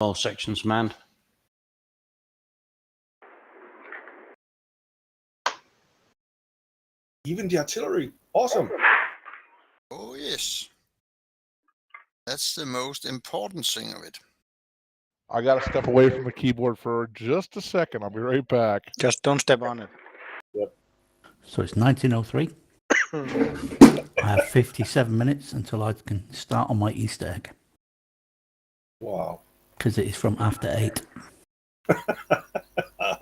All sections manned. Even the artillery. Awesome. Oh, yes. That's the most important thing of it. I got to step away from the keyboard for just a second. I'll be right back. Just don't step on it. So it's 1903. I have 57 minutes until I can start on my Easter egg. Wow. Because it is from after 8.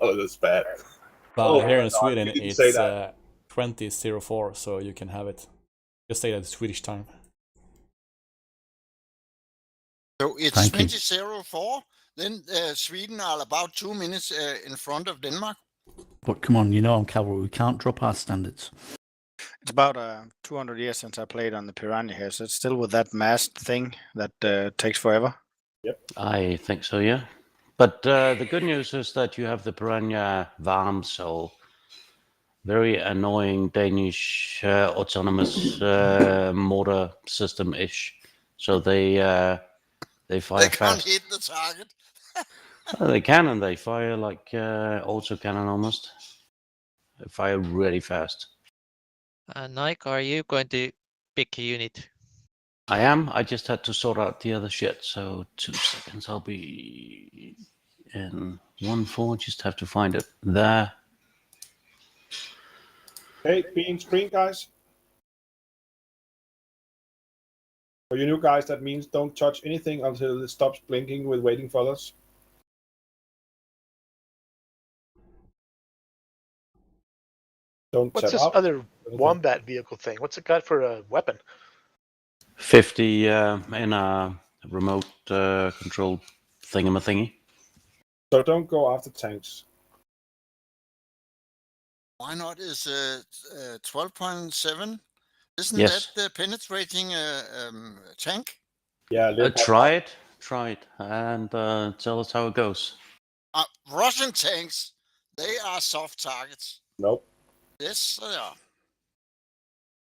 Oh, that's bad. But here in no, Sweden, you didn't it's say that. 20:04, so you can have it. Just say that it's Swedish time. So it's Thank you. 20:04. Then Sweden are about 2 minutes in front of Denmark. But come on, you know I'm cavalry. We can't drop our standards. It's about 200 years since I played on the Piranha here, so it's still with that mast thing that takes forever. I think so, yeah. But the good news is that you have the Piranha Varm, so very annoying Danish autonomous mortar system-ish. So they fire They can't fast. hit the target. They can, and they fire like autocannon almost. They fire really fast. Nike, are you going to pick a unit? I am. I just had to sort out the other shit. So 2 seconds. I'll be in 1-4. Just have to find it there. Hey, being screen, guys. For you new guys, that means don't touch anything until it stops blinking with waiting for us. Don't What's tap this out. other wombat vehicle thing? What's it got for a weapon? 50 in a remote controlled thingamathingy. So don't go after tanks. Why not? Is 12.7? Isn't Yes. that the penetrating tank? Yeah, Try it, and tell us how it goes. Russian tanks, they are soft targets. Nope, Yes, they are.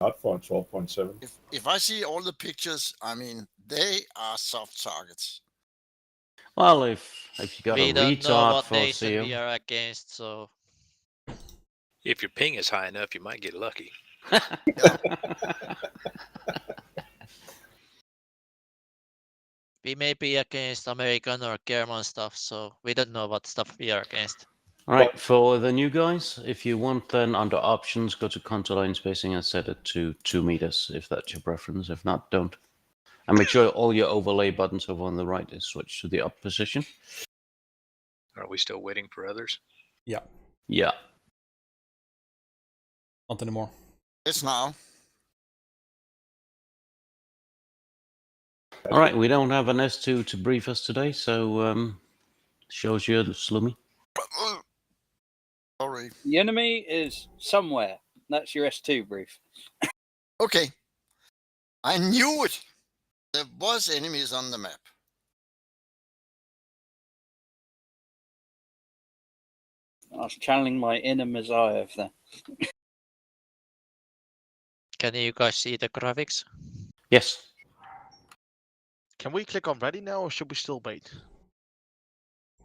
not for 12.7. If I see all the pictures, I mean, they are soft targets. Well, if you got We a don't know retard what for nation CO. we are against, so If your ping is high enough, you might get lucky. we may be against American or German stuff, so we don't know what stuff we are against. All right, for the new guys, if you want, then under options, go to contour line spacing and set it to 2 meters, if that's your preference. If not, don't. And make sure all your overlay buttons over on the right is switched to the up position. Are we still waiting for others? Yeah, Yeah. not anymore. It's now. All right, we don't have an S2 to brief us today, so shows you Slummy. Sorry. The enemy is somewhere. That's your S2 brief. Okay. I knew it. There was enemies on the map. I was channeling my inner Messiah there. Can you guys see the graphics? Yes. Can we click on ready now, or should we still wait?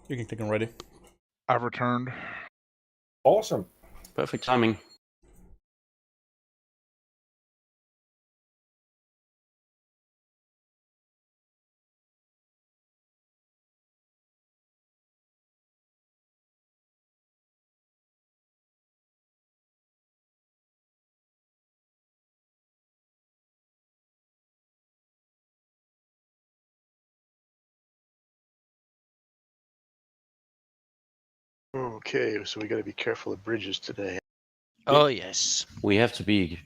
You can click on ready. I've returned. Awesome. Perfect timing. Okay, so we got to be careful of bridges today. Oh yes. We have to be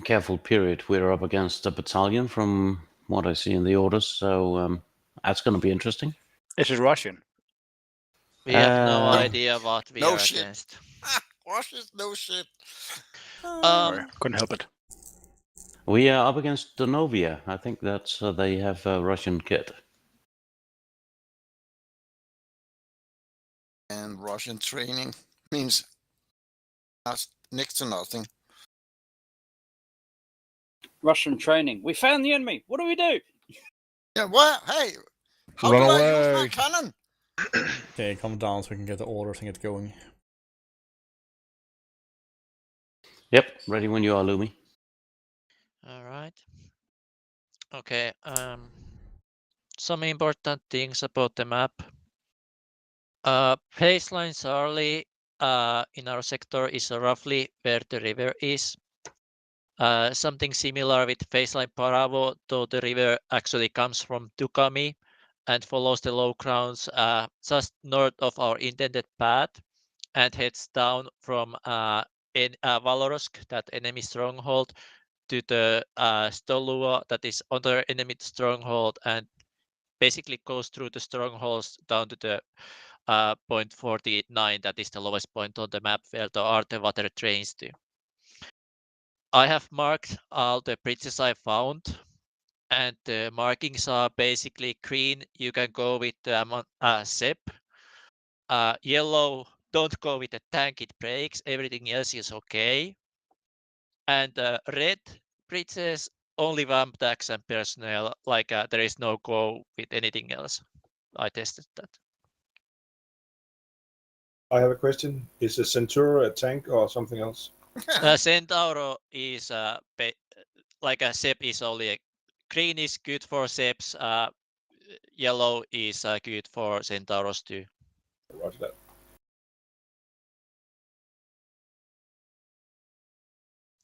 careful, period. We're up against a battalion from what I see in the orders, so that's going to be interesting. This is Russian. We have no Uh, idea what we no are shit. against. Russia's no shit. Sorry, couldn't help it. We are up against Donovia. I think that's they have a Russian kit. And Russian training means next to nothing. Russian training. We found the enemy. What do we do? Yeah, well, hey, How Run do I use my away. cannon? Okay, come down so we can get the orders and get going. Yep, ready when you are, Lumi. All right. Okay. Some important things about the map. Baseline Charlie in our sector is roughly where the river is. Something similar with baseline Bravo, though the river actually comes from Tukami and follows the low grounds just north of our intended path and heads down from Valorosk, that enemy stronghold, to the Stolua, that is other enemy stronghold, and basically goes through the strongholds down to the point 49, that is the lowest point on the map where the Arte water drains to. I have marked all the bridges I found, and the markings are basically green. You can go with the SEP. Yellow, don't go with the tank, it breaks. Everything else is okay. And red bridges, only vamp tags and personnel. Like there is no go with anything else. I tested that. I have a question. Is a Centaur a tank or something else? Centauro is like a SEP is only green is good for SEPs. Yellow is good for Centauros too. Roger that.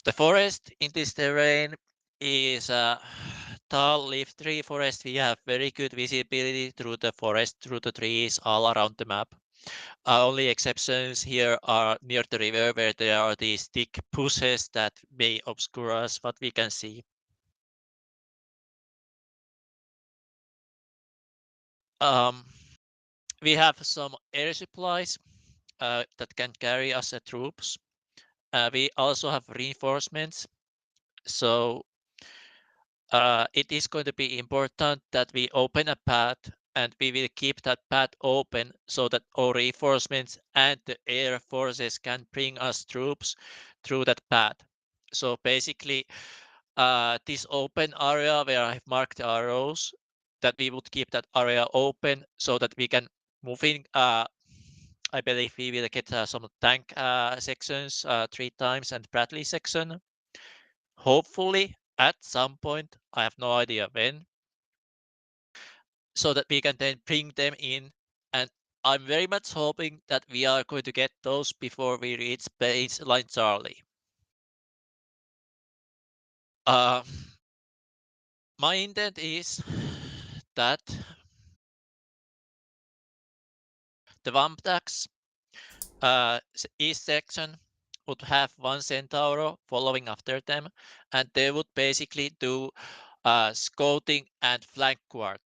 The forest in this terrain is a tall leaf tree forest. We have very good visibility through the forest, through the trees all around the map. Only exceptions here are near the river where there are these thick bushes that may obscure us, what we can see. We have some air supplies that can carry us troops. We also have reinforcements. So it is going to be important that we open a path, and we will keep that path open so that our reinforcements and the air forces can bring us troops through that path. So basically, this open area where I've marked the arrows, that we would keep that area open so that we can move in. I believe we will get some tank sections 3 times and Bradley section. Hopefully at some point, I have no idea when, so that we can then bring them in. And I'm very much hoping that we are going to get those before we reach baseline Charlie. My intent is that the Vamptax east section would have one Centauro following after them, and they would basically do scouting and flank guard,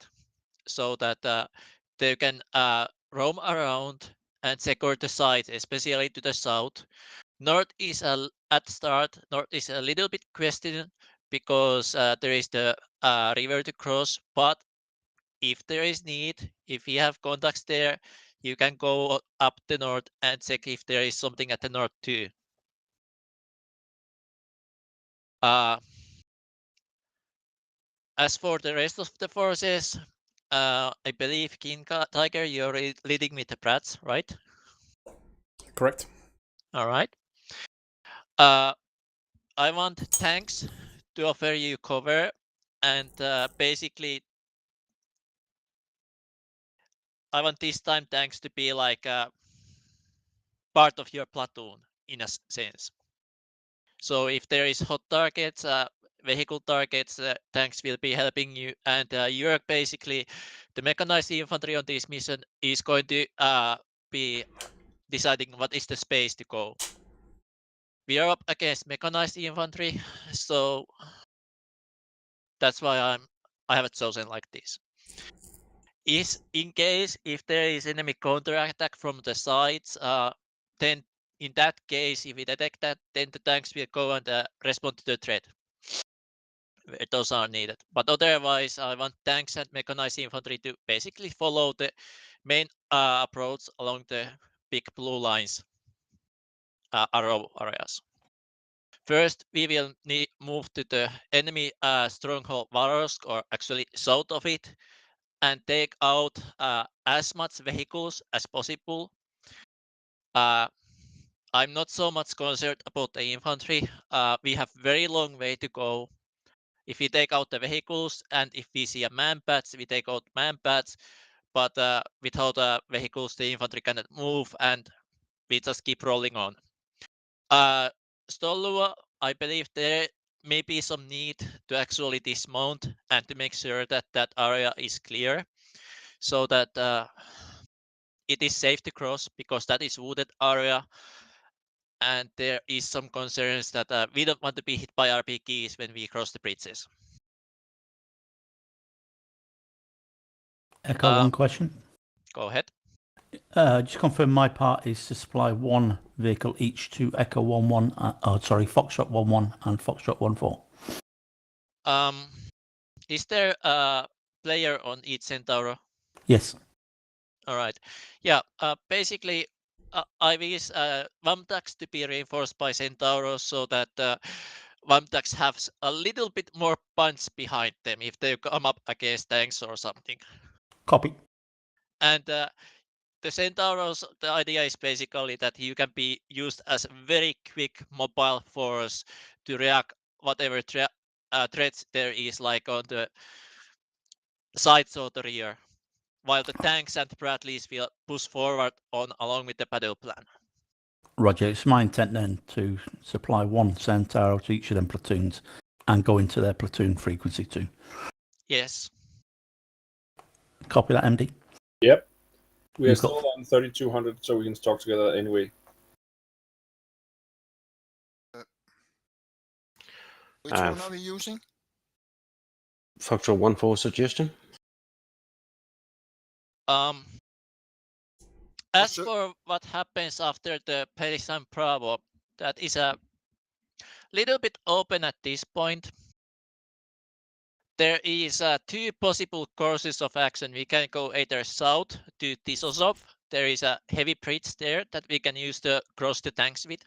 so that they can roam around and secure the site, especially to the south. North is at start. North is a little bit questioned because there is the river to cross. But if there is need, if you have contacts there, you can go up the north and check if there is something at the north too. As for the rest of the forces, I believe King Tiger, you're leading with the Prats, right? Correct. All right. I want tanks to offer you cover, and basically, I want this time tanks to be like part of your platoon in a sense. So if there is hot targets, vehicle targets, tanks will be helping you, and you're basically the mechanized infantry on this mission is going to be deciding what is the space to go. We are up against mechanized infantry, so that's why I have it chosen like this. Is in case if there is enemy counterattack from the sides, then in that case, if we detect that, then the tanks will go and respond to the threat where those are needed. But otherwise, I want tanks and mechanized infantry to basically follow the main approach along the big blue lines, arrow areas. First, we will move to the enemy stronghold Varosk, or actually south of it. and take out as much vehicles as possible. I'm not so much concerned about the infantry. We have very long way to go. If we take out the vehicles and if we see a man patch, we take out man patch. But without vehicles, the infantry cannot move, and we just keep rolling on. Stolua, I believe there may be some need to actually dismount and to make sure that that area is clear, so that it is safe to cross, because that is wooded area, and there is some concerns that we don't want to be hit by RPGs when we cross the bridges. Echo, one question. Go ahead. Just confirm my part is to supply one vehicle each to Echo 11, Foxtrot 11 and Foxtrot 14. Is there a player on each Centauro? Yes. All right. Yeah. Basically, I wish Vamtax to be reinforced by Centauros so that Vamtax has a little bit more punch behind them if they come up against tanks or something. Copy. And the Centauros, the idea is basically that you can be used as a very quick mobile force to react whatever threats there is, like on the sides or the rear, while the tanks and Bradleys will push forward on along with the battle plan. Roger. It's my intent then to supply one Centauro to each of them platoons and go into their platoon frequency too. Yes. Copy that, MD. Yep. We are You've got- still on 3200, so we can talk together anyway. Which one are we using? Foxtrot 14 suggestion? As for what happens after the Pelisan Bravo, that is a little bit open at this point. There is two possible courses of action. We can go either south to Tisosov. There is a heavy bridge there that we can use to cross the tanks with.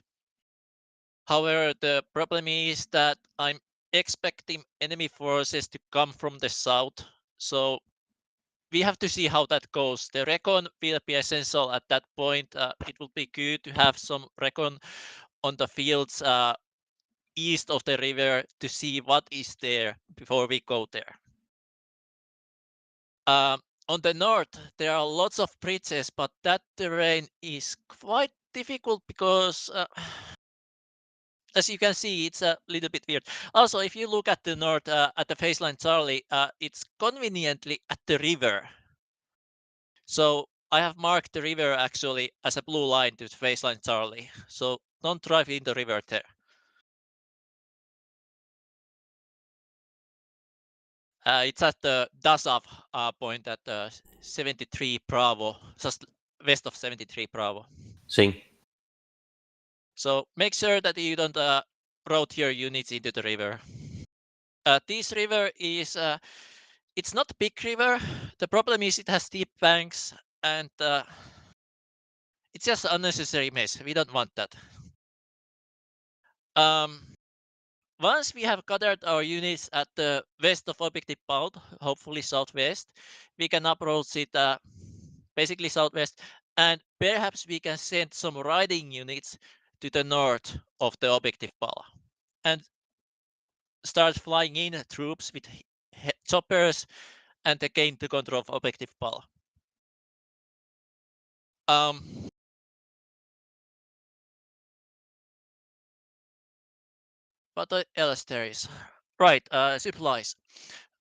However, the problem is that I'm expecting enemy forces to come from the south. So we have to see how that goes. The recon will be essential at that point. It would be good to have some recon on the fields east of the river to see what is there before we go there. On the north, there are lots of bridges, but that terrain is quite difficult because, as you can see, it's a little bit weird. Also, if you look at the north, at the Faceline Charlie, it's conveniently at the river. So I have marked the river actually as a blue line to Faceline Charlie. So don't drive in the river there. It's at the Dasov point at 73 Bravo, just west of 73 Bravo. See. So make sure that you don't route your units into the river. This river is, it's not a big river. The problem is it has steep banks and it's just unnecessary mess. We don't want that. Once we have gathered our units at the west of Objective Bound, hopefully southwest, we can approach it basically southwest, and perhaps we can send some riding units to the north of the Objective Bound and start flying in troops with choppers and gain the control of Objective Bound. What else there is? Right, supplies.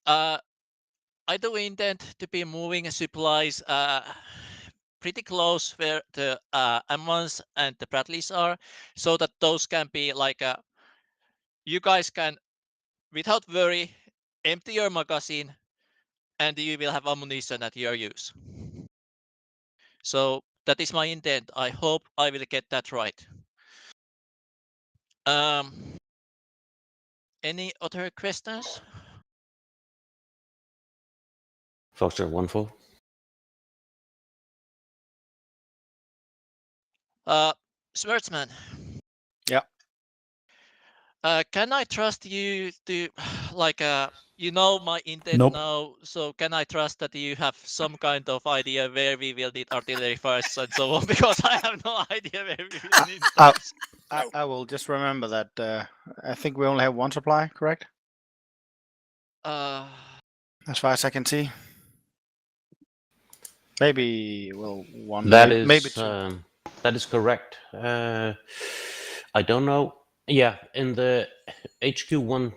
I do intend to be moving supplies pretty close where the M1s and the Bradleys are, so that those can be like you guys can, without worry, empty your magazine and you will have ammunition at your use. So that is my intent. I hope I will get that right. Any other questions? Foxtrot 14. Schwartzman. Yeah. Can I trust you to, like, you know my intent Nope. now, so can I trust that you have some kind of idea where we will need artillery first and so on? Because I have no idea where we will need tanks. I will just remember that I think we only have one supply, correct? Uh, As far as I can see. Maybe one. That is maybe two. that is correct. I don't know. Yeah, in the HQ1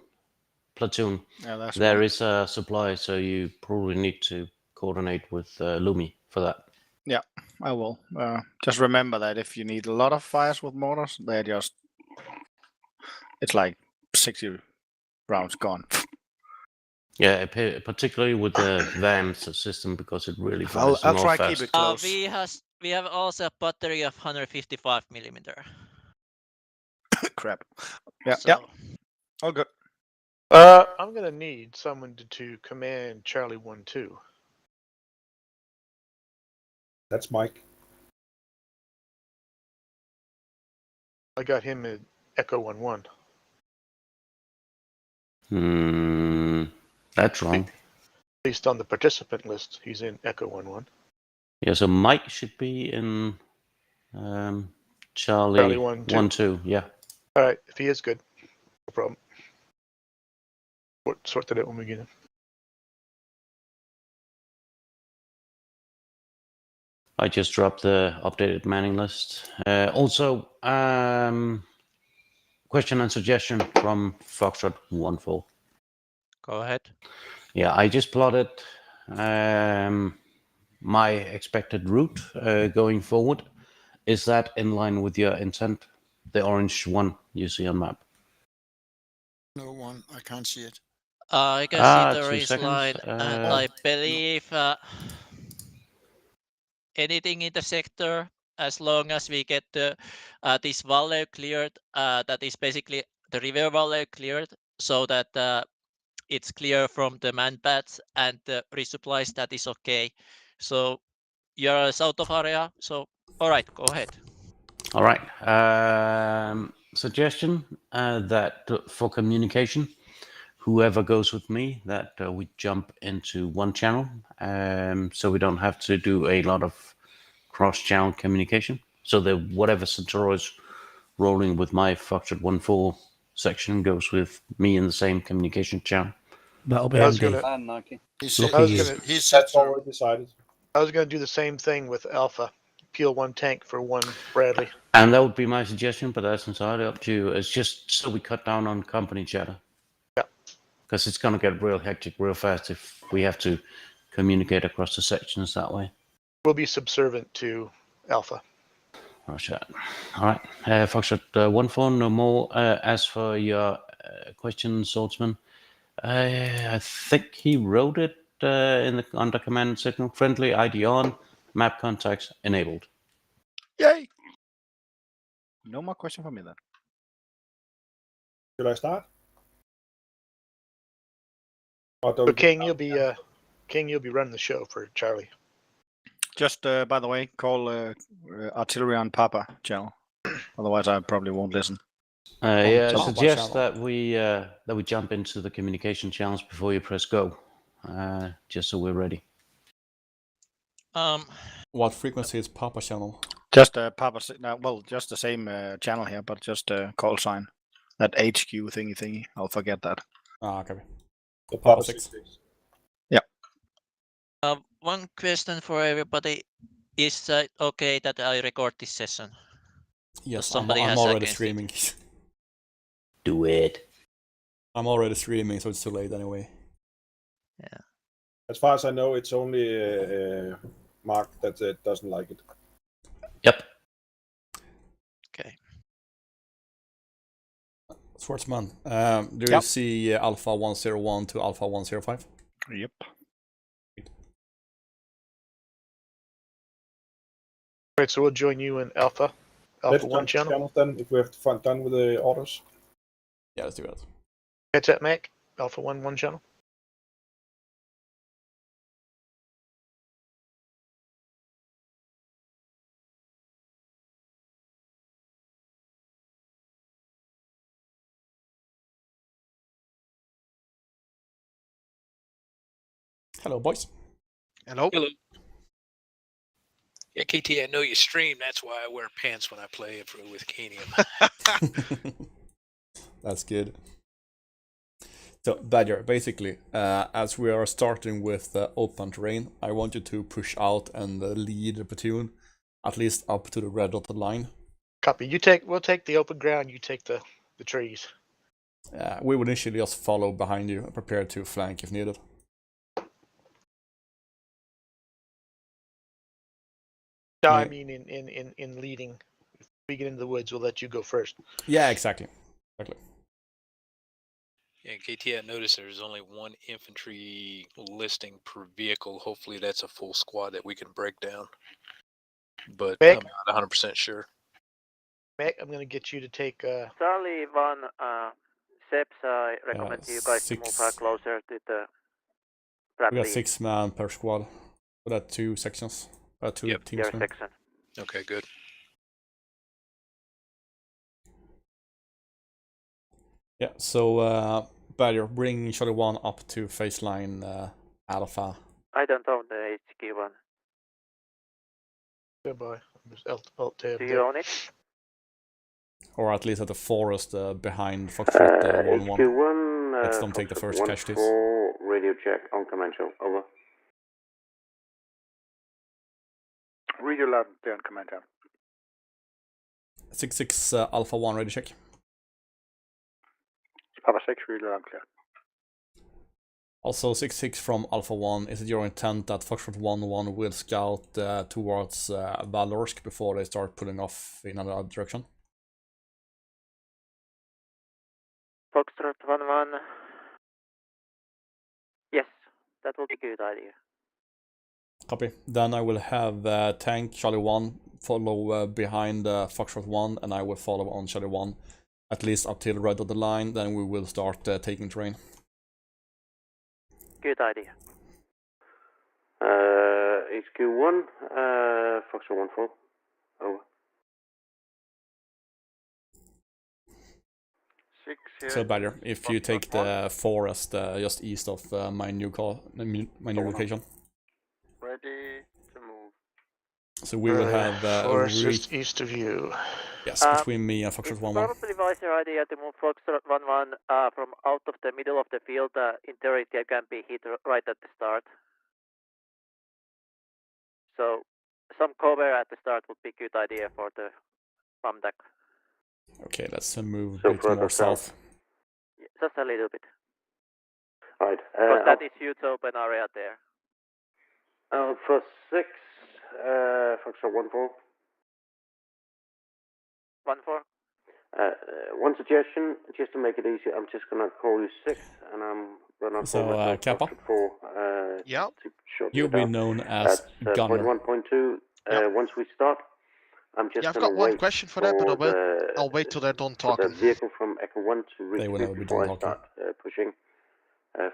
platoon, Yeah, that's there one. is a supply, so you probably need to coordinate with Lumi for that. Yeah, I will. Just remember that if you need a lot of fires with mortars, it's like 60 rounds gone. Yeah, particularly with the VAMS system because it really fires I'll them try off keep fast. it close. we have also a battery of 155 millimeter. Crap. Yeah, So, yeah. All good. I'm gonna need someone to command Charlie 1-2. That's Mike. I got him at Echo 1-1. That's wrong. Based on the participant list, he's in Echo 1-1. Yeah, so Mike should be in Charlie 1-2. Yeah. All right, if he is good, no problem. Sort that out when we get him. I just dropped the updated manning list. Also, question and suggestion from Foxtrot 1-4. go ahead. Yeah, I just plotted my expected route going forward. Is that in line with your intent? The orange one you see on map. No one, I can't see it. I can see the 2 race seconds. line, and I believe anything in the sector, as long as we get the this valley cleared, that is basically the river valley cleared, so that it's clear from the man pads and the resupplies, that is okay. So you're south of area, so all right, go ahead. All right. Suggestion that for communication, whoever goes with me, that we jump into one channel, so we don't have to do a lot of cross-channel communication. So that whatever Centaur is rolling with my Foxtrot 1-4 section goes with me in the same communication channel. That'll be I was handy. And Nike. He's That's already decided. I was gonna do the same thing with Alpha. Peel one tank for one Bradley. And that would be my suggestion, but that's entirely up to you. It's just so we cut down on company chatter. Yeah. Because it's going to get real hectic real fast if we have to communicate across the sections that way. We'll be subservient to Alpha. Roger. All right. Foxtrot 1-4, no more. As for your question, Swordsman, I think he wrote it in the under command signal. Friendly ID on, map contacts enabled. Yay! No more question for me then. Should I start? Or do So we King, you'll be running the show for Charlie. Just by the way, call artillery on Papa channel. Otherwise, I probably won't listen. Yeah, I Jump suggest channel. that we jump into the communication channels before you press go, just so we're ready. What frequency is Papa channel? Just Papa. Well, just the same channel here, but just call sign. That HQ thingy. I'll forget that. Ah, okay. the Papa Papa 6. 6? One question for everybody: is it okay that I record this session? Yes, somebody I'm has already against it. streaming. Do it. I'm already streaming, so it's too late anyway. Yeah. As far as I know, it's only Mark that doesn't like it. Yep. Okay. Swordsman, do you see Alpha 101 to Alpha 105? Yep. Alright, so we'll join you in Alpha Let's 1 jump channel. channels then, if we have done with the orders. Yeah, let's do that. Headset Mac, Alpha 1 channel. Hello, boys. Hello. Hello. Yeah, KT, I know you stream. That's why I wear pants when I play with Kenium. That's good. So, Badger, basically, as we are starting with open terrain, I want you to push out and lead the platoon, at least up to the red dotted line. Copy. We'll take the open ground. You take the trees. We would initially just follow behind you and prepare to flank if needed. No, I Yeah. mean in leading. If we get into the woods, we'll let you go first. Yeah, exactly. Yeah, KT, I noticed there's only one infantry listing per vehicle. Hopefully that's a full squad that we can break down. But Meg? I'm not 100% sure. Meg, I'm gonna get you to take. Charlie 1, Seps, I recommend you guys to move closer to the We got 6 man per squad. We got 2 sections. 2 teams. section. Okay, good. Yeah, so Badger, bring Charlie 1 up to phase line Alpha. I don't own the HQ one. Goodbye. Alt tab. Do you own it? Or at least at the forest behind Foxtrot 1-1. HQ1, Let's don't take the first casualties. Radio check on conventional. Over. Read your loud and command down. 6-6 Alpha 1, ready check. Papa 6, read loud and clear. Also 6-6 from Alpha 1, is it your intent that Foxtrot 1-1 will scout towards Valorsk before they start pulling off in another direction? Foxtrot 1-1. Yes, that will be a good idea. Copy. Then I will have tank Charlie 1 follow behind Foxtrot 1, and I will follow on Charlie 1 at least up till right of the line. Then we will start taking terrain. Good idea. HQ1, Foxtrot 1-4. Over. 6 here. So Badger, if you take the forest just east of my new location. Ready to move. So we will have forest just east of you. Yes, between me and Foxtrot 1-1. Probably wiser idea to move Foxtrot 1-1 from out of the middle of the field. In theory, they can be hit right at the start. So some cover at the start would be a good idea for the bomb deck. Okay, let's move a bit more south. Yeah, just a little bit. Alright. Because that is huge open area there. Alpha 6, Foxtrot 1-4. 1-4. One suggestion, just to make it easy, I'm just gonna call you 6, and I'm gonna So, call myself Kappa? Foxtrot 4. Yeah. You'll be known as That's, Gunner. point 1, point 2. Once we start, I'm just I've gonna got one wait question for that, but I'll wait till they're done for the talking. vehicle from Echo 1 to reach They will me never be before done I start pushing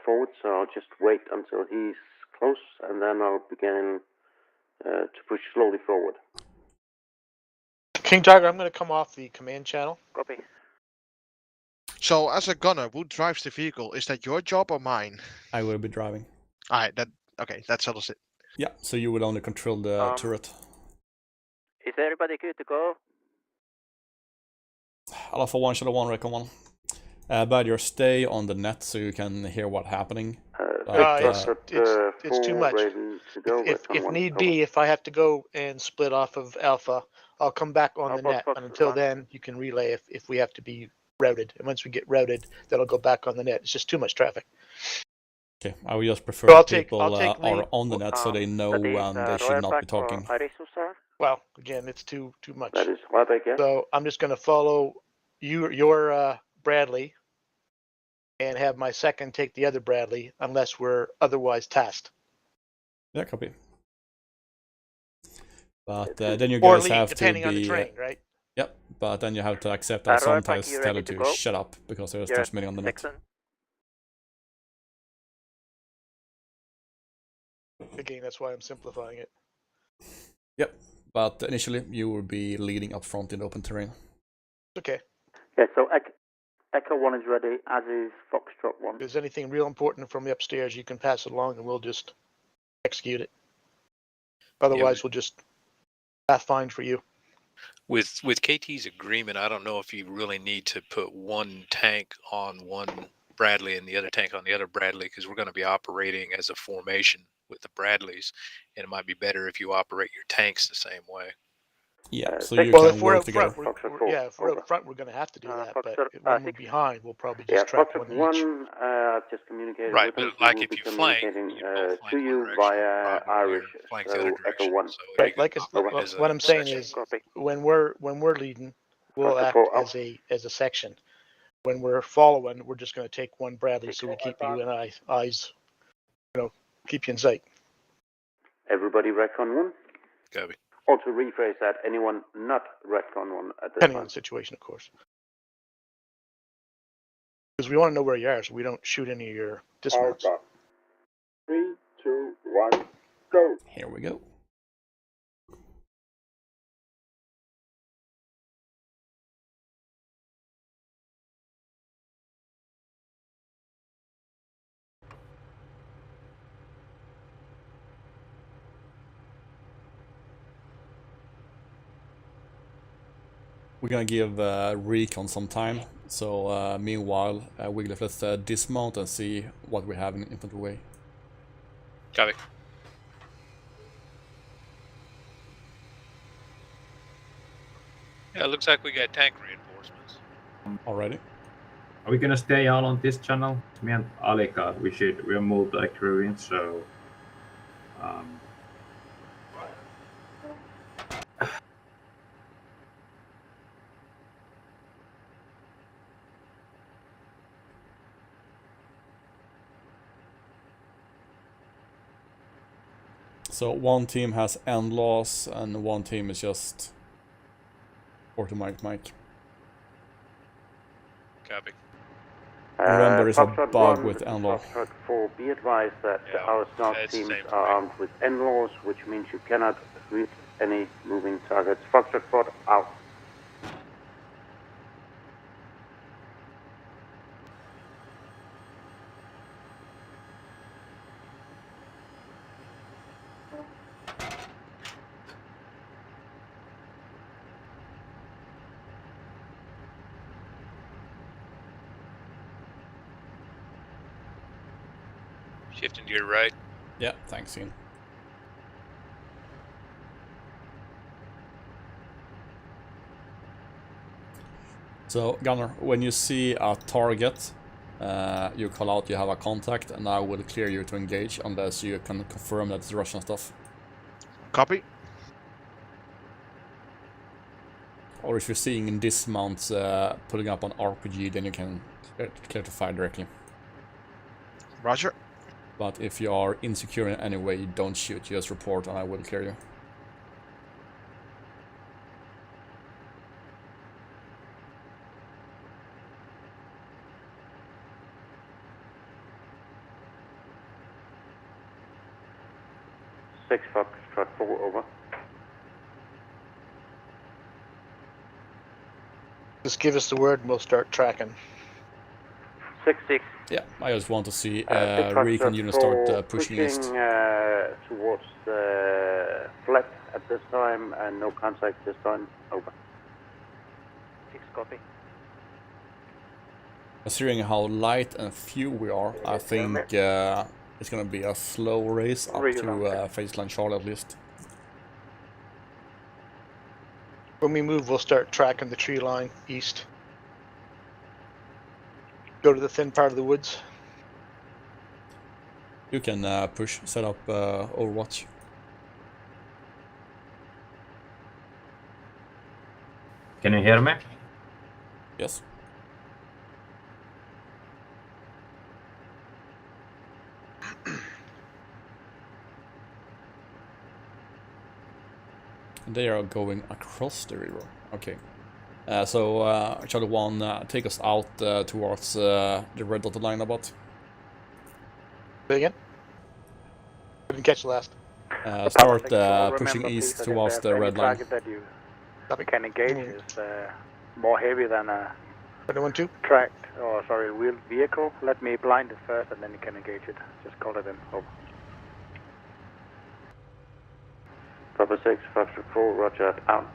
forward, so I'll just wait until he's close, and then I'll begin to push slowly forward. King Tiger, I'm going to come off the command channel. Copy. So, as a gunner, who drives the vehicle? Is that your job or mine? I will be driving. Alright, that settles it. Yeah, so you will only control the turret. Is everybody good to go? Alpha 1, Shadow 1, Recon 1. Badger, stay on the net so you can hear what's happening. It's too much. If need be, if I have to go and split off of Alpha, I'll come back on the net. And until then, you can relay if we have to be routed. And once we get routed, then I'll go back on the net. It's just too much traffic. Okay, I will just prefer So people are on the net so they know when they should not be talking. Well, again, it's too much. That is Ryback, yeah. So I'm just going to follow your Bradley and have my second take the other Bradley unless we're otherwise tasked. Yeah, copy. But then you guys have to depending be... on the terrain, right? Yep, but then you have to accept that sometimes tell you to shut up because there's too many on the net. Again, that's why I'm simplifying it. Yep, but initially you will be leading up front in open terrain. Okay. Yeah, so Echo 1 is ready, as is Foxtrot 1. If there's anything real important from the upstairs, you can pass it along and we'll just execute it. Otherwise, we'll just pathfind for you. With KT's agreement, I don't know if you really need to put one tank on one Bradley and the other tank on the other Bradley, because we're going to be operating as a formation with the Bradleys, and it might be better if you operate your tanks the same way. Yeah, so you Well, can if we're work out together. front, if we're out front, we're going to have to do that. But when we're behind, we'll probably Yeah, just track Foxtrot one each. 1, I've just communicated Right, with but him. He like will if be you flank, communicating you both to you via Irish, flank the so other Echo direction. 1. So Right, like what I'm saying is, when we're leading, we'll act as a section. When we're following, we're just going to take one Bradley, so we keep you in eyes, keep you in sight. Everybody Recon 1? Copy. Also rephrase that, anyone not Recon 1 at this Depending time. on the situation, of course. Because we want to know where you are, so we don't shoot any of your dismounts. 3, 2, 1, go! Here we go. We're gonna give recon some time, so meanwhile, Wigglyf, let's dismount and see what we have in infantry way. Copy. Yeah, it looks like we got tank reinforcements. Already? Are we gonna stay all on this channel? Me and Alika, we'll move the crew in, so So one team has end loss and one team is just automatic mic. Copy. Remember, there's a Foxtrot bug 1 with to end law. Foxtrot 4, be advised that our SNOT teams are armed with N-laws, which means you cannot reach any moving targets. Foxtrot 4 out. Shifting to your right. Yeah, thanks, Ian. So, Gunner, when you see a target, you call out you have a contact, and I will clear you to engage unless you can confirm that it's Russian stuff. Copy. Or if you're seeing in dismounts putting up on RPG, then you can clear to fire directly. Roger. But if you are insecure in any way, don't shoot, just report and I will clear you. Six Foxtrot 4, over. Just give us the word and we'll start tracking. 6-6. Yeah, I just want to see Six Foxtrot recon units start 4 pushing east. towards the flat at this time, and no contact this time, over. 6 copy. Considering how light and few we are, I think it's gonna be a slow race up to phase line Charlie at least. When we move, we'll start tracking the tree line east. Go to the thin part of the woods. You can push, set up Overwatch. can you hear me? Yes. They are going across the river. Okay. So Charlie 1, take us out towards the red dotted line about. Say again? Didn't catch the last. Start pushing east towards the red line. Target that you can engage is more heavy than a 1-2. Tracked, or sorry, wheeled vehicle. Let me blind it first and then you can engage it. Just call it in. Over. Papa 6, Foxtrot 4, roger, out.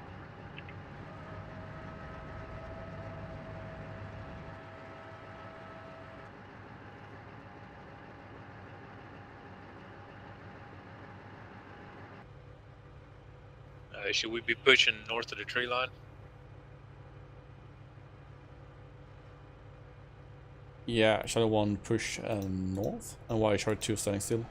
Should we be pushing north of the tree line? Yeah, Shadow 1 push north. And why is Shadow 2 standing still?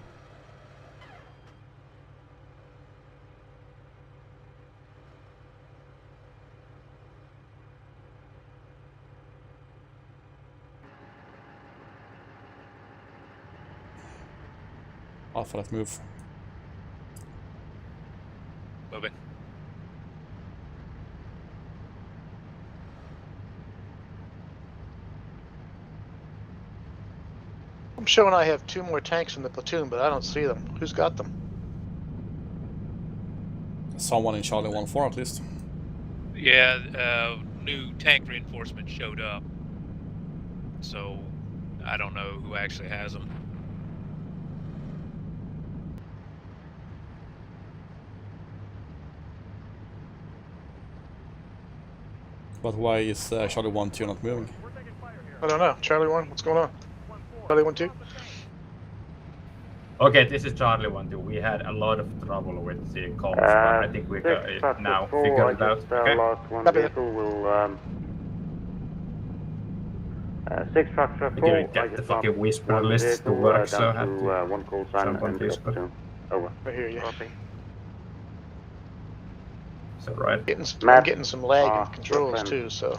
Alpha, let's move. Moving. I'm showing I have 2 more tanks in the platoon, but I don't see them. Who's got them? Someone in Charlie 1-4 at least. Yeah, new tank reinforcement showed up. So, I don't know who actually has them. But why is Charlie 1-2 not moving? I don't know. Charlie 1, what's going on? Charlie 1-2? Okay, this is Charlie 1-2. We had a lot of trouble with the comms, but I think we got now figured it out. Okay. Lost one vehicle. Will 6 Foxtrot 4. We didn't get the fucking whisper list to work, so I had to one call sign jump on and Discord. over. I hear you. So right. I'm getting some lag in controls too, so.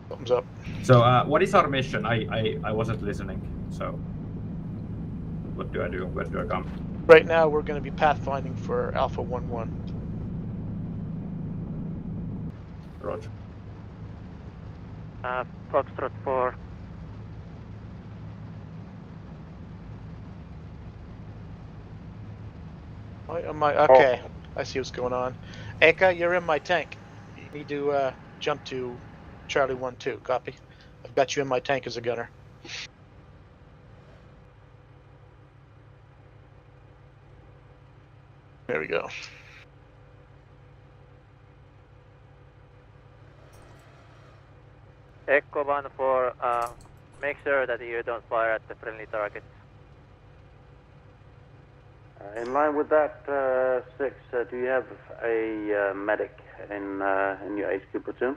Thumbs up. So what is our mission? I wasn't listening, so what do I do? Where do I come? Right now we're going to be pathfinding for Alpha 1-1. Roger. Foxtrot 4. Okay, I see what's going on. Eka, you're in my tank. You need to jump to Charlie 1-2. Copy. I've got you in my tank as a gunner. There we go. Echo 1-4, make sure that you don't fire at the friendly targets. In line with that, 6, do you have a medic in your HQ platoon?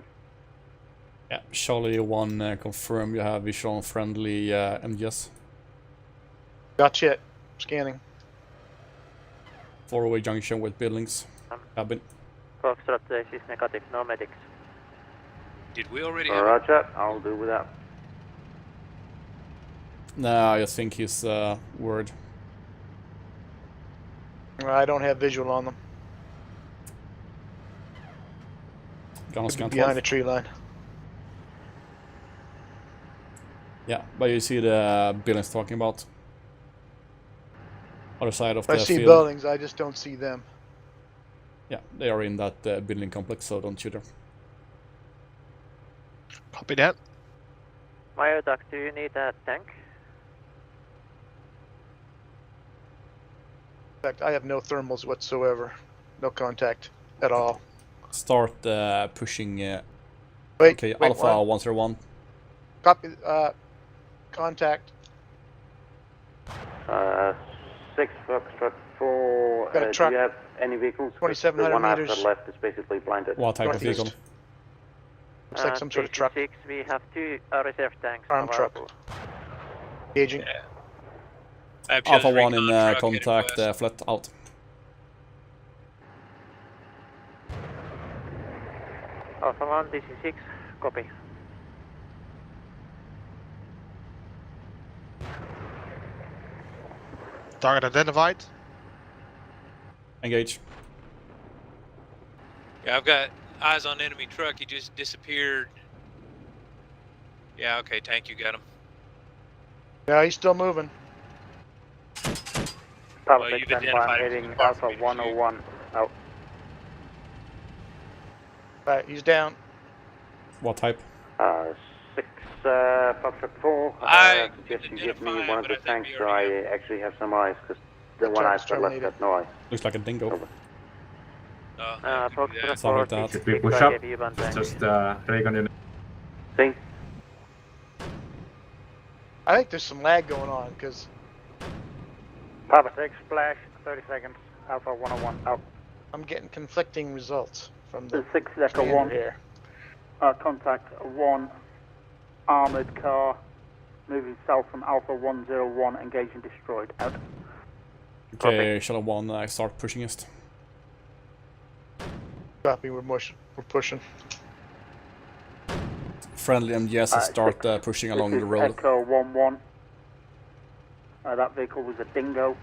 Yeah, Charlie 1 confirm you have visual on friendly MGS. Gotcha. Scanning. 4-way junction with buildings. Cabin. Foxtrot, this is negative, no medics. Did we already have Roger, I'll do without. Nah, I think he's word. I don't have visual on them. Gonna scan behind 12. a tree line. Yeah, but you see the buildings talking about. Other side of the I see field. buildings, I just don't see them. Yeah, they are in that building complex, so don't shoot them. Copy that. Myoduck, do you need a tank? In fact, I have no thermals whatsoever. No contact at all. Start pushing. Wait, okay, wait, Alpha what? 101. Copy. Contact. 6 Foxtrot 4. Got a Do truck. you have any vehicles? 2,700 the one meters. after left is basically blinded. What type of vehicle? Looks like some sort of truck. 6, we have 2 reserve tanks. Armed truck. Engaging. Alpha 1 in contact, flat out. Alpha 1, this is 6, copy. Target identified. Engage. Yeah, I've got eyes on enemy truck. He just disappeared. Yeah, okay, tank, you got him. Yeah, he's still moving. Well, you've identified him. heading Alpha 101 out. Right, he's down. What type? 6 Foxtrot 4. I Suggest can you give me identify one him, of but the I think tanks we so already I actually have some eyes, because the one I saw left had no eyes. Looks like a dingo. Over. Foxtrot Something 4, like that. Should we 66, push I up? gave you one tank. Just recon unit. See? I think there's some lag going on because Papa 6, splash, 30 seconds, Alpha 101, out. I'm getting conflicting results from the 6 Echo standard 1. here. Contact 1 armoured car moving south from Alpha 101, engaging destroyed, out. Okay, Shadow 1, start pushing east. Copy, we're pushing. Friendly MGS start pushing along the road. Echo 1-1. That vehicle was a dingo.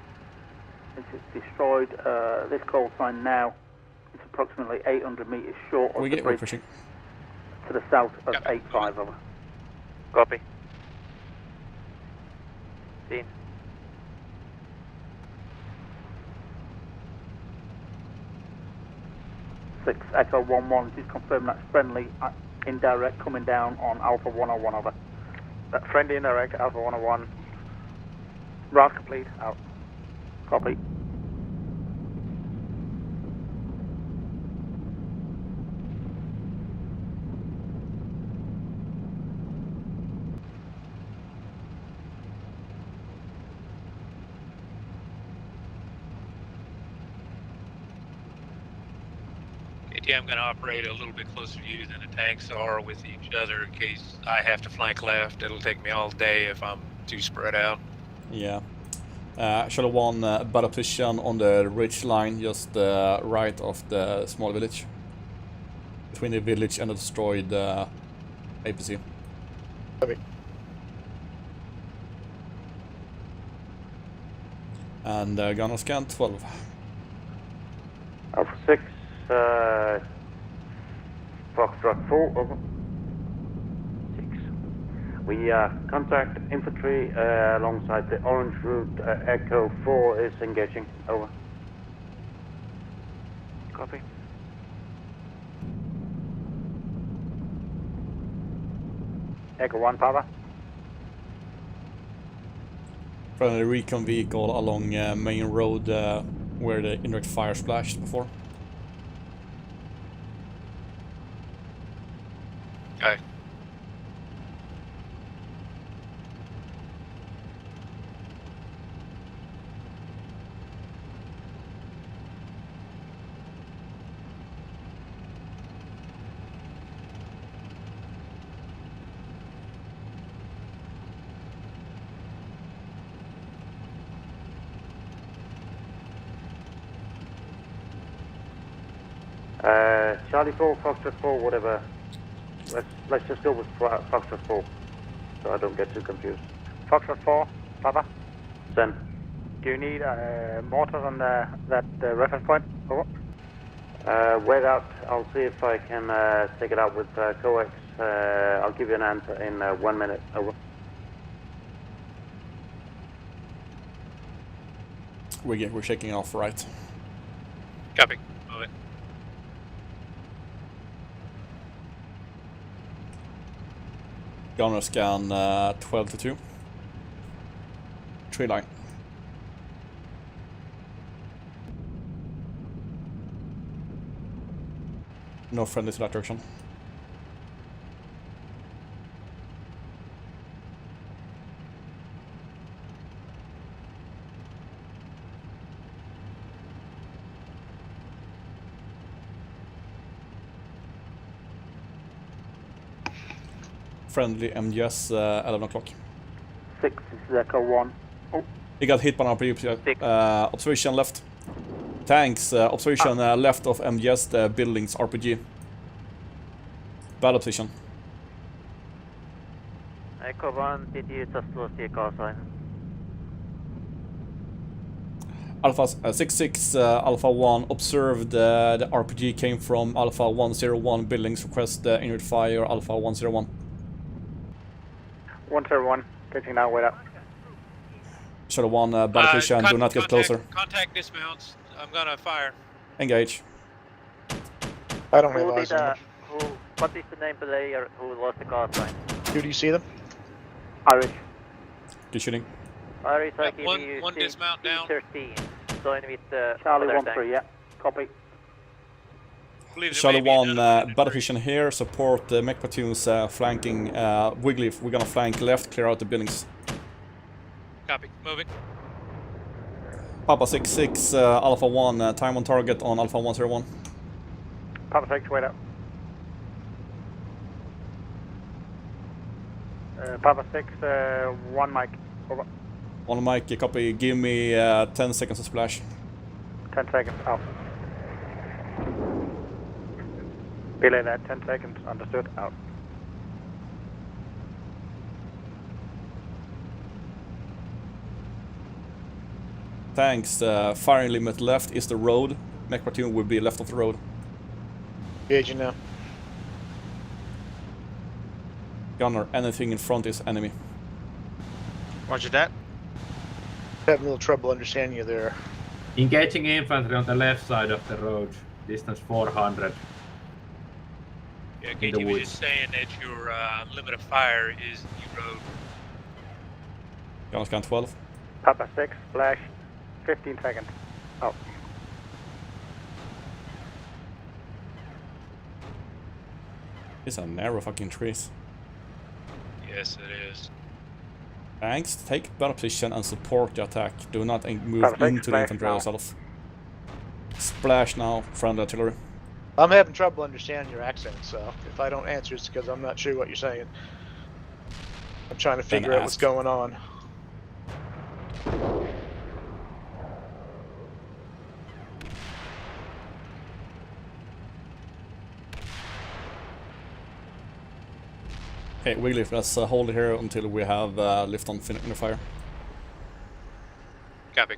It's destroyed. This call sign now is approximately 800 metres short of the We're bridge pushing. to the south of 85, over. Copy. Seen. Six Echo 1-1, just confirm that's friendly indirect coming down on Alpha 101, over. Friendly indirect, Alpha 101. Route complete, out. Copy. KT, I'm going to operate a little bit closer to you than the tanks are with each other in case I have to flank left. It'll take me all day if I'm too spread out. Yeah. Shadow 1, battle position on the ridge line, just right of the small village. Between the village and the destroyed APC. Copy. And gunner scan 12. Alpha 6, Foxtrot 4, over. 6. We contact infantry alongside the orange route. Echo 4 is engaging, over. Copy. Echo 1, Papa. Friendly recon vehicle along main road where the indirect fire splashed before. Okay. Charlie 4, Foxtrot 4, whatever. Let's just go with Foxtrot 4, so I don't get too confused. Foxtrot 4, Papa. Send. Do you need mortars on that reference point? Over. Wait out. I'll see if I can take it out with coax. I'll give you an answer in 1 minute. Over. We're shaking off right. Copy. Move it. Gunner scan 12 to 2. Tree line. No friendly to that direction. Friendly MGS 11 o'clock. 6 is Echo 1. Oh. He got hit by an RPG. Observation left. Tanks, observation left of MGS, the buildings, RPG. Battle position. Echo 1, did you just lose the call sign? Alpha 6-6, Alpha 1 observed the RPG came from Alpha 101 buildings. Request inward fire, Alpha 101. 101, catching now, wait up. Shadow 1, battle position, do not get closer. Contact dismounts. I'm gonna fire. Engage. I don't realize What is the name player who lost the call sign? Do you see them? Irish. Good shooting. Irish, I Yeah, give one- you one dismount down. 13. Join with the Charlie other 1-3, tank. yeah. Copy. Believe there Charlie may be 1, another one in battle vision here, support the mech platoons flanking Wiggly. We're gonna flank left, clear out the buildings. Copy. Moving. Papa 6-6, Alpha 1, time on target on Alpha 101. Papa 6, wait up. Papa 6, 1 mic. Over. On mic, copy, give me 10 seconds to splash. 10 seconds, out. Belay that, 10 seconds, understood, out. Thanks, firing limit left is the road. Mech platoon will be left of the road. Engaging now. Gunner, anything in front is enemy. Roger that. Having a little trouble understanding you there. Engaging infantry on the left side of the road. Distance 400. Yeah, In the KT was woods. just saying that your limit of fire is the road. Gunner scan 12. Papa 6, splash, 15 seconds, out. These are narrow fucking trees. Yes, it is. Thanks, take battle position and support the attack. Do not move Perfect, into the splash infantry now. yourself. Splash now, friendly artillery. I'm having trouble understanding your accent, so if I don't answer, it's because I'm not sure what you're saying. I'm trying to Then figure out what's ask. going on. Okay, Wiggly, let's hold it here until we have lift on fire. Copy.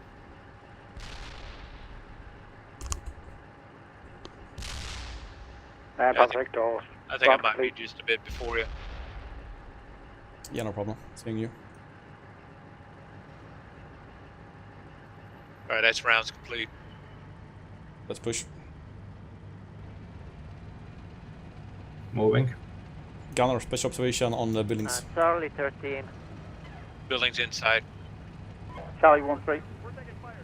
Papa 6, or I think I might be just a bit before you. Yeah, no problem. Seeing you. Alright, that's rounds complete. Let's push. Moving. Gunner, special observation on the buildings. Charlie 13. Buildings inside. Charlie 1-3.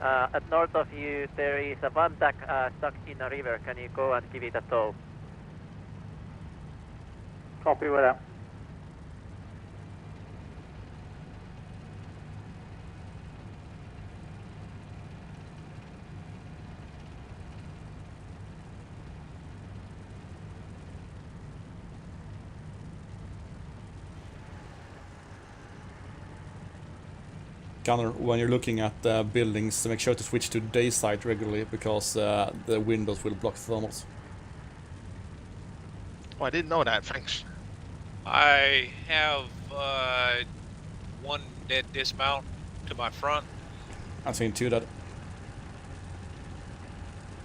At north of you, there is a van tank stuck in a river. Can you go and give it a tow? Copy with that. Gunner, when you're looking at buildings, make sure to switch to day sight regularly because the windows will block thermals. Oh, I didn't know that. Thanks. I have one dead dismount to my front. I'm seeing two dead.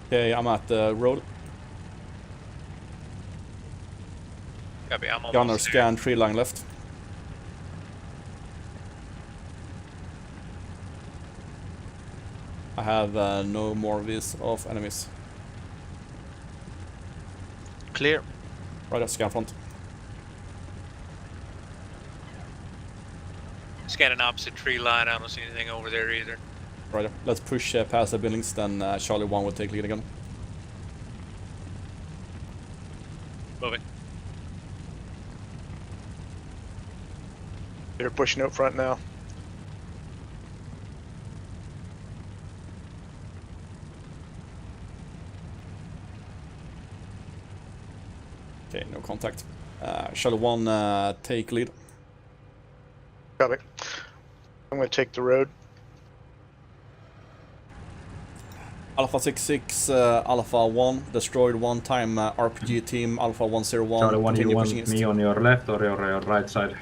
Okay, I'm at the road. Copy, I'm almost Gunner, there. scan tree line left. I have no more vis of enemies. Clear. Right, scan front. Scanning opposite tree line. I don't see anything over there either. Right, let's push past the buildings, then Charlie 1 will take lead again. Moving. They're pushing out front now. Okay, no contact. Charlie 1, take lead. Copy. I'm going to take the road. Alpha 66, Alpha 1, destroyed one time, RPG team, Alpha 101, Charlie 1, you continue want pushing east. me on your left or your right side?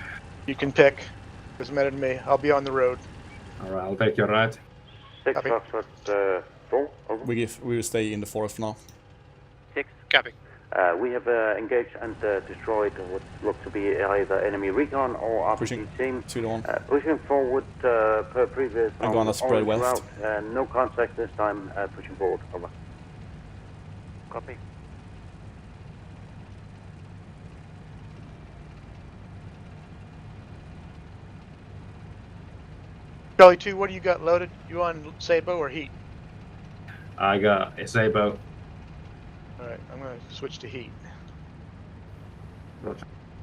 You can pick. Doesn't matter to me. I'll be on the road. Alright, I'll take your right. 6 Copy. Foxtrot 4, over. We will stay in the forest for now. 6. Copy. We have engaged and destroyed what looked to be either enemy recon or RPG Pushing team. 2 to 1. Pushing forward per previous. I'm gonna spread orange west. route, no contact this time. Pushing forward. Over. Copy. Charlie 2, what do you got loaded? You on Sabo or Heat? I got a Sabo. Alright, I'm gonna switch to Heat.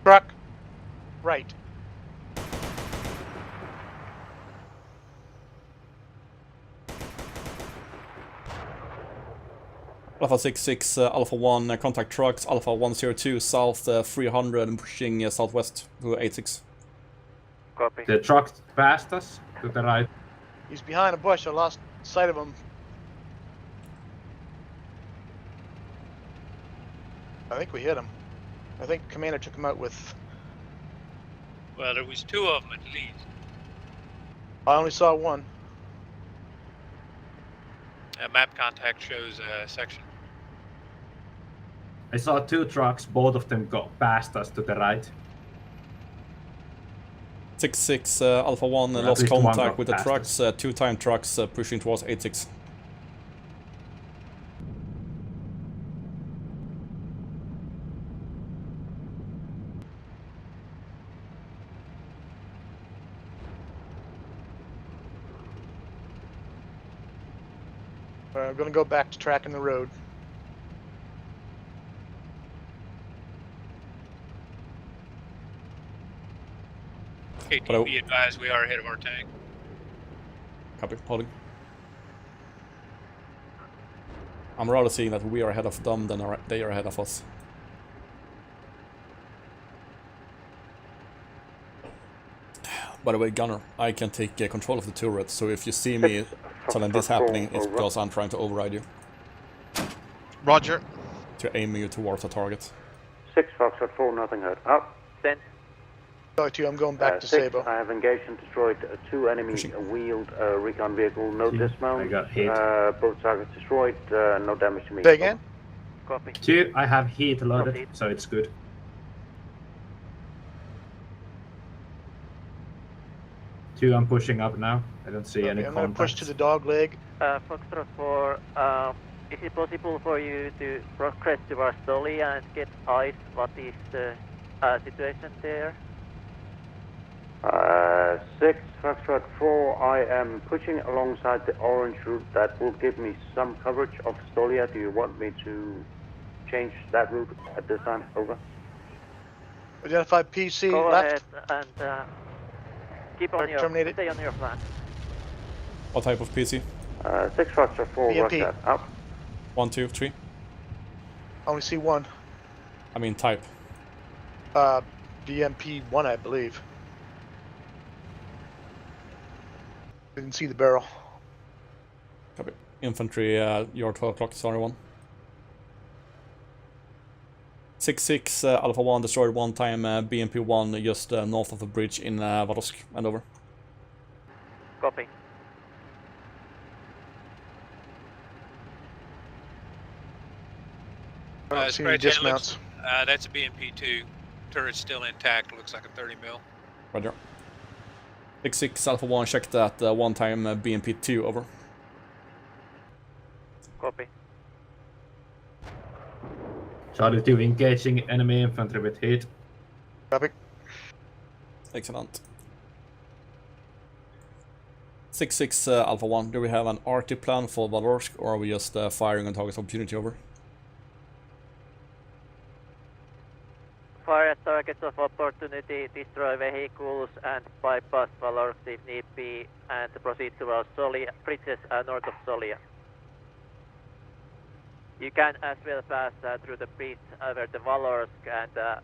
Truck. Right. Alpha 66, Alpha 1, contact trucks, Alpha 102, south 300 and pushing southwest to 86. Copy. The truck passed us to the right. He's behind a bush. I lost sight of him. I think we hit him. I think Commander took him out with... Well, there was 2 of them at least. I only saw one. Map contact shows section. I saw 2 trucks, both of them got past us to the right. 66 Alpha 1 Well, at lost least one contact got with the past trucks, 2-time trucks pushing towards 86. I'm gonna go back to tracking the road. KT, be advised, we are ahead of our tank. Copy, holding. I'm rather seeing that we are ahead of them than they are ahead of us. By the way, Gunner, I can take control of the turret, so if you see me telling this happening, it's because I'm trying to override you. Roger. To aim you towards a target. 6 Foxtrot 4, nothing heard. Up. Then. Charlie 2, I'm going back to 6, Sabo. I have engaged and destroyed 2 enemy wheeled recon vehicle, no dismount. I got hit. Both targets destroyed, no damage to me. Say again? Copy. 2, I have heat loaded, so it's good. 2, I'm pushing up now. I don't see any I'm gonna contacts. push to the dog leg. Foxtrot 4, is it possible for you to progress towards Dolly and get eyes? What is the situation there? 6 Foxtrot 4, I am pushing alongside the orange route. That will give me some coverage of Stolia. Do you want me to change that route at this time? Over. Identify PC Go left. ahead and keep on your, terminated. stay on your plan. What type of PC? 6 Foxtrot 4, rock BMP. that. Up. 1, 2, 3? I only see one. I mean type. BMP 1, I believe. Didn't see the barrel. Copy. Infantry, you're 12 o'clock, sorry 1. 6-6 Alpha 1 destroyed 1 time, BMP 1 just north of the bridge in Vadosk, and over. Copy. I don't see any Scratch, it looks- dismounts. that's a BMP 2. Turret's still intact. Looks like a 30 mil. Roger. 6-6 Alpha 1 checked that 1 time, BMP 2 over. Copy. Charlie 2 engaging enemy infantry with heat. Copy. Excellent. 6-6 Alpha 1, do we have an RT plan for Valorsk, or are we just firing on target opportunity over? Fire at targets of opportunity, destroy vehicles, and bypass Valorsk if need be, and proceed towards Solia, bridges north of Solia. You can as well pass through the bridge over the Valorsk and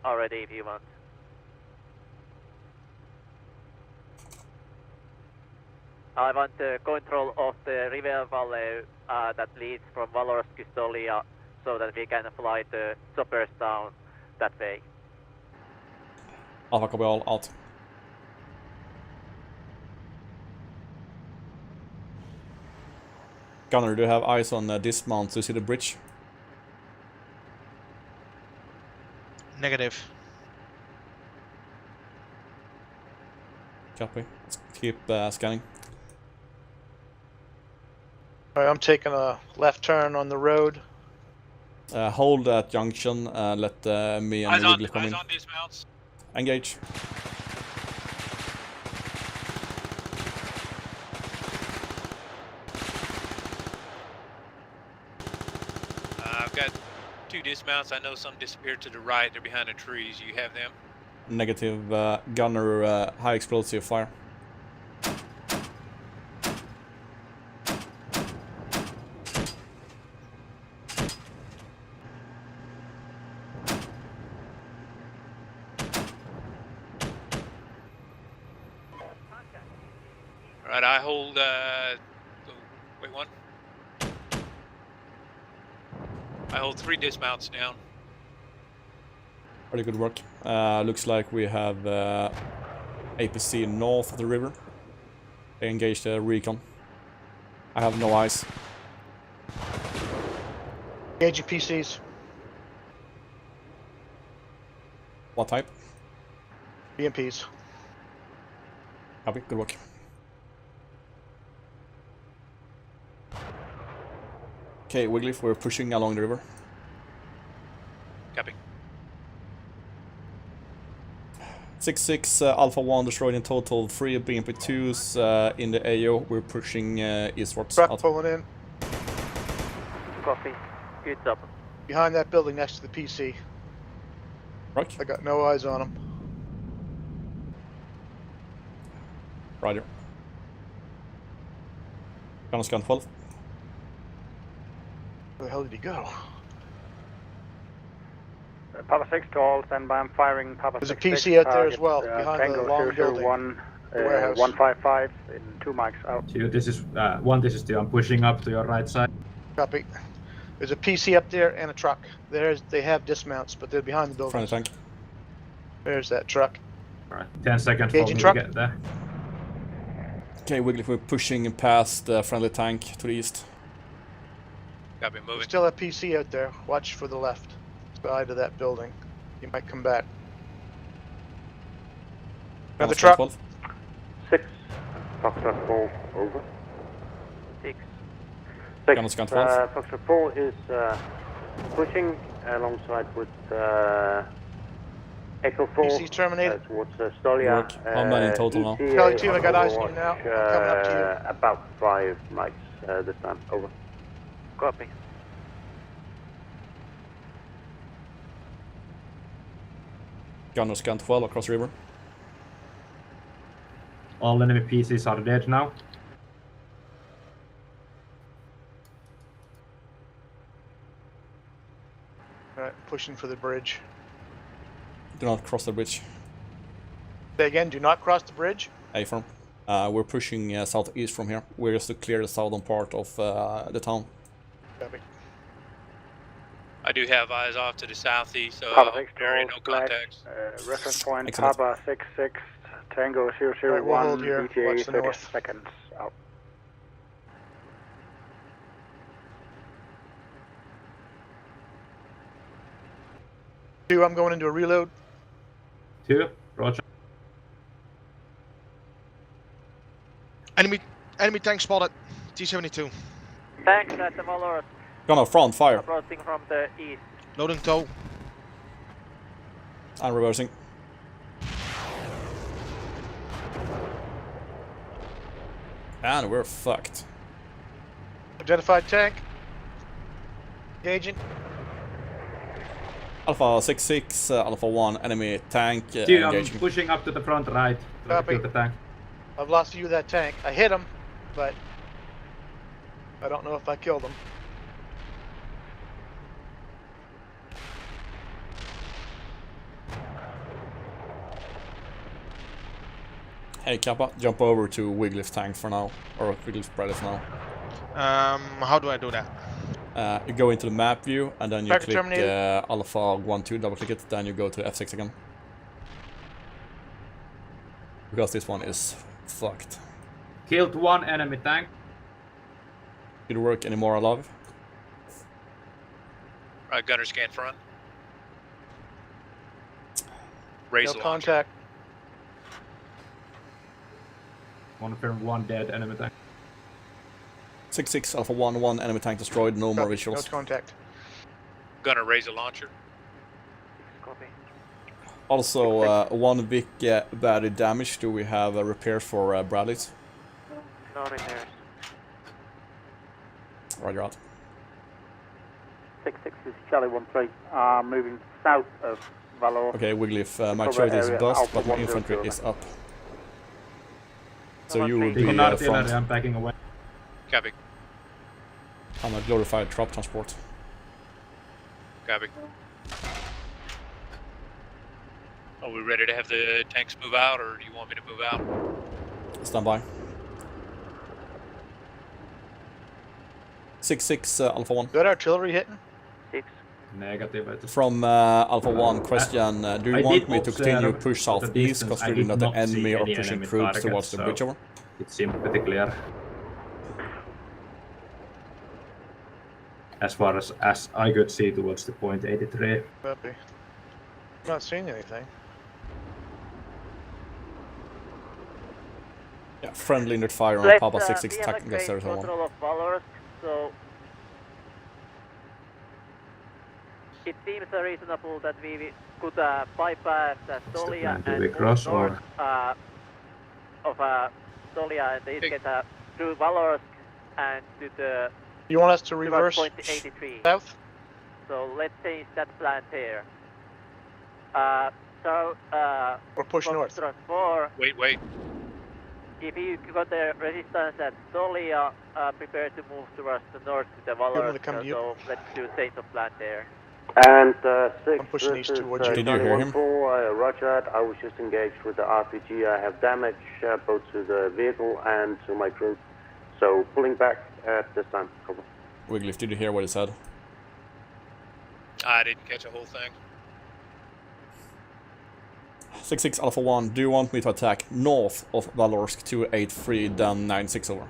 already if you want. I want the control of the river valley that leads from Valorsk to Solia, so that we can fly the choppers down that way. Alpha copy all out. Gunner, do you have eyes on dismount to see the bridge? Negative. Copy. Let's keep scanning. Alright, I'm taking a left turn on the road. Hold that junction, let me and Ridley come in. Eyes on dismounts. Engage. got 2 dismounts. I know some disappeared to the right. They're behind the trees. You have them? Negative. Gunner, high explosive fire. All right, I hold. Wait, one. I hold 3 dismounts down. Pretty good work. Looks like we have APC north of the river. They engaged the recon. I have no eyes. Engage your PCs. What type? BMPs. Copy, good work. Okay, Wigglyf, we're pushing along the river. Copy. 6-6 Alpha 1 destroyed in total, 3 BMP2s in the AO. We're pushing eastwards. Truck pulling in. Copy. Good job. Behind that building next to the PC. Rock. I got no eyes on him. Roger. Gunner scan 12. Where the hell did he go? Papa 6 to all, stand by, I'm firing Papa 6. There's a PC out there as well, behind Tango the long building. 001, warehouse. 155 in 2 mics out. 2, this is 1, this is 2. I'm pushing up to your right side. Copy. There's a PC up there and a truck. They have dismounts, but they're behind the building. Front tank. There's that truck. Alright, 10 seconds for me Engaging truck. to get there. Okay, Wigglyf, we're pushing past the friendly tank to the east. Copy, moving. Still a PC out there. Watch for the left side of that building. He might come back. Another truck. 12. 6. Foxtrot 4, over. 6. 6. Gunner scan 12. Foxtrot 4 is pushing alongside with Echo 4 PC's terminated. towards Stolia. Work. How many in total now? Charlie 2, I got eyes on you now. I'm coming up to you. About 5 mics this time, over. Copy. Gunner scan 12 across the river. All enemy PCs are dead now. Alright, pushing for the bridge. Do not cross the bridge. Say again, do not cross the bridge. A-firm. We're pushing southeast from here. We're just to clear the southern part of the town. Copy. I do have eyes off to the southeast, so Papa 6 there ain't to no all, black, contacts. reference point, Excellent. Papa 6-6, Tango 001, Alright, we'll hold here. ETA Watch the 30 north. seconds, out. Two, I'm going into a reload. 2, roger. Enemy tank spotted. T-72. Thanks at the Valorous. Gunner front, fire. Approaching from the east. Loading tow. And reversing. And we're fucked. Identified tank. Engaging. Alpha 6-6, Alpha 1, enemy tank 2, I'm engaging. pushing up to the front right. To Copy. kill the tank. I've lost view of that tank. I hit him, but I don't know if I killed him. Hey Kappa, jump over to Wigglyf tank for now. Or Wigglyf Bradley for now. How do I do that? You go into the map view and then you Target click terminated. Alpha 1-2, double click it, then you go to F6 again. Because this one is fucked. Killed 1 enemy tank. Did it work anymore alive? Right, gunner scan front. Raise No the launcher. contact. Confirm 1 dead enemy tank. 6-6, Alpha 1-1, enemy tank destroyed, no more No visuals. contact. Gunner raise the launcher. Copy. Also, 1 Vic battery damage. Do we have a repair for Bradley's? No repairs. Roger out. 6-6 is Charlie 1-3, moving south of Valor. Okay, Wiggly, if my cover artillery is area bust, Alpha but my 100. infantry is up. So you will be Taking artillery, front. I'm backing away. Copy. I'm a glorified drop transport. Copy. Are we ready to have the tanks move out, or do you want me to move out? Stand by. 6-6 Alpha 1. Good artillery hitting? 6. Negative. From Alpha 1, question, do you I want did me to continue observe push from the southeast, distance. I considering did that the not see enemy are any pushing enemy troops targets, towards the bridge so over? It seemed pretty clear. As far as I could see towards the point 83. Copy. I'm not seeing anything. Yeah, friendly net fire on Let's, Papa 6-6 we have a tactical great 01. control of Valorsk, so it seems reasonable that we could bypass Stolia Do and we move cross north or? of Stolia and get through Valorsk and to the You want us to towards reverse point 83. south? So let's change that plan here. Or push north? 4, Wait. if you got the resistance at Stolia, prepare to move towards the north to the want me to Valorsk, come to you? so let's do change of plan there. And 6, I'm pushing this these is towards you. Did you hear him? 1-4, roger that. I was just engaged with the RPG. I have damage both to the vehicle and to my crew. So pulling back at this time. Cover. Wiggly, did you hear what he said? I didn't catch a whole thing. 6-6 Alpha 1, do you want me to attack north of Valorsk 283, then 9-6 over?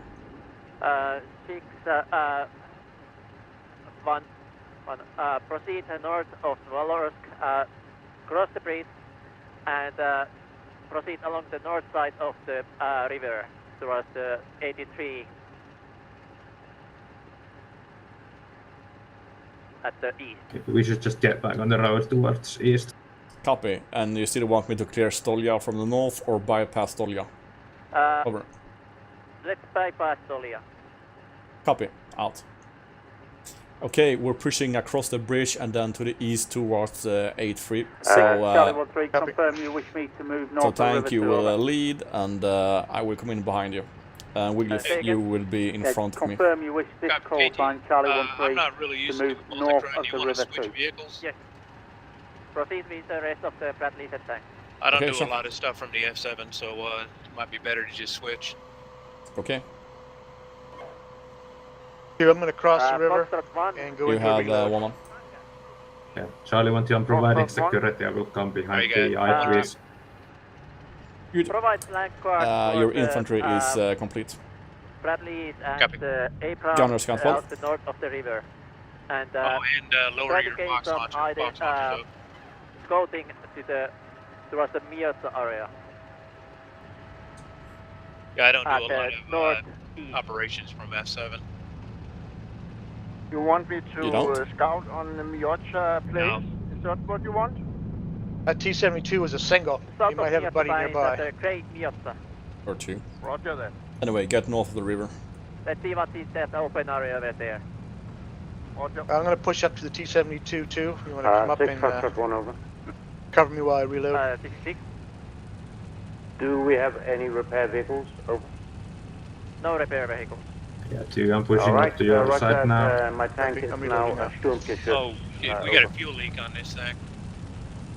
6, 1, proceed north of Valorsk, cross the bridge, and proceed along the north side of the river towards the 83 at the east. We should just get back on the road towards east. Copy, and you still want me to clear Stolia from the north or bypass Stolia? Over. Let's bypass Stolia. Copy, out. Okay, we're pushing across the bridge and then to the east towards 8-3. So, Charlie 1-3, confirm you wish me to move north so of the river tank, you to will over. lead, and I will come in behind you. Wiggly, you will be in front of me. Confirm you wish this call sign Charlie 1-3 I'm not really used to move to north multi-crime. of Do the you want to river switch too. vehicles? Yes. Proceed with the rest of the Bradley's attack. I don't Okay, do sure. a lot of stuff from the F7, so it might be better to just switch. Okay. Here, I'm going to cross the river Foxtrot 1. and go You into a have reload. woman. Yeah. Charlie, when I'm providing security, I will come behind Very the good. I3s. Provide flank guard for Your the, infantry is complete. Bradley's and Copy. Abrams Gunners can out the north of the river. And Lower try to your gain box some launcher. either Box launcher, scouting towards the Miota area. yeah, I don't do at a the lot of northeast. operations from F7. You want me You don't? to scout on the Miota place? No. Is that what you want? That T-72 is a single. South You might of have a Miota buddy Bay is nearby. at the Great Miota. Or two. Roger that. Anyway, get north of the river. Let's see what is that open area over there. Roger. I'm going to push up to the T-72 too. You want to come up 6 and Foxtrot 1 over. cover me while I reload? 66. Do we have any repair vehicles? Over. No repair vehicles. Yeah, two, I'm pushing Alright, up to your roger side that. now. My tank is I'm now reloading a now. Sturmgeschütz. Oh, we got a over. fuel leak on this thing.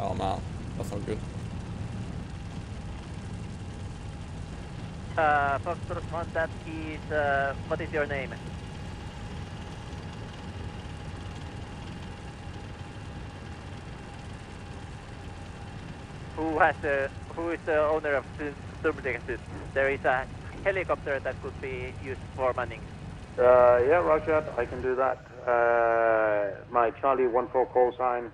Oh man, that's not good. Foxtrot 1, that is, what is your name? Who is the owner of Steelbeasts? There is a helicopter that could be used for manning. Yeah, roger that. I can do that. My Charlie 1-4 call sign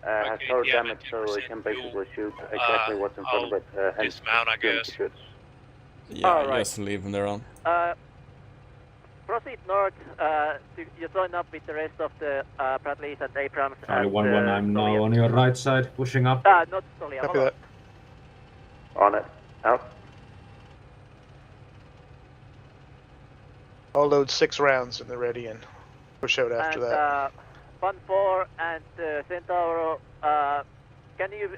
has Okay, turret yeah, damage, so it can fuel. basically shoot exactly what's in front of it. Hence, Dismount, I guess. Sturmgeschütz. Yeah, Alright. just leave them there on. Proceed north. You join up with the rest of the Bradleys and Abrams. Charlie at, 1-1, I'm now Stolia. on your right side, pushing up. Not Stolia. Copy Valorsk. that. On it. Out. I'll load 6 rounds and they're ready and push out after And that. 1-4 and Centauro, can you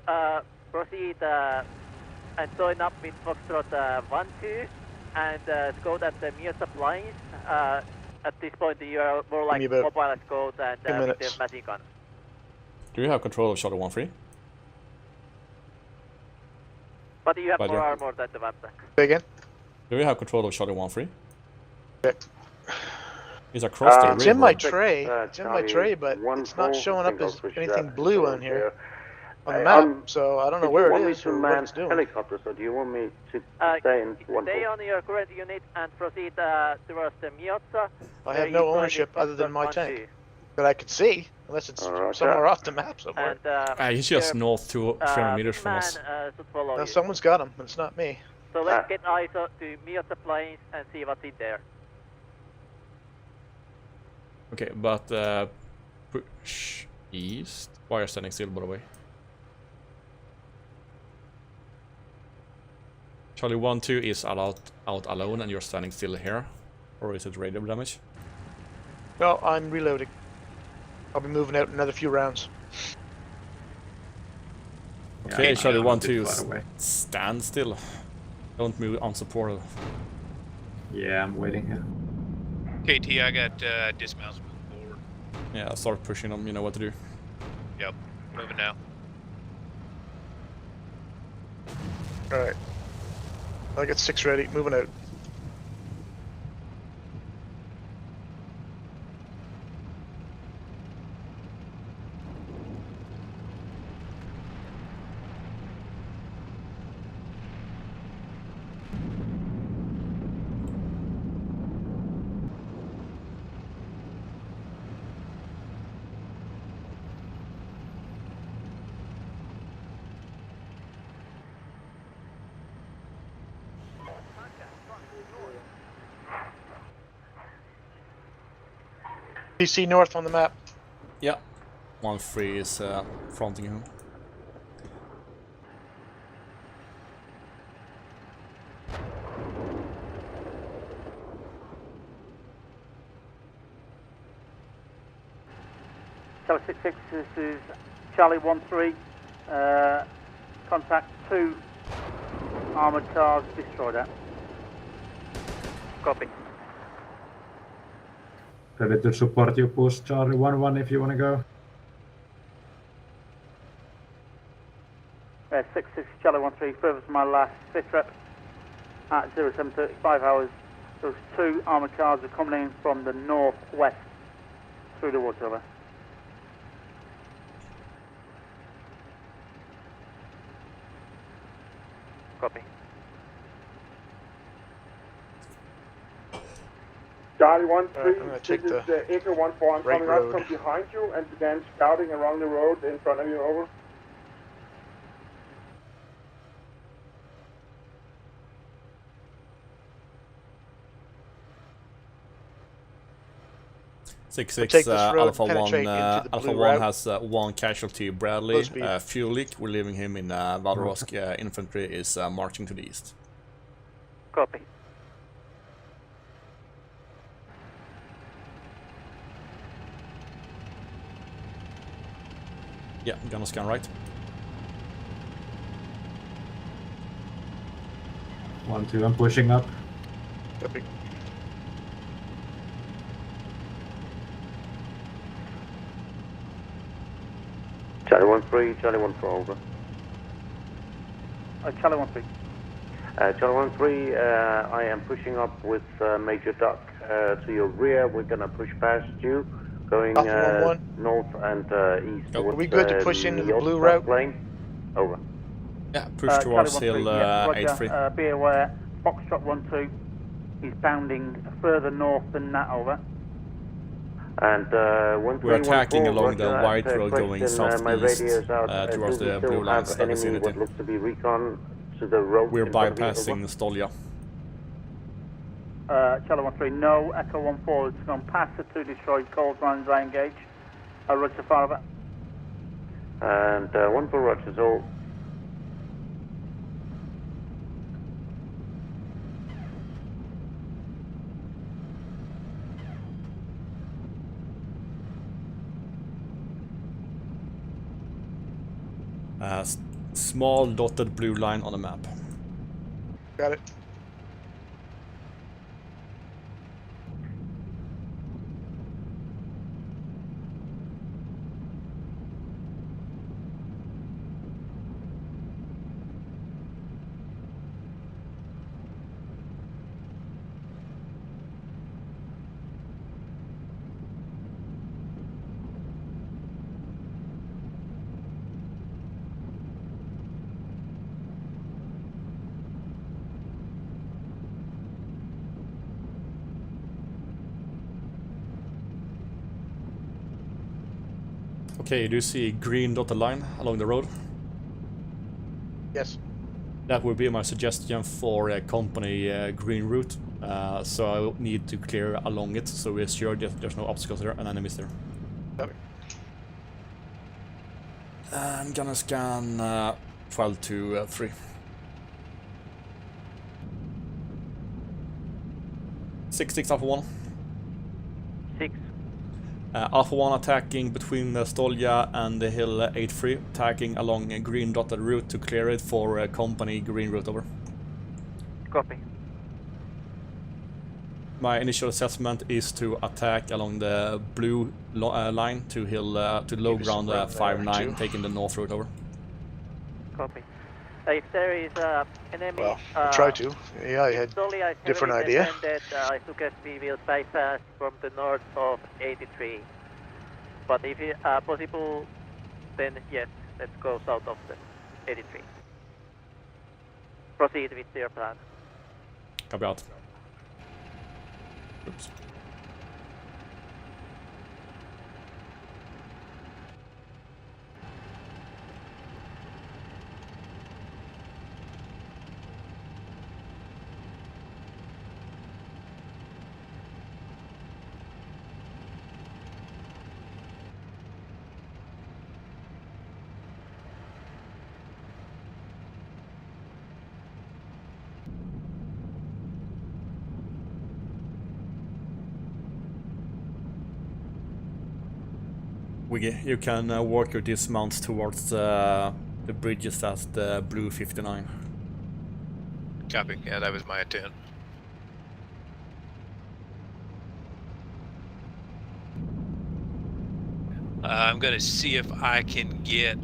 proceed and join up with Foxtrot 1-2 and scout at the Miota Plains? At this point, you are more like mobile scout and with the machine gun. Do you have control of Charlie 1-3? But you have Roger. more armor than the Vamp. Say again? Do you have control of Charlie 1-3? He's across the river. It's in my tray. It's in my tray, but it's not showing up as anything blue on here on the map. So I don't know where it is or what it's doing. Helicopter, so do you want me to stay in 1-4? Stay on your current unit and proceed towards the Miota. I have no ownership other than my tank that I could see, unless it's somewhere off the map somewhere. He's just north to 300 meters from us. No, someone's got him, but it's not me. So let's get eyes to Miota Plains and see what's in there. Okay, but push east. Why are you standing still, by the way? Charlie 1-2 is out alone and you're standing still here? Or is it radio damage? No, I'm reloading. I'll be moving out another few rounds. Okay, Charlie 1-2, stand still. Don't move unsupported. Yeah, I'm waiting here. KT, I got dismounts moving forward. Yeah, start pushing them, you know what to do. Yep, moving now. Alright. I got 6 ready, moving out. PC north on the map. Yeah. 1-3 is fronting him. Charlie 6-6, this is Charlie 1-3. Contact 2 armoured cars destroyed at. Copy. Ready to support you, push Charlie 1-1 if you want to go. 6-6, Charlie 1-3, further to my last 5th rep at 0735 hours. Those 2 armoured cars are coming in from the northwest through the water over. Copy. Charlie 1-3, this is Echo 1-4, I'm coming up from behind you and began scouting along the road in front of you, over. Alpha 1 has 1 casualty, Bradley, fuel leak, we're leaving him in Valorosk, infantry is marching to the east. Copy. Yeah, gonna scan right. 1-2, I'm pushing up. Copy. Charlie 1-3, Charlie 1-4, over. Charlie 1-3. Charlie 1-3, I am pushing up with Major Duck to your rear. We're gonna push past you, going north and east. Are we good to push into the blue route? Plane. Over. Yeah, push towards Hill 83. Be aware, Foxtrot 1-2 is bounding further north than that, over. And we're attacking along the white road going southeast towards the blue lines vicinity. Looks to be recon to the road. We're bypassing Stolia. Charlie 1-3, no. Echo 1-4, it's gone past the 2 destroyed coal lines. I engage. Roger, far over. And 1-4, Roger's all. Small dotted blue line on the map. Got it. Okay, do you see a green dotted line along the road? Yes. That would be my suggestion for a company green route. So I will need to clear along it, so we're sure there's no obstacles there and enemies there. Okay. I'm gonna scan 12 to 3. 6 Alpha 1. 6. Alpha 1 attacking between Stolja and the hill 8-3, attacking along a green dotted route to clear it for company green route, over. Copy. My initial assessment is to attack along the blue line to hill to low ground 5-9, taking the north route, over. Copy. If there is enemy, Well, I'll try to. Yeah, I had different idea. I suggest we will bypass from the north of 83. But if it possible, then yes, let's go south of the 83. Proceed with your plan. Copy out. Oops. You can work your dismounts towards the bridges at the blue 59. Copy. Yeah, that was my intent. I'm going to see if I can get,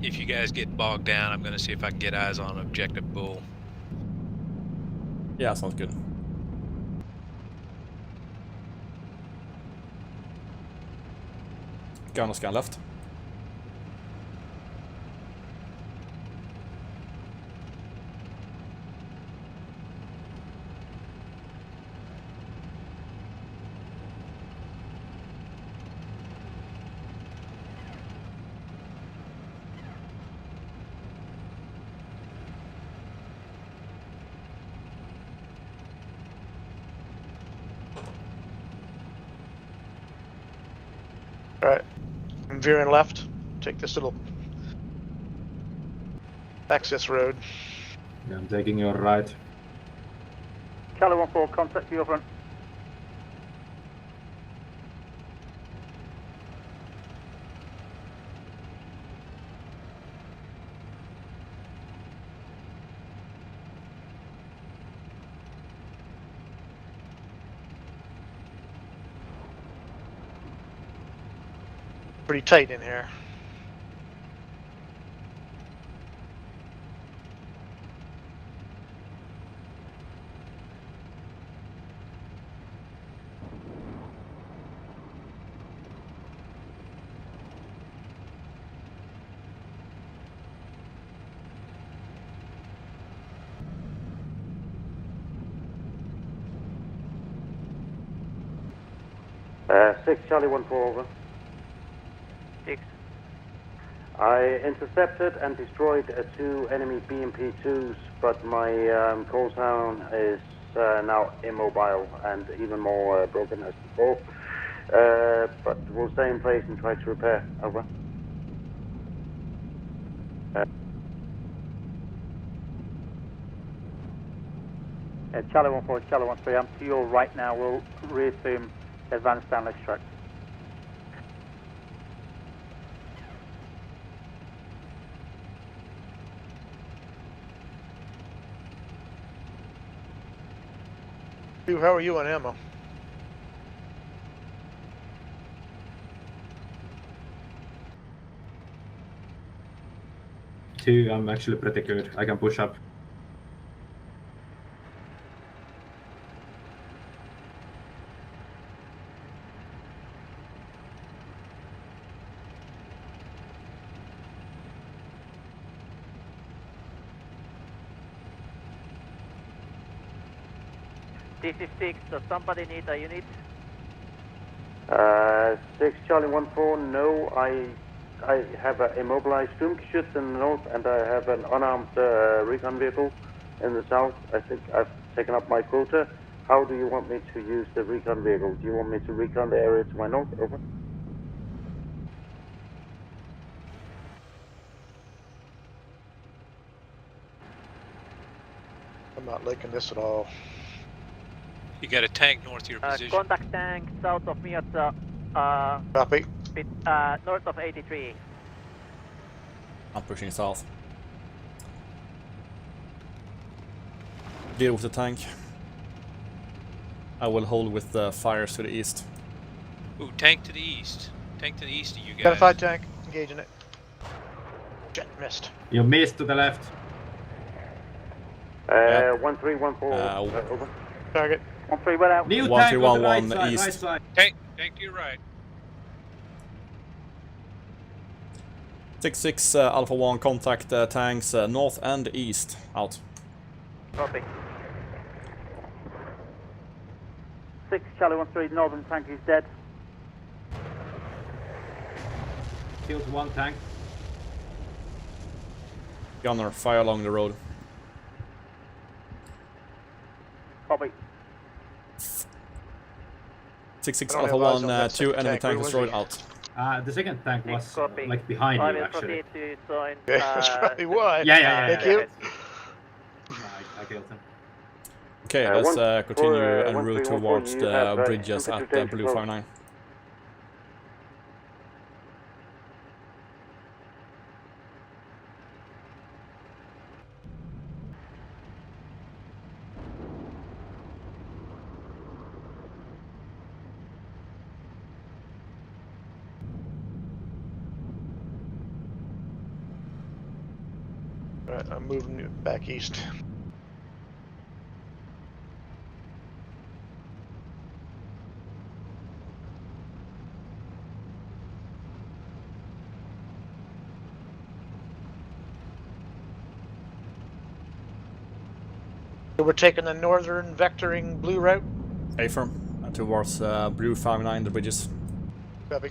if you guys get bogged down, I'm going to see if I can get eyes on Objective Bull. Yeah, sounds good. Gonna scan left. Alright. I'm veering left. Take this little access road. Yeah, I'm taking your right. Charlie 1-4, contact your front. Pretty tight in here. Six Charlie 1-4, over. 6. I intercepted and destroyed 2 enemy BMP-2s, but my call sound is now immobile and even more broken as before. But we'll stay in place and try to repair, over. Charlie 1-4, Charlie 1-3, I'm to your right now. We'll reassume advanced down this track. 6. 6. 6. Dude, how are you on ammo? Two, I'm actually pretty good. I can push up. This is 6, so somebody need a unit? 6 Charlie 1-4, no, I have an immobilized Sturmgeschütz in the north, and I have an unarmed recon vehicle in the south. I think I've taken up my quota. How do you want me to use the recon vehicle? Do you want me to recon the area to my north? Over. I'm not liking this at all. You got a tank north of your position. Contact tank south of me at Copy. North of 83. I'm pushing south. Deal with the tank. I will hold with the fires to the east. Ooh, tank to the east. Tank to the east of you guys. Identified tank, engaging it. Jet missed. You missed to the left. 1314, over. Target. 13 went out. New tank on the right 1311 side, east. right side. Tank to your right. 6-6 Alpha 1, contact tanks north and east. Out. Copy. 6 Charlie 13, northern tank is dead. Killed one tank. Gunner, fire along the road. Copy. 6-6 I don't Alpha realize 1, on that 2 second enemy tank. tank Where was destroyed. he? Out. The second tank was Copy. like behind I you will actually. proceed to join. That's probably why. Yeah. Thank you. I killed him. Okay, let's continue en route 1314, towards you the have, bridges at infantry Blue tanks 59. Alright, I'm moving you back east. So we're taking the northern vectoring blue route. Affirm. Towards Blue 59, the bridges. Copy.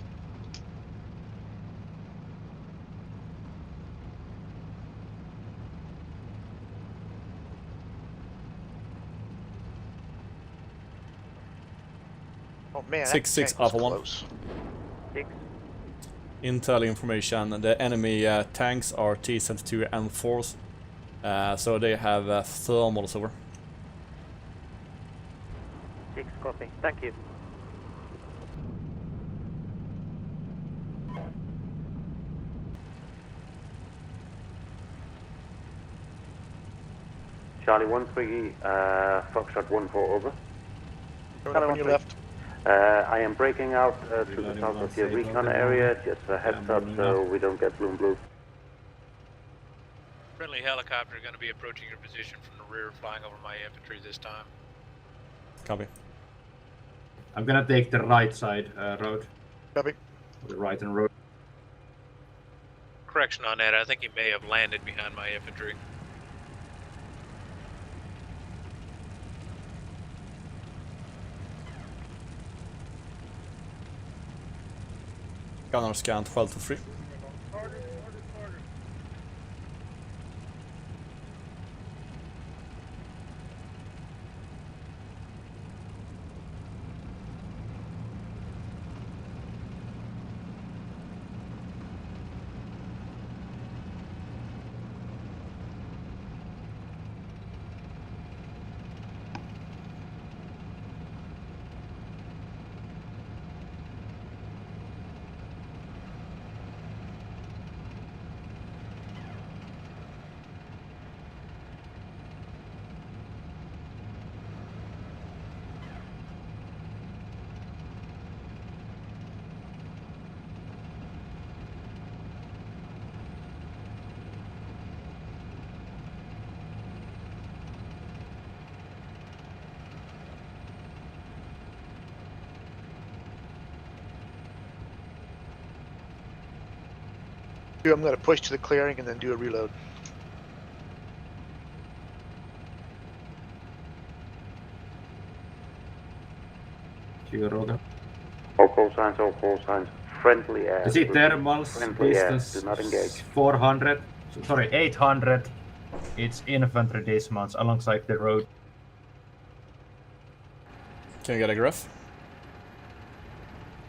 Oh man, 6-6 that was Alpha 1. close. 6. Intel information, the enemy tanks are T-72 M4s, so they have thermals over. 6, copy. Thank you. Charlie 13, Foxtrot 14, over. When you left. I am breaking out to the south of your recon area, just a heads up so we don't get bloom blue. Friendly helicopter going to be approaching your position from the rear, flying over my infantry this time. Copy. I'm gonna take the right side road. Copy. The right and road. Correction on that, I think he may have landed behind my infantry. Gunner scan 12 to 3. I'm going to push to the clearing and then do a reload. All call signs, all call signs. Friendly air. You see thermals, Friendly air. distance Do not engage. 400, sorry, 800. It's infantry dismounts alongside the road. Can you get a graph?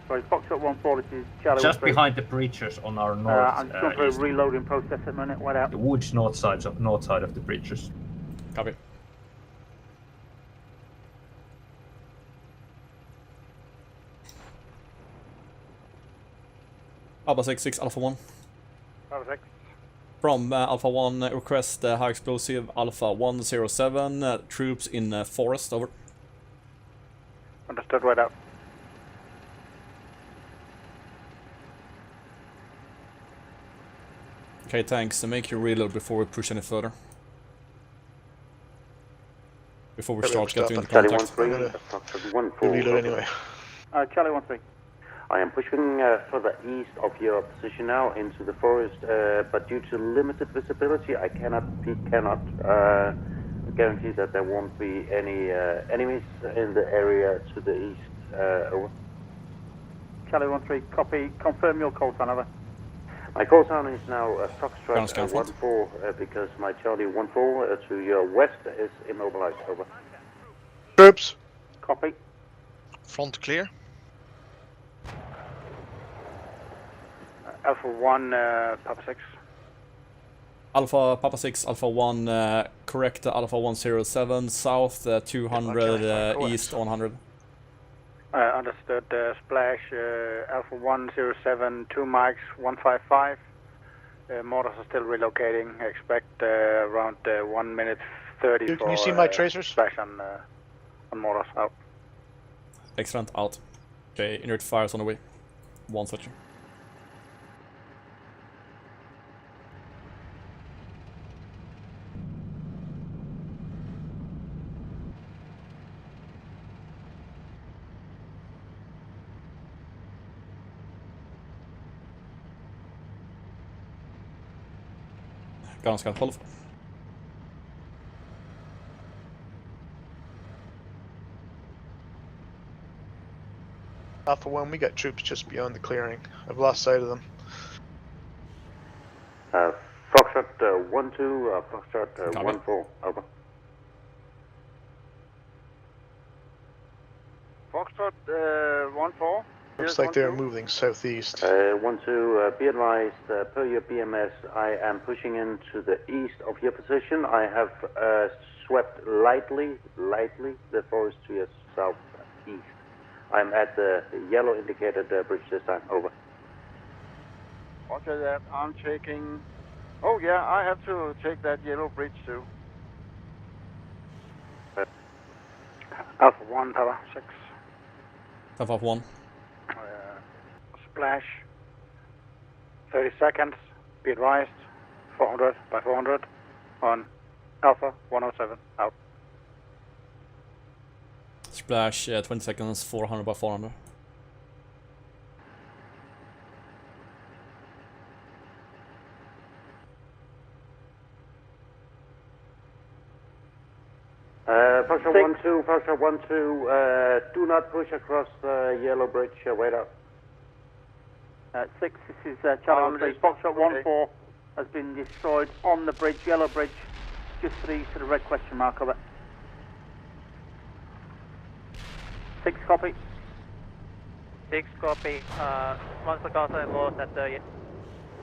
Sorry, Foxtrot 140 is Charlie. Just behind the breachers on our north. I'm just going through a reloading process at the minute. Wait out. The woods north side of the breachers. Copy. Alpha 66, Alpha 1. Alpha 6. From Alpha 1, request high explosive Alpha 107, troops in forest, over. Understood, wait out. Okay, thanks. Make your reload before we push any further. Before we start getting into contact. Reload anyway. Charlie 13. I am pushing further east of your position now into the forest, but due to limited visibility, I cannot guarantee that there won't be any enemies in the area to the east. Over. Charlie 13, copy. Confirm your call sign, over. My call sign is now Foxtrot 14 because my Charlie 14 to your west is immobilized. Over. Troops. Copy. Front clear. Alpha 1, Papa 6. Alpha Papa 6, Alpha 1, correct Alpha 107, south 200, east 100. Understood. Splash, Alpha 107, 2 mics, 155. Mortars are still relocating. Expect around 1 minute 30 Dude, for can you see my tracers? splash on mortars. Out. Excellent, out. Okay, inert fires on the way. One section. Ganska 12. Alpha 1, we got troops just beyond the clearing. I've lost sight of them. Foxtrot 12, Foxtrot 14, over. Foxtrot 14. Looks like they're moving southeast. 12, be advised, per your BMS, I am pushing into the east of your position. I have swept lightly the forest to your southeast. I'm at the yellow indicated bridge this time, over. Roger that, I'm checking. Oh yeah, I have to take that yellow bridge too. Alpha 1, Papa 6. Alpha 1. Splash. 30 seconds. Be advised. 400 by 400 on Alpha 107. Out. Splash, 20 seconds, 400 by 400. Foxtrot 12, do not push across the yellow bridge, wait up. 6, this is Charlie 13. Foxtrot 14 has been destroyed on the bridge, yellow bridge, just to the east of the red question mark of it. 6, copy. 6, copy. Once the call sign lost at the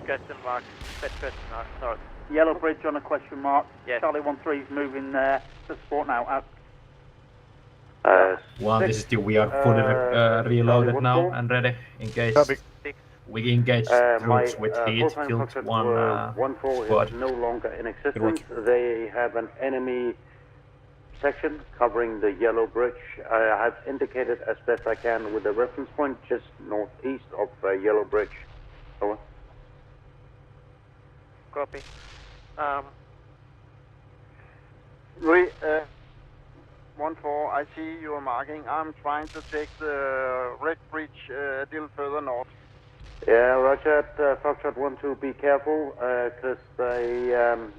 question mark, red question mark, north. Yellow bridge on a question mark. Yes. Charlie 13 is moving there to support now. Out. Well, this is the, we are fully reloaded now and ready in case we engage troops with heat, killed one squad. Is no longer in existence. They have an enemy section covering the yellow bridge. I have indicated as best I can with the reference point just northeast of yellow bridge. Over. Copy. 14, I see you are marking. I'm trying to take the red bridge a little further north. Yeah, roger. Foxtrot 1-2, be careful, because they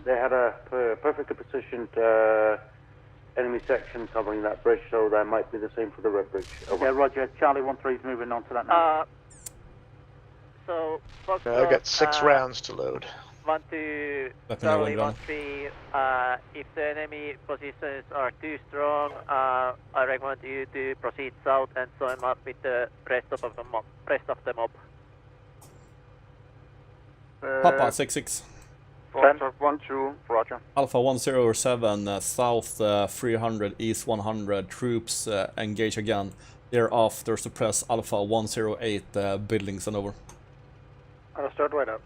had a perfectly positioned enemy section covering that bridge, so that might be the same for the red bridge. Over. Yeah, roger. Charlie 1-3 is moving on to that now. So, Foxtrot, I've got 6 rounds to load. 1-2, Let me know when Charlie you're done. 1-3, if the enemy positions are too strong, I recommend you to proceed south and join up with the rest of the mob. Papa 6-6. Foxtrot 1-2, roger. Alpha 107, south 300, east 100, troops engage again. Thereafter suppress Alpha 108 buildings and over. I'll start right up.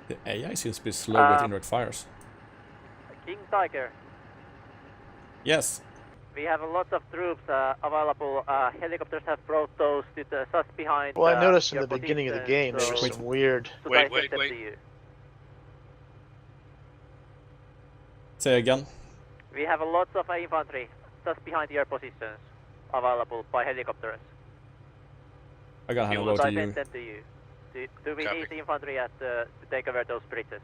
The AI seems to be slow with indirect fires. King Tiger, Yes. we have a lot of troops available. Helicopters have brought those to the just behind. Well, I noticed in your the beginning of the position, game there was so- some weird. so Wait, I wait, sent them wait. to you. Say again. We have a lot of infantry just behind your positions available by helicopters. I gotta hand it So over I to you. sent them to you. Do we Copy. need infantry to take over those bridges?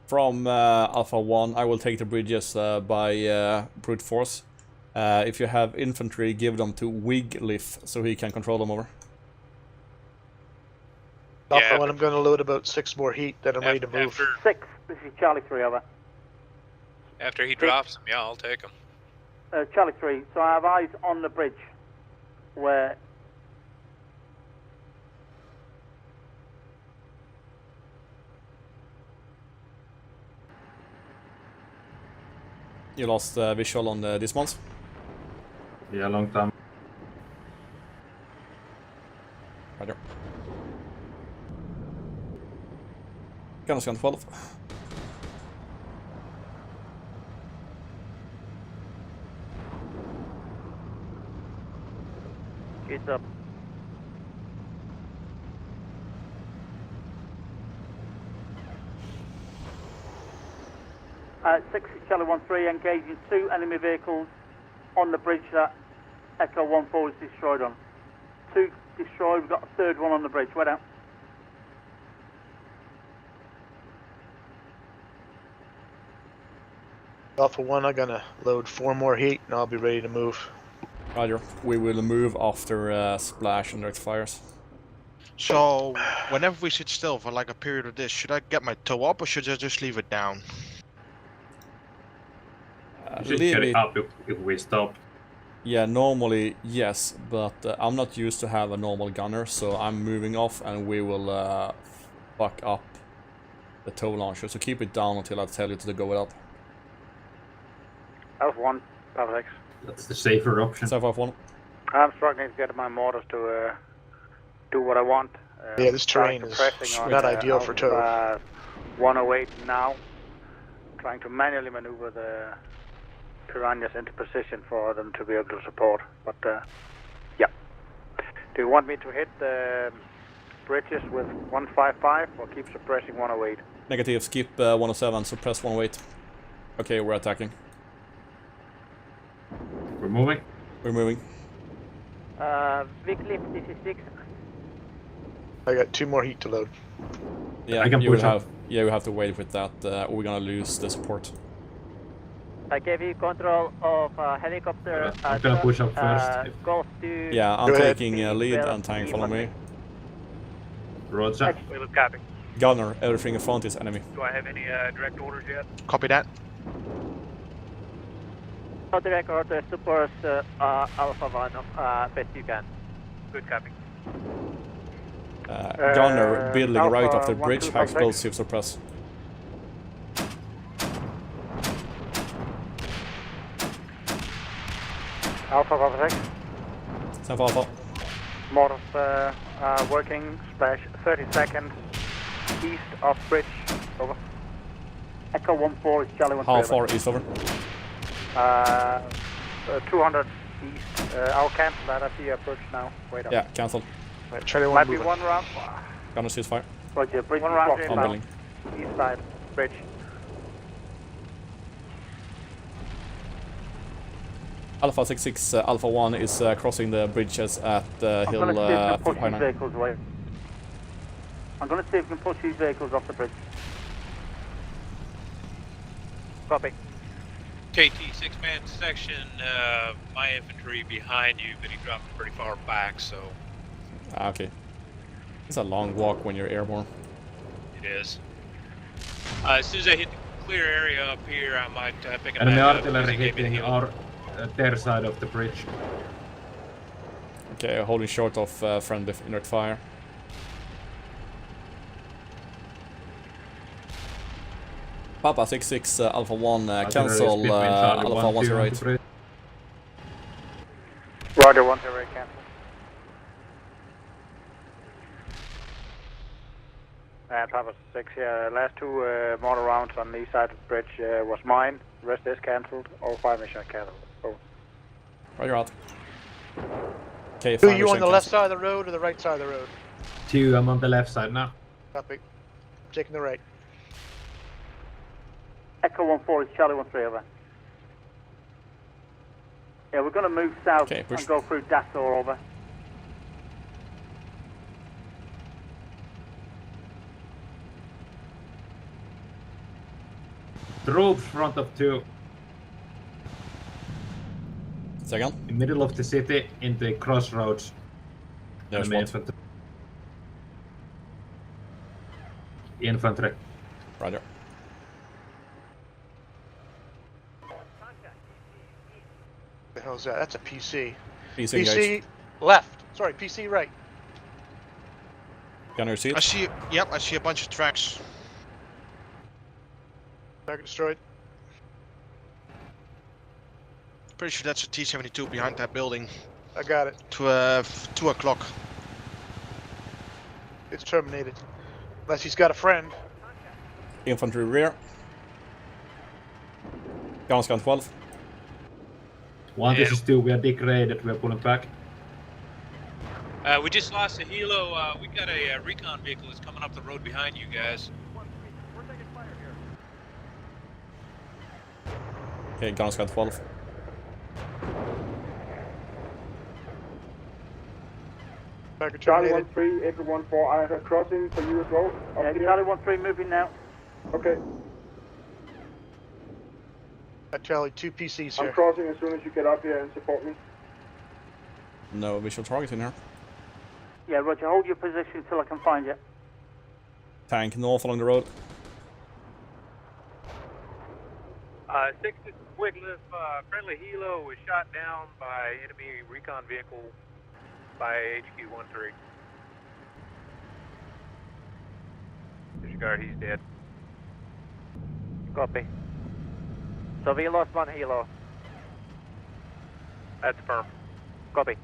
From Alpha 1, I will take the bridges by brute force. If you have infantry, give them to Wiglif so he can control them over. Alpha 1, I'm going to load about 6 more heat, then I'm ready to move. 6, this is Charlie 3, over. After he drops them, yeah, I'll take them. Charlie 3, so I have eyes on the bridge where... You lost visual on the dismounts? Yeah, long time. Roger. Gunner scan 12. It's up. Uh, 6 Charlie 1-3 engaging 2 enemy vehicles on the bridge that Echo 1-4 is destroyed on. 2 destroyed, we've got a third one on the bridge. Wait out. Alpha 1, I'm going to load 4 more heat and I'll be ready to move. Roger. We will move after splash and direct fires. So, whenever we sit still for like a period of this, should I get my toe up or should I just leave it down? You should get it up if we stop. Yeah, normally yes, but I'm not used to have a normal gunner, so I'm moving off and we will fuck up the tow launcher. So keep it down until I tell you to go it up. Alpha 1, Papa 6. That's the safer option. Alpha 1. I'm struggling to get my mortars to do what I want. Yeah, this terrain is not ideal for tow. 108 now. Trying to manually maneuver the Piranhas into position for them to be able to support. But, yeah. Do you want me to hit the bridges with 155 or keep suppressing 108? Negative, skip 107, suppress 108. Okay, we're attacking. We're moving? We're moving. Wycliffe, this is 6. I got 2 more heat to load. Yeah, I can you will push up. have. Yeah, we have to wait with that, or we're gonna lose the support. I gave you control of helicopter. I'm gonna push up first. Golf 2. Yeah, I'm Go ahead. taking lead and tank follow me. Roger. We look copy. Gunner, everything in front is enemy. Do I have any direct orders yet? Copy that. No direct order, support Alpha 1 best you can. Good copy. Gunner, building Alpha right off the 1, bridge, 2, high 5, 6. explosive suppress. Alpha Alpha 6. San Alpha. Mortars working, splash 30 seconds east of bridge, over. Echo 1-4 is Charlie 1-3. How far east over? 200 east. I'll cancel that at the approach now. Wait up. Yeah, cancel. Right, Charlie 1 Might be moving. one round. Gonna ceasefire. Roger, bridge One is round blocked. On inbound. building. East side, bridge. Alpha 66, Alpha 1 is crossing the bridges at I'm hill going to see if we can push high these 9. vehicles away. I'm going to see if we can push these vehicles off the bridge. Copy. KT 6-man section, my infantry behind you, but he dropped pretty far back, so Ah, okay. It's a long walk when you're airborne. it is. As soon as I hit the clear area up here, I might pick it Enemy back up. because artillery he gave me the hitting heal. our their side of the bridge. Okay, holding short of friendly inert fire. Papa 66, Alpha 1, cancel Alpha 108. Roger, 108, cancel. And Papa 6, yeah, last two mortar rounds on the east side of the bridge was mine. The rest is cancelled. All 5 missions cancelled. Over. Roger out. Okay, Who fine, are you on mission the left cancel. side of the road or the right side of the road? 2, I'm on the left side now. Copy. Taking the right. Echo 1-4 is Charlie 1-3, over. Yeah, we're going to move south Okay, push. and go through Dassor, over. Troops front of 2. Second. In middle of the city, in the crossroads. There's Enemy one. infantry. Infantry. Roger. The hell's that? That's a PC. PC PC engaged. left. Sorry, PC right. Gunner I seat. see. Yep, I see a bunch of tracks. Target destroyed. Pretty sure that's a T-72 behind that building. I got it. To 2 o'clock. It's terminated. Unless he's got a friend. Infantry rear. Guns gun 12. 1, this is 2, we are degraded, we are pulling back. We just lost a helo. We got a recon vehicle that's coming up the road behind you guys. Okay, guns gun 12. Target Charlie terminated. 1-3, Echo 1-4, I have a crossing for you as well. Yeah, Up here. Charlie 1-3 moving now. Okay, Charlie, 2 PCs I'm here. crossing as soon as you get up here and support me. No visual target in here. Yeah, Roger, hold your position until I can find you. Tank north along the road. 6 is Wycliffe. Friendly helo was shot down by enemy recon vehicle by HQ-13. Disregard, he's dead. Copy. So we lost 1 helo. That's firm. Copy.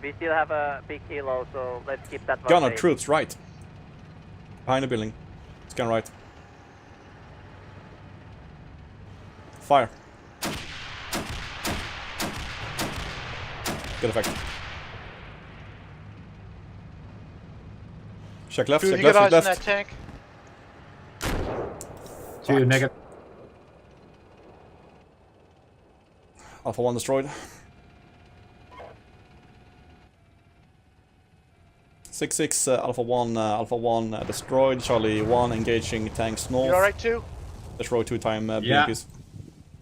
We still have a big helo, so let's keep that one Gunner, safe. troops, right. Behind the building. Scan right. Fire. Good effect. Check left, Dude, check you got left, eyes check on that left. tank? 2, negative. Alpha 1 destroyed. 6-6, Alpha 1 destroyed. Charlie 1 engaging tanks north. You alright too? Destroy 2-time Yeah. BMPs.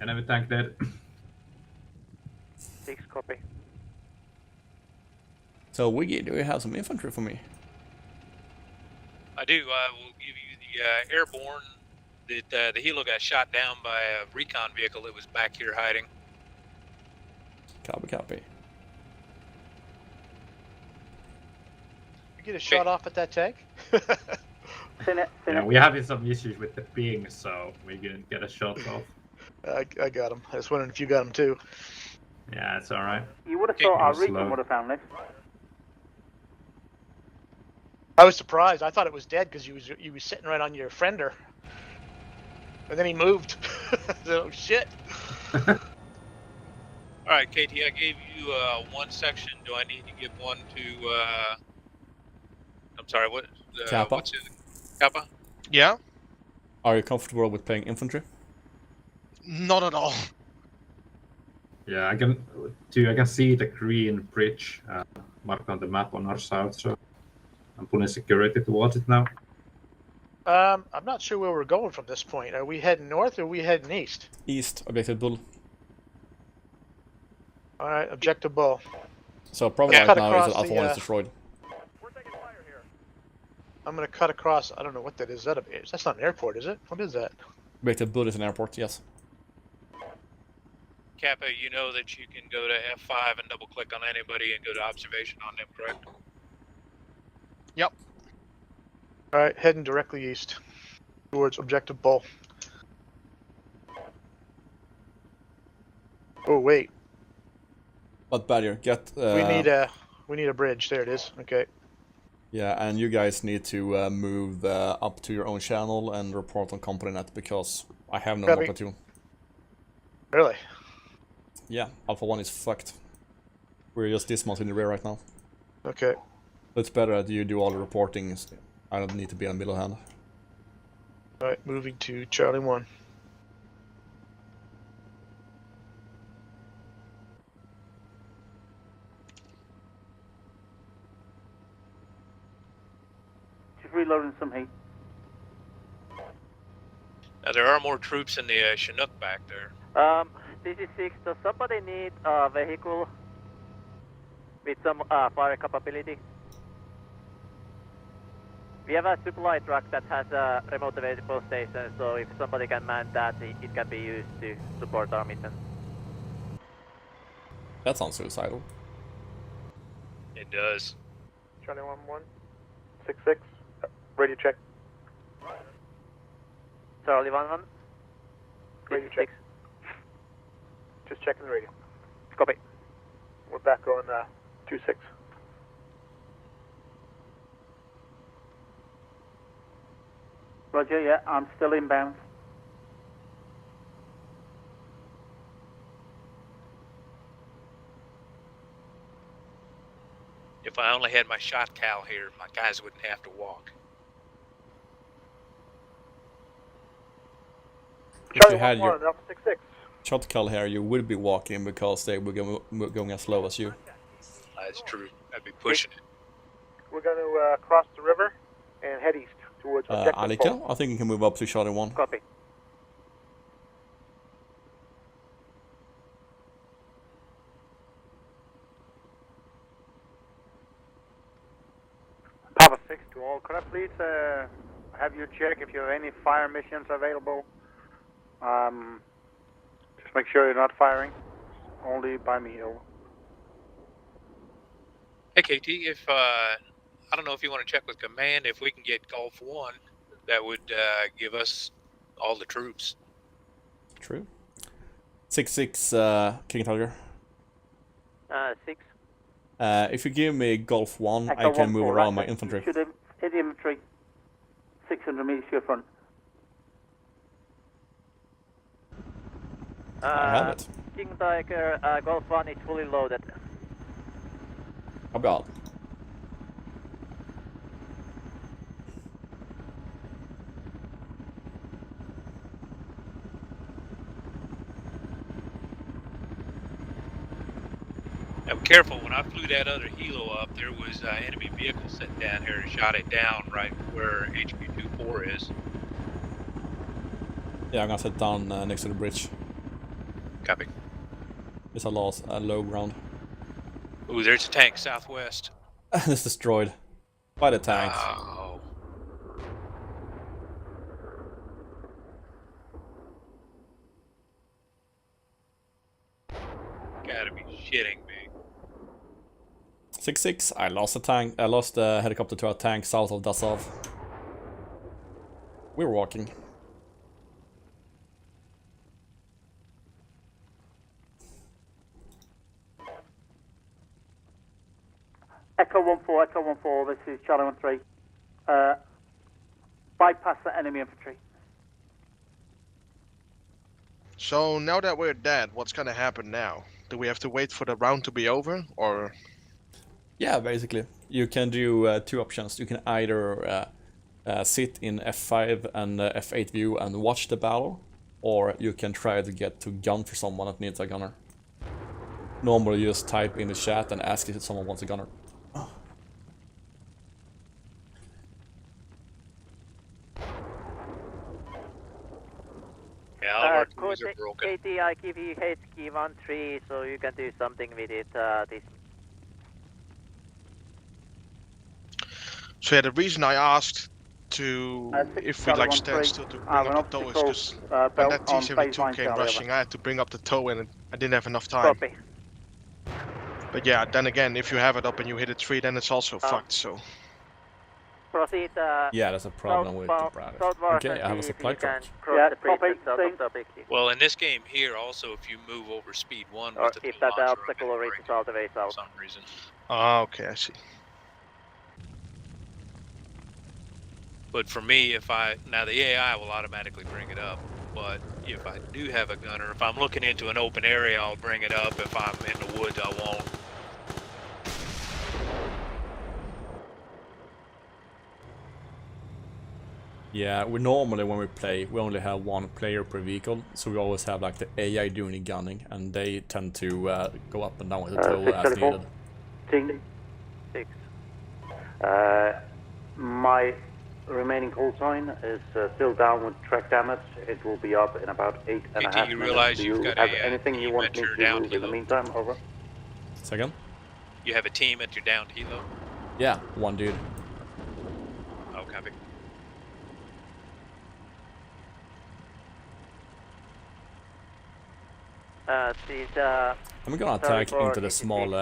Enemy tank dead. 6, copy. So, Wiggy, do you have some infantry for me? I do. I will give you the airborne. That the helo got shot down by a recon vehicle that was back here hiding. Copy, copy. You get a shot off at that tank? Yeah, we're having some issues with the ping, so we didn't get a shot off. I got him. I was wondering if you got him too. Yeah, it's alright. You would have thought our Slow. Regan would have found this. I was surprised. I thought it was dead because you was sitting right on your friender, and then he moved. Oh shit! All right, KT, I gave you one section. Do I need to give one to? I'm sorry. What? Kappa. What's it? Kappa. Yeah. Are you comfortable with playing infantry? Not at all. Yeah, I can see the green bridge marked on the map on our south, so I'm putting security towards it now. I'm not sure where we're going from this point. Are we heading north or are we heading east? East, objective bull. All right, objective bull. So problem Let's right cut now is across that Alpha the, 1 is destroyed. I'm gonna cut across. I don't know what that is. That's not an airport, is it? What is that? Objective bull is an airport, yes. Kappa, you know that you can go to F5 and double click on anybody and go to observation on them, correct? Yep. All right, heading directly east towards objective bull. Oh wait, But Badger, get... we need a bridge. There it is. Okay. Yeah, and you guys need to move up to your own channel and report on company net because I have no more platoon. Really? Yeah, Alpha 1 is fucked. We're just dismounted in the rear right now. Okay. It's better that you do all the reporting. I don't need to be on middle hand. All right, moving to Charlie 1. Just reloading some heat. Now there are more troops in the Chinook back there. DC6, does somebody need a vehicle with some fire capability? We have a supply truck that has a remote available station, so if somebody can man that, it can be used to support our mission. That sounds suicidal. It does. Charlie 1-1, 6-6, radio check. Charlie 1-1. Radio check. Just checking the radio. Copy. We're back on 2-6. Roger, yeah, I'm still inbound. If I only had my shot cal here, my guys wouldn't have to walk. If you had your Alpha 6-6. shot call here, you would be walking because they were going as slow as you. That's true. I'd be pushing it. We're going to cross the river and head east towards objective Alika, I think you can move up to Charlie 1. Copy. Papa 6 to all. Could I please have you check if you have any fire missions available? Just make sure you're not firing. Only by me, over. Hey KT, if I don't know if you want to check with command if we can get Gulf 1, that would give us all the troops. True. 6-6, King Tiger. 6. If you give me Gulf 1, Echo I can 1-4, move around my right. infantry. Should hit infantry. 600 meters to your front. I have it. King Tiger, Golf 1 is fully loaded. About. Now be careful, when I flew that other helo up, there was enemy vehicles sitting down here and shot it down right where HQ-24 is. Yeah, I'm gonna sit down next to the bridge. Copy. It's a low ground. Ooh, there's a tank southwest. It's destroyed by the tank. Oh. Gotta be shitting me. 6-6, I lost a tank. I lost a helicopter to a tank south of Dasov. We're walking. Echo 1-4, this is Charlie 1-3. Bypass the enemy infantry. So now that we're dead, what's gonna happen now? Do we have to wait for the round to be over, or? Yeah, basically. You can do two options. You can either sit in F5 and F8 view and watch the battle, or you can try to get to gun for someone that needs a gunner. Normally you just type in the chat and ask if someone wants a gunner. Yeah, all of our tools are broken. KT, I give you HK 1-3, so you can do something with it. So yeah, the reason I asked to if we like stand still to bring up the tow is because when that T-72 came rushing, I had to bring up the tow and I didn't have enough time. Copy. But yeah, then again, if you have it up and you hit a tree, then it's also fucked. So. Proceed. Yeah, that's a problem with the Bradley. Okay, I have a supply truck. Yeah, copy. Well, in this game here, also, if you move over speed 1 with the if that obstacle reaches all the way south. for some reason. Oh, okay, I see. But for me, now the AI will automatically bring it up, but if I do have a gunner, if I'm looking into an open area, I'll bring it up. If I'm in the woods, I won't. Yeah, we normally when we play, we only have one player per vehicle, so we always have like the AI doing the gunning, and they tend to go up and down with the tow as needed. Ting. 6. My remaining call sign is still down with track damage. It will be up in about 8.5 minutes. You realize Do you've you got have a anything you want me to down move in the meantime? Over. Second? You have a team at your downed helo? Yeah, one dude. Oh, copy. I'm gonna attack into the small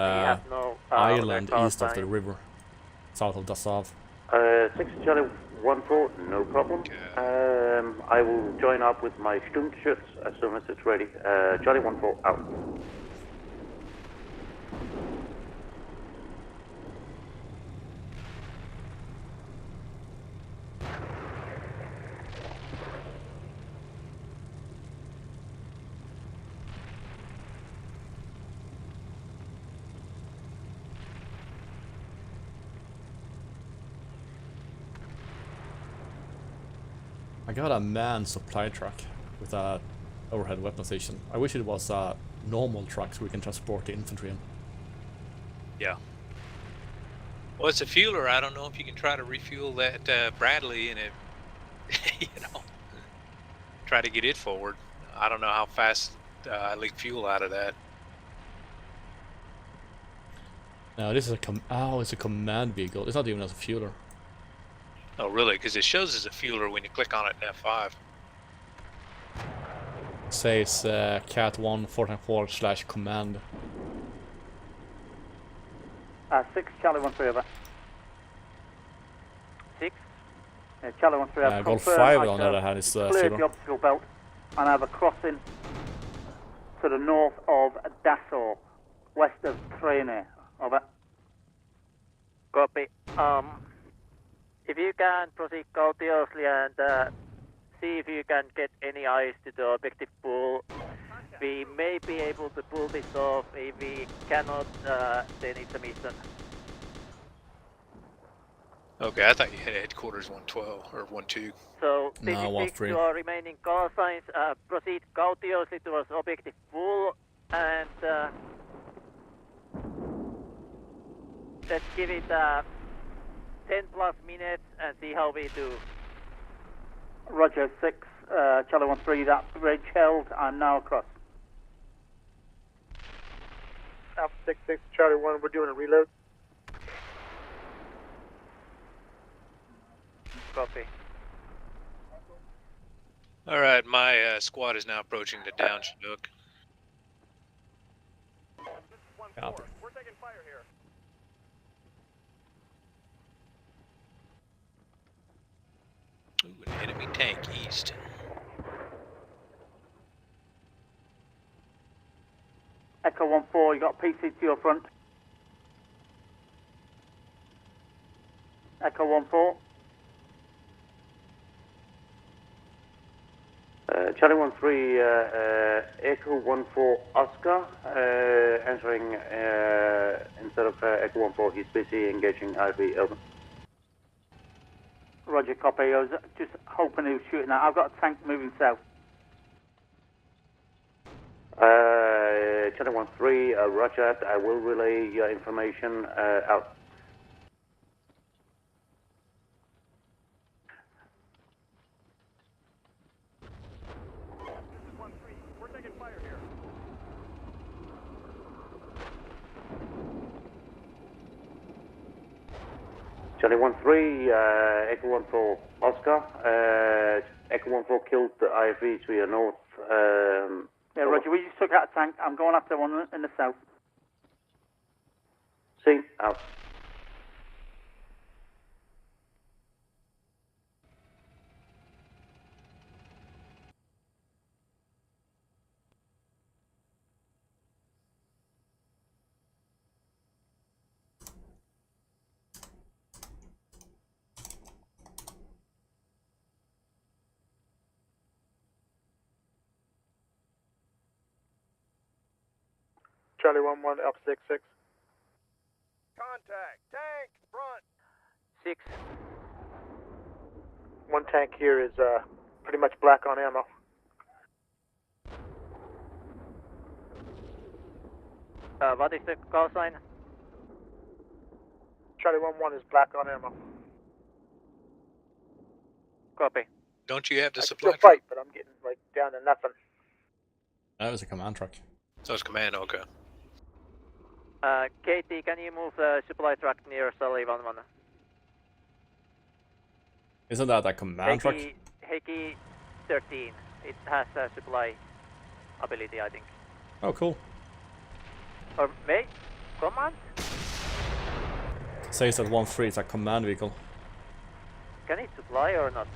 island east of the river, south of Dassav. 6 Charlie 1-4, no problem. I will join up with my Sturmgeschütz as soon as it's ready. Charlie 1-4 out. I got a manned supply truck with a overhead weapon station. I wish it was a normal truck so we can transport the infantry in. Yeah. Well, it's a fueler. I don't know if you can try to refuel that Bradley and it, try to get it forward. I don't know how fast I leak fuel out of that. No, this is it's a command vehicle. It's not even as a fueler. Oh, really? Because it shows as a fueler when you click on it in F5. It says Cat 1 494/command. 6 Charlie 1-3 over. 6. Charlie 1-3. Golf 5 on the other hand is cleared fueler. the obstacle belt and I have a crossing to the north of Dassau, west of Trainer. Over. Copy. If you can proceed cautiously and see if you can get any eyes to the objective pool, we may be able to pull this off. If we cannot, then it's a mission. Okay, I thought you had headquarters 112 or 12. So this No, is 6 to our remaining call signs. Proceed cautiously towards objective pool and let's give it 10 plus minutes and see how we do. Roger, 6 Charlie 1-3. That bridge held. I'm now across. Alpha 6 Charlie 1. We're doing a reload. Copy. All right, my squad is now approaching the down Chinook. Copy. We're taking fire here. Ooh, an enemy tank east. Echo 1-4. You got PC to your front. Echo 1-4. Charlie 1-3, Echo 1-4 Oscar, entering instead of Echo 1-4, he's busy engaging IV, over. Roger, copy. I was just hoping he was shooting that. I've got a tank moving south. Charlie 1-3, roger that. I will relay your information out. Charlie 1-3, Echo 1-4 Oscar, Echo 1-4 killed the IFV to your north. Yeah, Roger, we just took out a tank. I'm going after one in the south. See, out. Charlie 1-1, Alpha 6-6. Contact. Tank. Front. 6. One tank here is pretty much black on ammo. What is the call sign? Charlie 1-1 is black on ammo. Copy. Don't you have the I can supply still truck? fight, but I'm getting like down to nothing. That was a command truck. So it's command, okay. Katie, can you move the supply truck near Sully 1-1? Isn't that a command truck? Heikki 13. It has a supply ability, I think. Oh, cool. Or wait, command? Says that 1-3 is a command vehicle. Can it supply or not?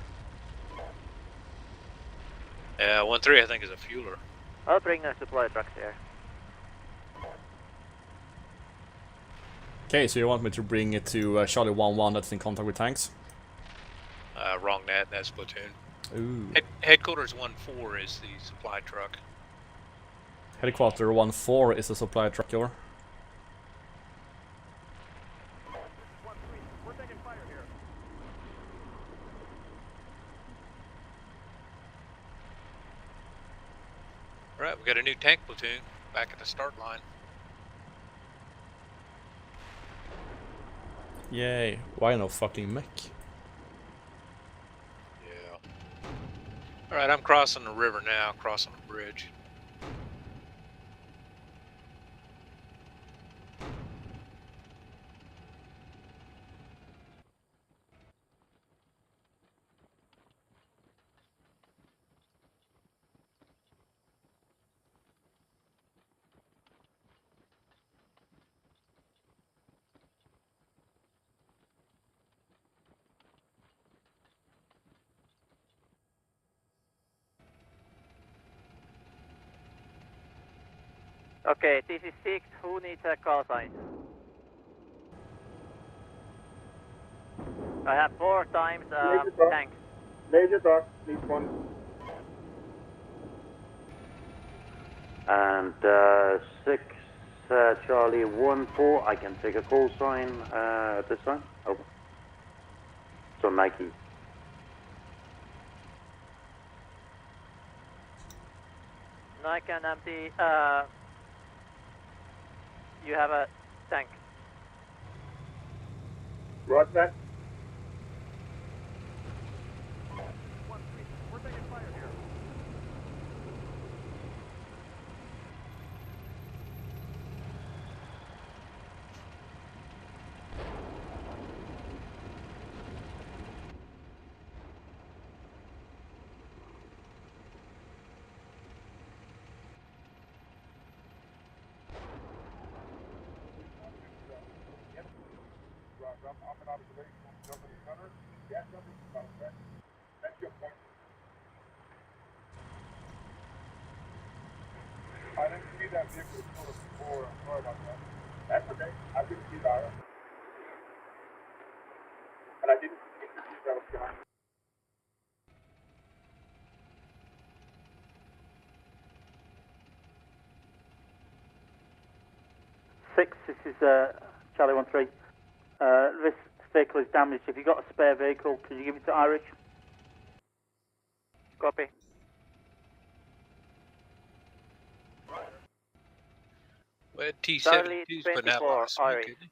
Yeah, 1-3 I think is a fueler. I'll bring a supply truck there. Okay, so you want me to bring it to Charlie 1-1 that's in contact with tanks? Wrong net, that's platoon. Ooh. Headquarters 1-4 is the supply truck. Headquarter 1-4 is a supply truck, over. Alright, we got a new tank platoon back at the start line. Yay. Why no fucking mech? Yeah. Alright, I'm crossing the river now, crossing the bridge. Okay, this is 6. Who needs a call sign? I have 4 times tank. Major dock, needs 1. And 6, Charlie 1-4, I can take a call sign at this time, over. So Nike. Nike and empty, you have a tank. Roger that. I didn't see that vehicle before. I'm sorry about that. That's okay. I didn't see that. And 6, this is Charlie 1-3. This vehicle is damaged. If you've got a spare vehicle, could you give it to Irish? Copy. Well, Charlie T-72's putting out a 24, lot of smoke, Irish. isn't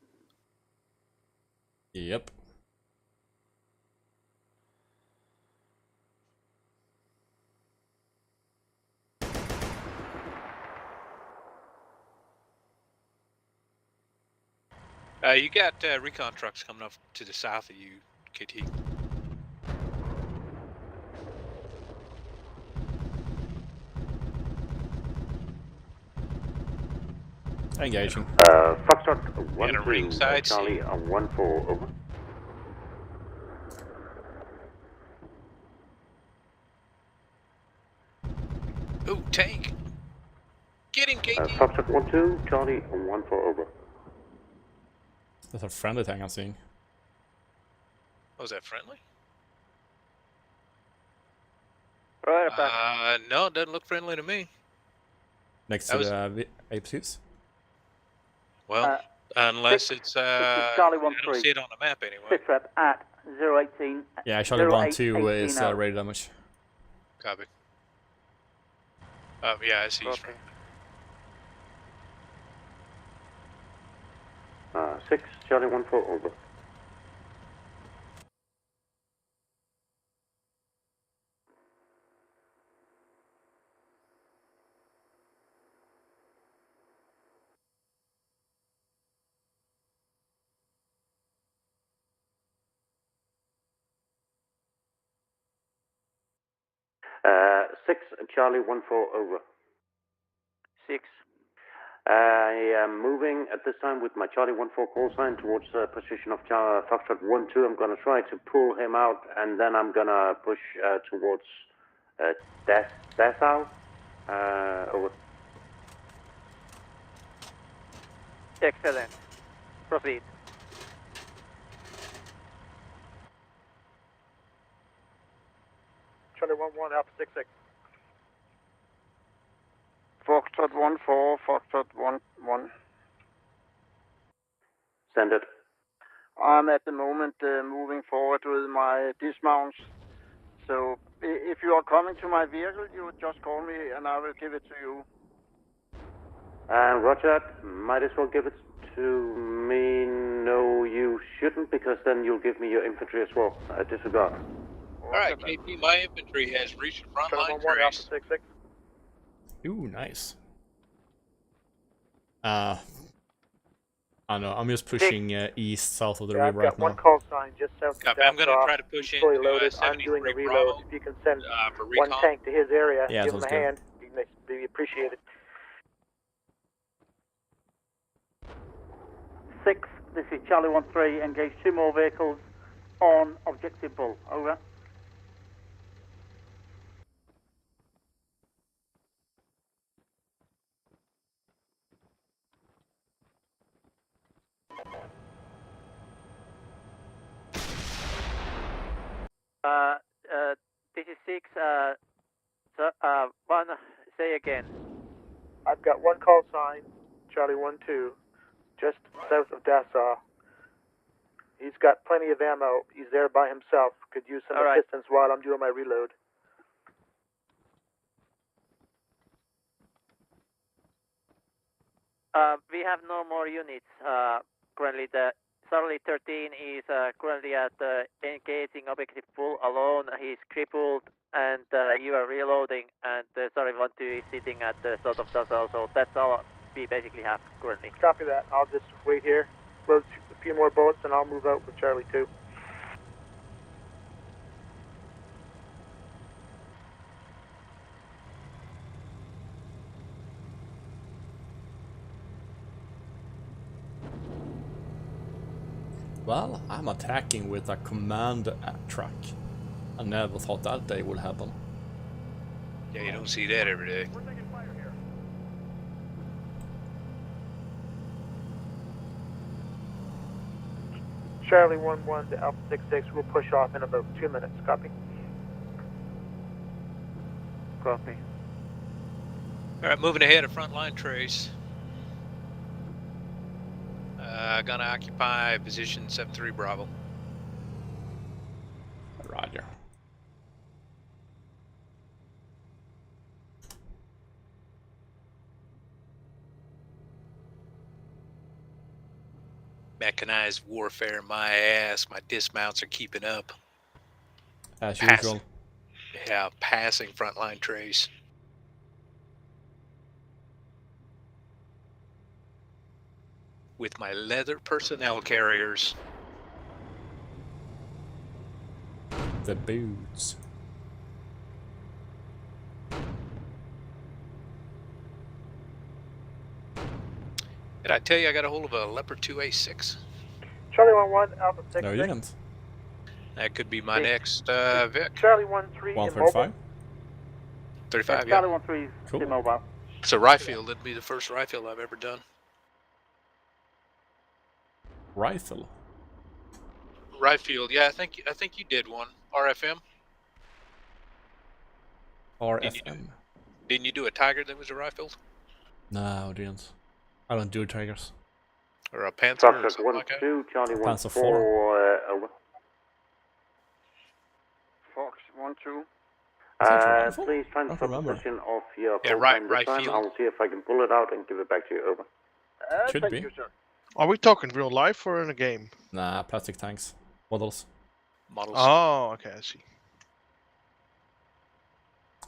he? Yep. You got recon trucks coming up to the south of you, KT. Engaging. Foxtrot And a 1-2, ringside Charlie 1-4, over. Ooh, tank! Get him, KT! Foxtrot 1-2, Charlie 1-4, over. That's a friendly tank I'm seeing. Oh, was that friendly? Right, No, it doesn't look friendly to me. Next That to was- the AP2s? Well, unless it's Charlie I don't 1-3. see it on the map anyway. Sit rep at 018. Yeah, Charlie 1-2 is 0818. radio damage. Copy. Yeah, I see. He's Okay. 6, Charlie 1-4, over. Uh, 6, Charlie 1-4, over. 6. I am moving at this time with my Charlie 1-4 call sign towards the position of Foxtrot 1-2. I'm going to try to pull him out, and then I'm going to push towards Dessau. Over. Excellent. Proceed. Charlie 1-1, Alpha 6-6. Foxtrot 1-4, Foxtrot 1-1. Send it. I'm at the moment moving forward with my dismounts. So if you are coming to my vehicle, you just call me and I will give it to you. Roger that. Might as well give it to me. No, you shouldn't, because then you'll give me your infantry as well. Disregard. Alright, KT, my infantry has reached the front line trace. Alpha 6-6. Ooh, nice. I don't know, I'm just pushing east, south of the river right now. One call sign just south of Copy. I'm going to try to push into loaded. I'm doing a 73 reload. Bravo If you can send for one recon. tank to his area, Yeah, give him sounds a good. hand. Be appreciated. 6, this is Charlie 1-3. Engage 2 more vehicles on Objective Bull. Over. This is 6. One. Say again. I've got one call sign, Charlie 1-2, just south of Dessau. He's got plenty of ammo. He's there by himself. Could use some All right. assistance while I'm doing my reload. We have no more units. Currently, the Charlie 13 is currently at engaging Objective Bull alone. He's crippled, and you are reloading. And Charlie 1-2 is sitting at the sort of Dessau. So that's all we basically have currently. Copy that. I'll just wait here, load a few more bullets, and I'll move out with Charlie 2. Well, I'm attacking with a command truck. I never thought that day would happen. Yeah, you don't see that every day. Charlie 1-1 to Alpha 6-6. We'll push off in about 2 minutes. Copy. Copy. Alright, moving ahead of front line trace. Gonna occupy position 7-3 Bravo. Roger. Mechanized warfare, my ass. My dismounts are keeping up. As Passing. usual. Yeah, passing frontline trace. With my leather personnel carriers. The boots. Did I tell you I got a hold of a Leopard 2A6? Charlie 1-1, Alpha 6. No, you didn't. That could be my next Vic. Charlie 1-3 135? 35, yeah. Charlie 1-3 Cool. immobile. It's a rifle. It'd be the first rifle I've ever done. Rifle? Rifle, yeah, I think you did one. RFM? RFM? Didn't you do a Tiger that was a rifle? No, I didn't. I don't do Tigers. Or a Panther or Fox something like that? 1-2, Charlie Panzer 1-4, over. Fox 1-2. Please transfer remember. position of your Yeah, call right- sign this right time. field. I will see if I can pull it out and give it back to you, over. Should Thank be. you, sir. Are we talking real life or in a game? Nah, plastic tanks. Models. Models. Oh, okay, I see.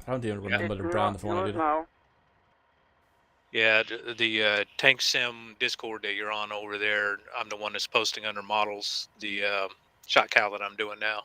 I don't even remember the It's brand of one I yours did. now. Yeah, the Tank Sim Discord that you're on over there, I'm the one that's posting under models the shot cal that I'm doing now.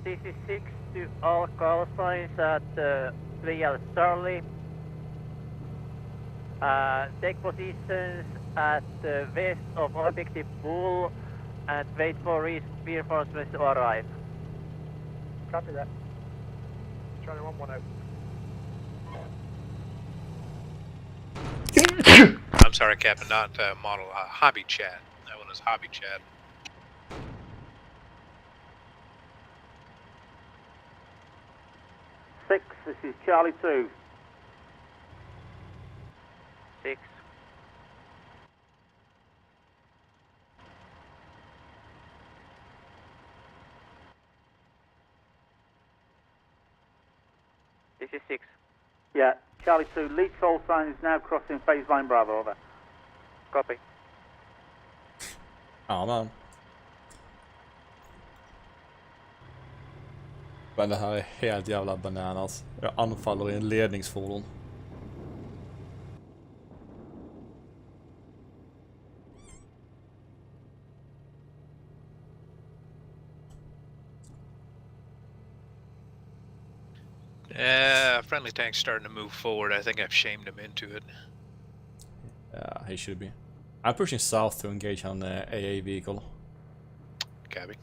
This is 6 to all call signs at 3L Charlie. Take positions at the west of objective pool and wait for reinforcements to arrive. Copy that. Charlie 1-1 out. I'm sorry, Captain, not model. Hobby Chat. That one is Hobby Chat. Six, this is Charlie 2. 6. This is 6. Yeah, Charlie 2, lead call sign is now crossing phase line Bravo, over. Copy. Ja, men. Men det här är helt jävla bananas. Jag anfaller i en ledningsfordon. Friendly tank's starting to move forward. I think I've shamed him into it. Yeah, he should be. I'm pushing south to engage on the AA vehicle. Copy.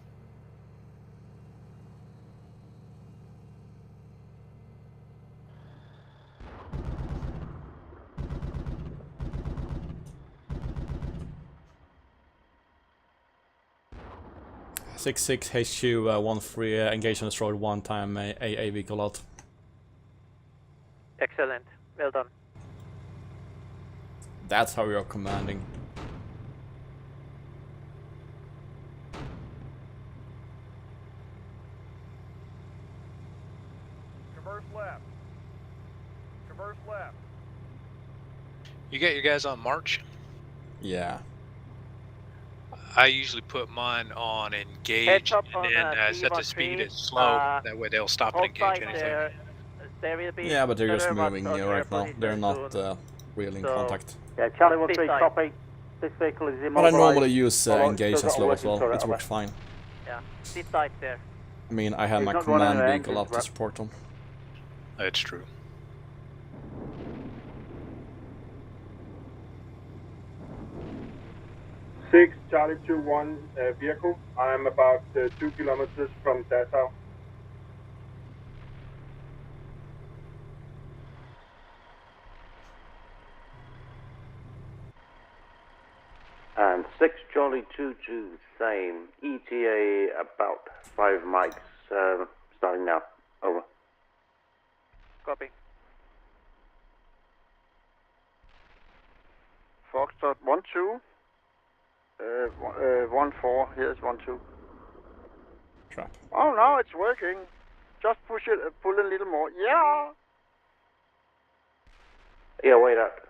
Six HQ 1-3 engage and destroyed one time AA vehicle out. Excellent. Well done. That's how you're commanding. Traverse left. Traverse left. You got your guys on march? Yeah. I usually put mine on engage Heads up and on then set the speed as slow. That way they'll stop and hold engage tight anything. there. There will be Yeah, but they're just server moving on your right now. They're position not soon. really in So- contact. Yeah, Charlie Just 13, sit tight. copy. This vehicle is But I immobilized. normally use Although it's engage still and got a slow as working well. turret, It over. works fine. Yeah, sit tight there. I mean, I have He's my not running command anywhere, vehicle engines up to rep. support them. That's true. Charlie 2-1 vehicle. I'm about 2 kilometers from Dessau. And 6 Charlie 22, same. ETA about 5 mics, starting now. Over. Copy. Foxtrot 1-2. 1-4. Here's 1-2. Trap. Oh, now it's working. Just push it, pull a little more. Yeah. Yeah, wait up.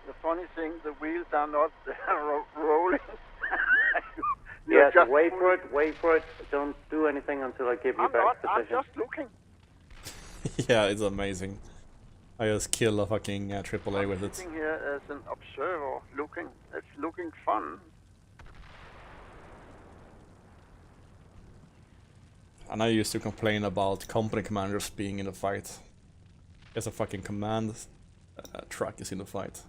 The funny thing, the wheels are not rolling. Yeah, just wait for it. Don't do anything until I give you back I'm position. just looking. Yeah, it's amazing. I just kill a fucking AAA with it. Sitting here as an observer, looking. It's looking fun. And I used to complain about company commanders being in the fight. As a fucking command truck is in the fight.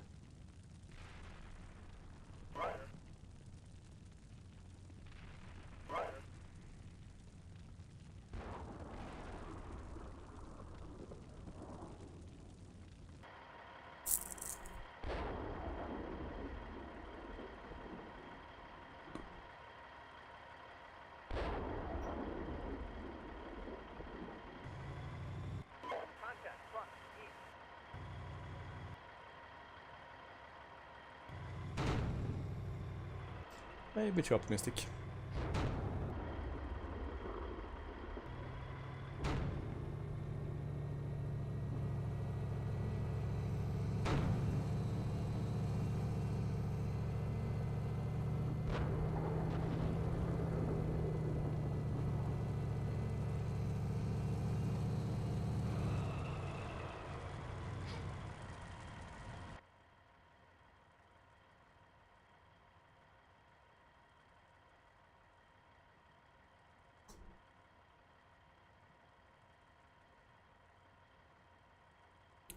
Maybe too optimistic.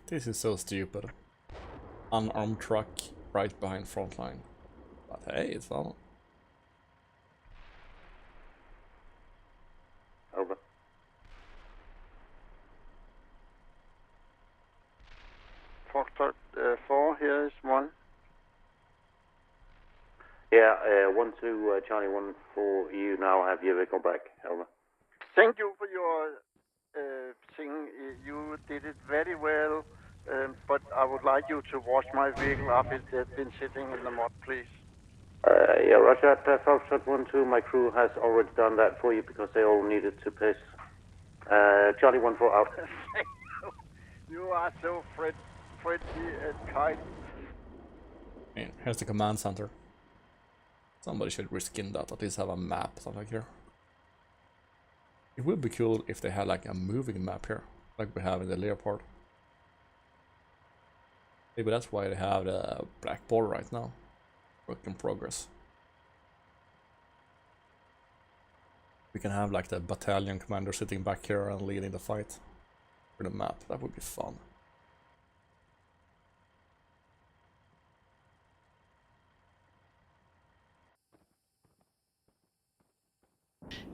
This is so stupid. Unarmed truck right behind front line. But hey, it's fun. Over. Foxtrot 4, here is 1. Yeah, 1-2, Charlie 1-4, you now have your vehicle back. Over. Thank you for your thing. You did it very well, but I would like you to wash my vehicle after it has been sitting in the mud, please. Yeah, Roger, Foxtrot 1-2, my crew has already done that for you because they all needed to piss. Charlie 1-4 out. You are so friendly and kind. I mean, here's the command center. Somebody should reskin that, at least have a map, something like here. It would be cool if they had like a moving map here, like we have in the Leopard. Maybe that's why they have the black border right now. Work in progress. We can have like the battalion commander sitting back here and leading the fight for the map. That would be fun.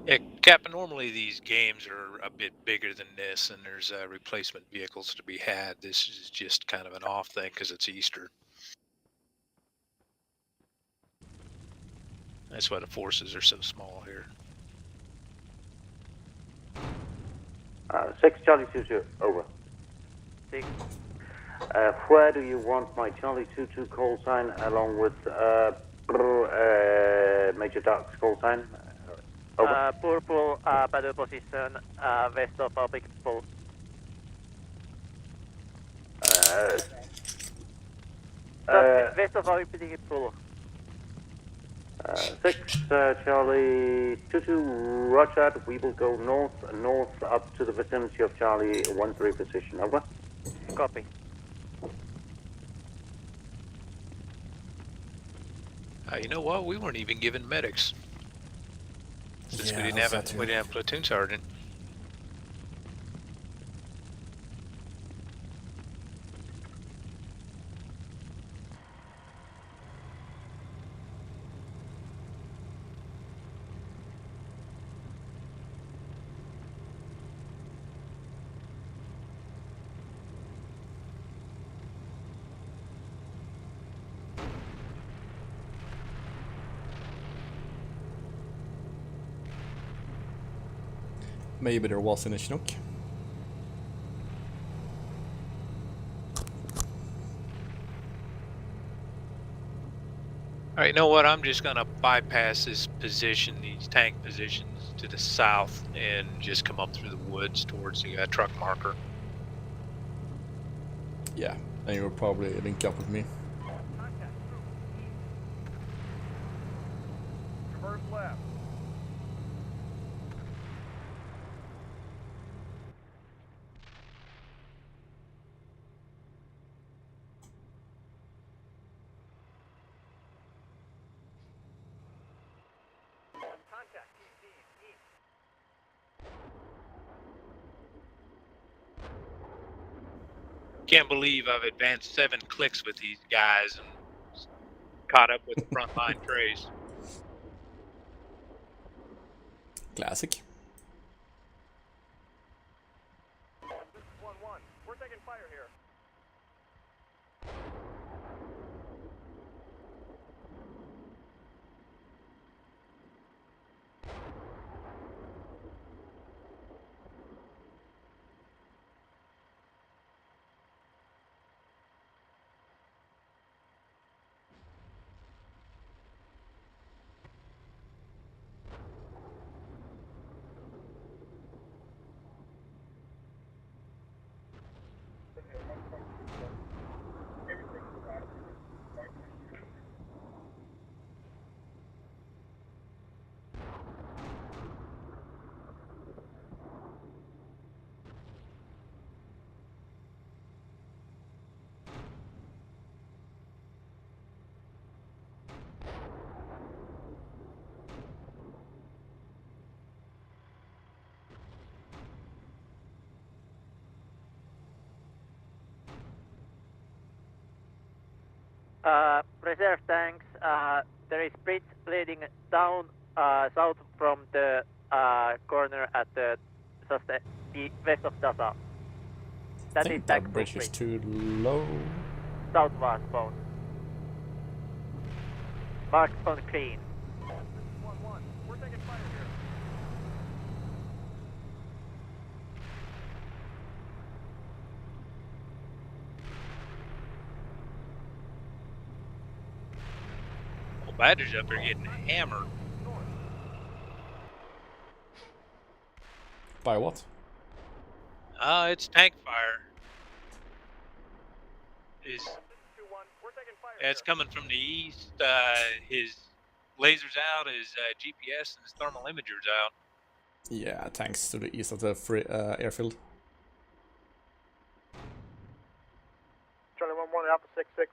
Yeah, Captain, normally these games are a bit bigger than this, and there's replacement vehicles to be had. This is just kind of an off thing because it's Easter. That's why the forces are so small here. 6 Charlie 22, over. 6. Where do you want my Charlie 22 call sign along with Major Dark's call sign. Over. Purple, battle position west of our big pool. West of our big pool. 6, Charlie 2-2, roger. We will go north up to the vicinity of Charlie 1-3 position. Over. Copy. You know what? We weren't even given medics. Since Yeah, we didn't that's have that we too. didn't have platoon sergeant. Maybe there was in a Chinook. All right, you know what? I'm just gonna bypass this position, these tank positions to the south, and just come up through the woods towards the truck marker. Yeah, and you'll probably link up with me. Reverse left. Can't believe I've advanced 7 clicks with these guys and caught up with the front line trace. Classic. This is 1-1. We're taking fire here. Reserve tanks, there is bridge leading down south from the corner at the just the west of Dasa. I That think is that tactical bridge is too low. Southwest bound. Marked on green. This is 1-1. We're taking fire here. Well, Badgers up there getting hammered. By what? It's tank fire. Yeah, it's coming from the east. His laser's out, his GPS and his thermal imager's out. Yeah, tanks to the east of the airfield. Charlie 1-1, Alpha 6-6.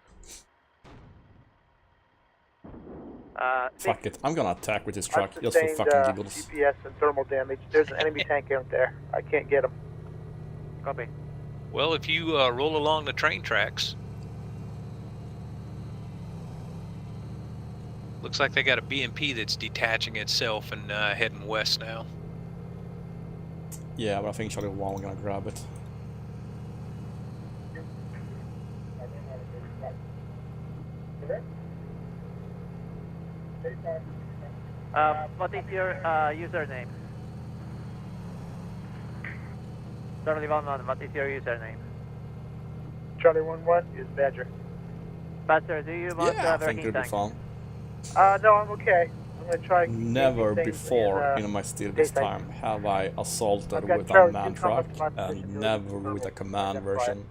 Fuck it, I'm gonna attack with this truck I've just for sustained, fucking giggles. GPS and thermal damage. There's an enemy tank out there. I can't get him. Copy. Well, if you roll along the train tracks, looks like they got a BMP that's detaching itself and heading west now. Yeah, but I think Charlie 1 we're gonna grab it. What is your username? Charlie 1-1, what is your username? Charlie 1-1 is Badger. Badger, do you want Yeah, I a think working it'll be tank? fun. No, I'm okay. I'm gonna try Never things before in, in my Steelbeasts daytime. time have I assaulted I've got with a Charlie 2 man combat truck command and position never with a command version.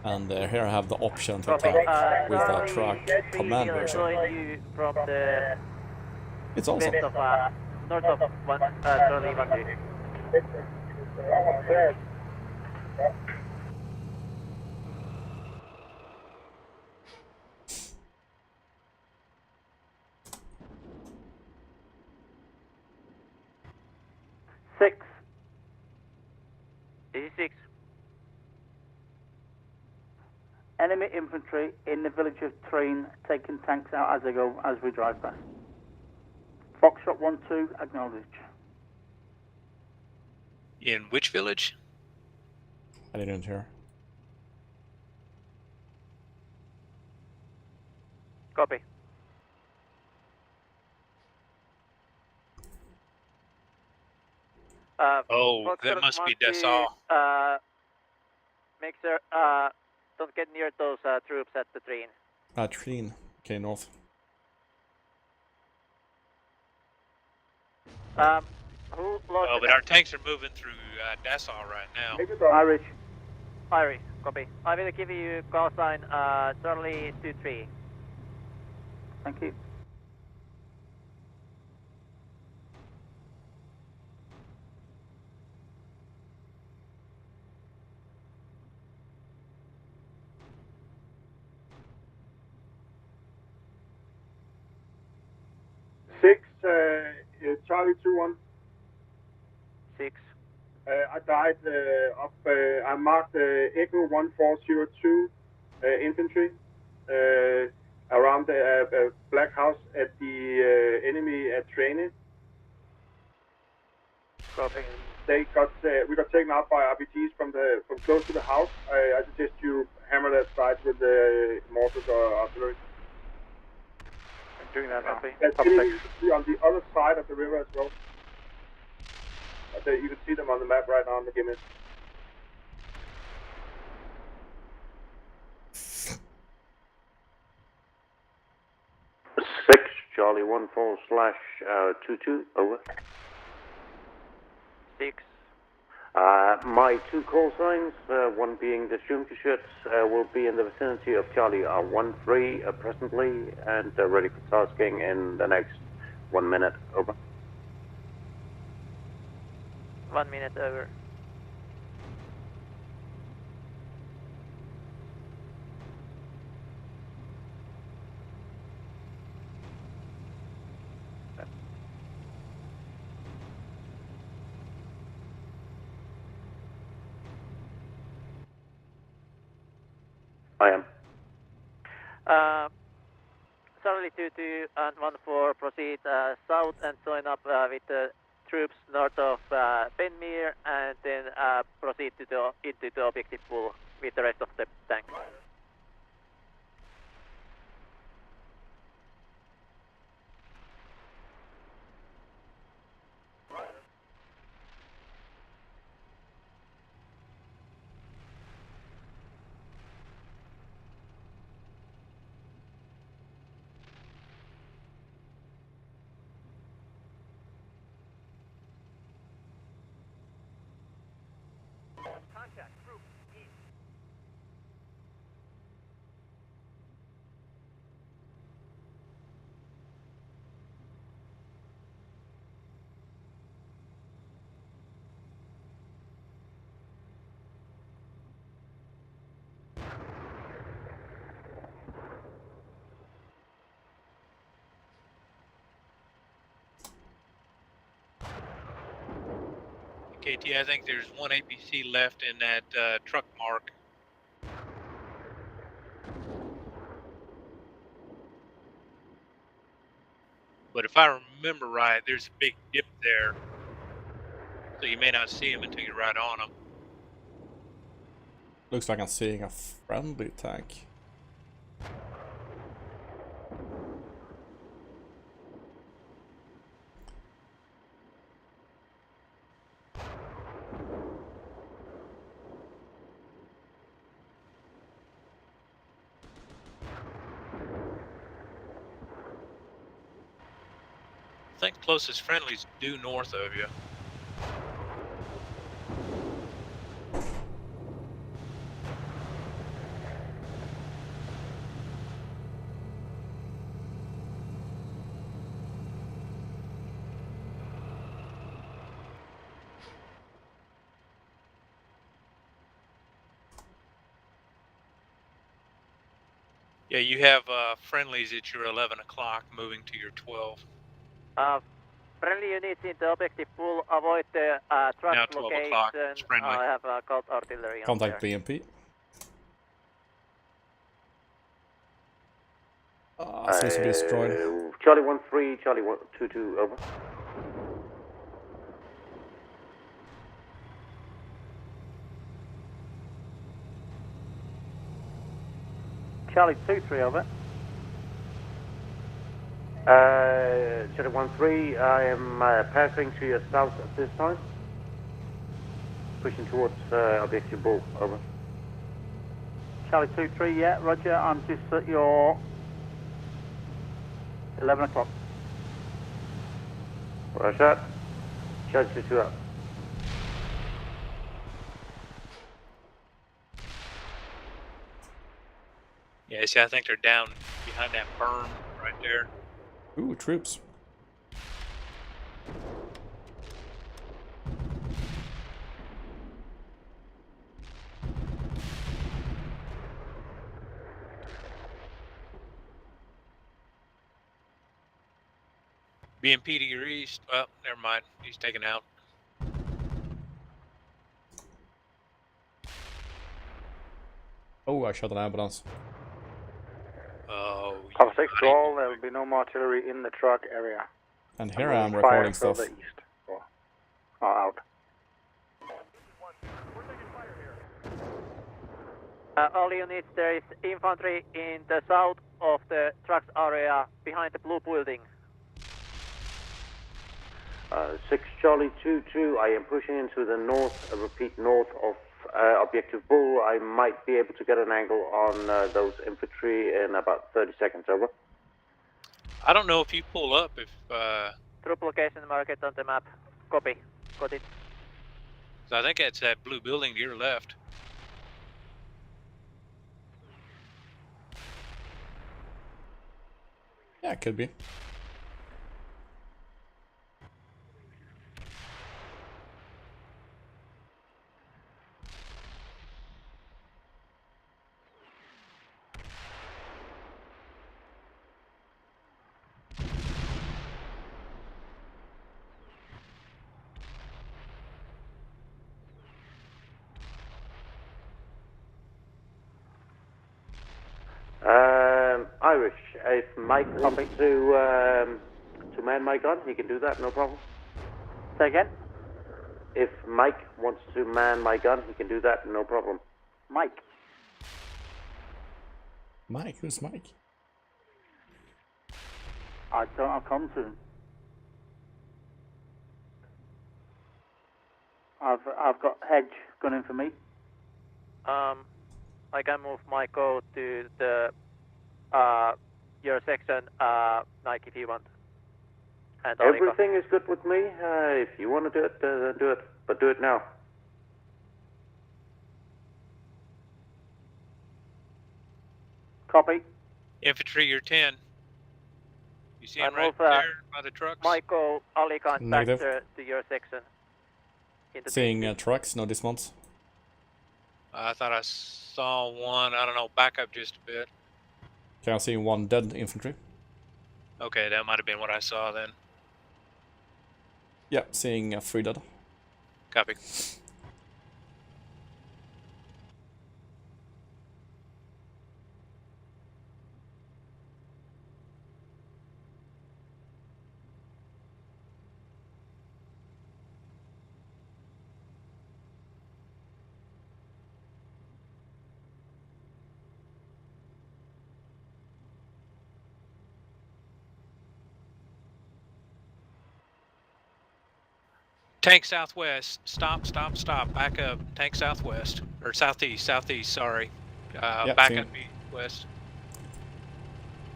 And here I have the option to Copy. attack with a Charlie truck 3 command will version. join you from the It's awesome. west of, north of Charlie 1-2. Six. 86. Enemy infantry in the village of Treen, taking tanks out as they go, as we drive past. Foxtrot 1-2, acknowledge. In which village? I didn't hear. Copy. Oh, that Foxtrot must be 1-2, Dessau. make sure, don't get near those troops at the train. Treen. Okay, north. Who lost Oh, but our tanks are moving through Dessau right now. Irish. Irish, copy. I will give you call sign Charlie 2-3. Thank you. Charlie 2-1. 6. I died I marked Echo 1402 infantry around the black house at the enemy at training. Copy. We got taken out by RPGs from close to the house. I suggest you hammer that side with the mortars or artillery. I'm doing that now. There's enemy on the other side of the river as well. You can see them on the map right now on the gimmicks. Charlie 14/22, over. 6. My two call signs, one being the Sturmgeschütz, will be in the vicinity of Charlie 1-3 presently, and ready for tasking in the next 1 minute, over. 1 minute over. I am. Charlie 2-2 and 1-4 proceed south and join up with the troops north of Benmere, and then proceed into the objective pool with the rest of the tanks. Contact, group, east. KT, I think there's one APC left in that truck mark. But if I remember right, there's a big dip there. So you may not see him until you're right on him. Looks like I'm seeing a friendly tank. think closest friendly's due north of you. Yeah, you have friendlies at your 11 o'clock moving to your 12. Friendly units in the objective pool, avoid the truck Now 12 o'clock, location. it's friendly. I have called artillery on Contact there. BMP. Seems to be destroyed. Charlie 1-3, Charlie 2-2, over. Charlie 2-3, over. Charlie 1-3, I am passing to your south at this time. Pushing towards objective bull, over. Charlie 2-3, yeah, roger. I'm just at your 11 o'clock. Roger. Charlie 2-2 up. Yeah, see, I think they're down behind that berm right there. Ooh, troops. BMP to your east. Well, never mind. He's taken out. Oh, I shot an ambulance. Oh, Papa 6 to all, there will be no more artillery in the truck area. And here I am recording stuff. Further east, or out. All units, there is infantry in the south of the trucks area behind the blue building. 6 Charlie 2-2, I am pushing into the north, repeat north of objective bull. I might be able to get an angle on those infantry in about 30 seconds, over. I don't know if you pull up if... Troop location market on the map. Copy. Got it. I think it's that blue building to your left. Yeah, it could be. Irish, if Mike wants to man my gun, he can do that, no problem. Say again? If Mike wants to man my gun, he can do that, no problem. Mike. Mike? Who's Mike? I don't have comms to him. I've got Hedge gunning for me. I can move my code to the your section, Nike, if you want. And Everything is good with me. If you want to do it, then do it. But do it now. Copy. Infantry, you're 10. You see him right move, there by the trucks? Michael Alicant back Negative. to your section. Seeing trucks, no dismounts. I thought I saw one. I don't know. Back up just a bit. Okay, I'm seeing one dead infantry. Okay, that might have been what I saw then. Yeah, seeing 3 dead. Copy. Tank southwest. Stop, stop, stop. Back up. Tank southwest. Or southeast, sorry. Back seen. up west.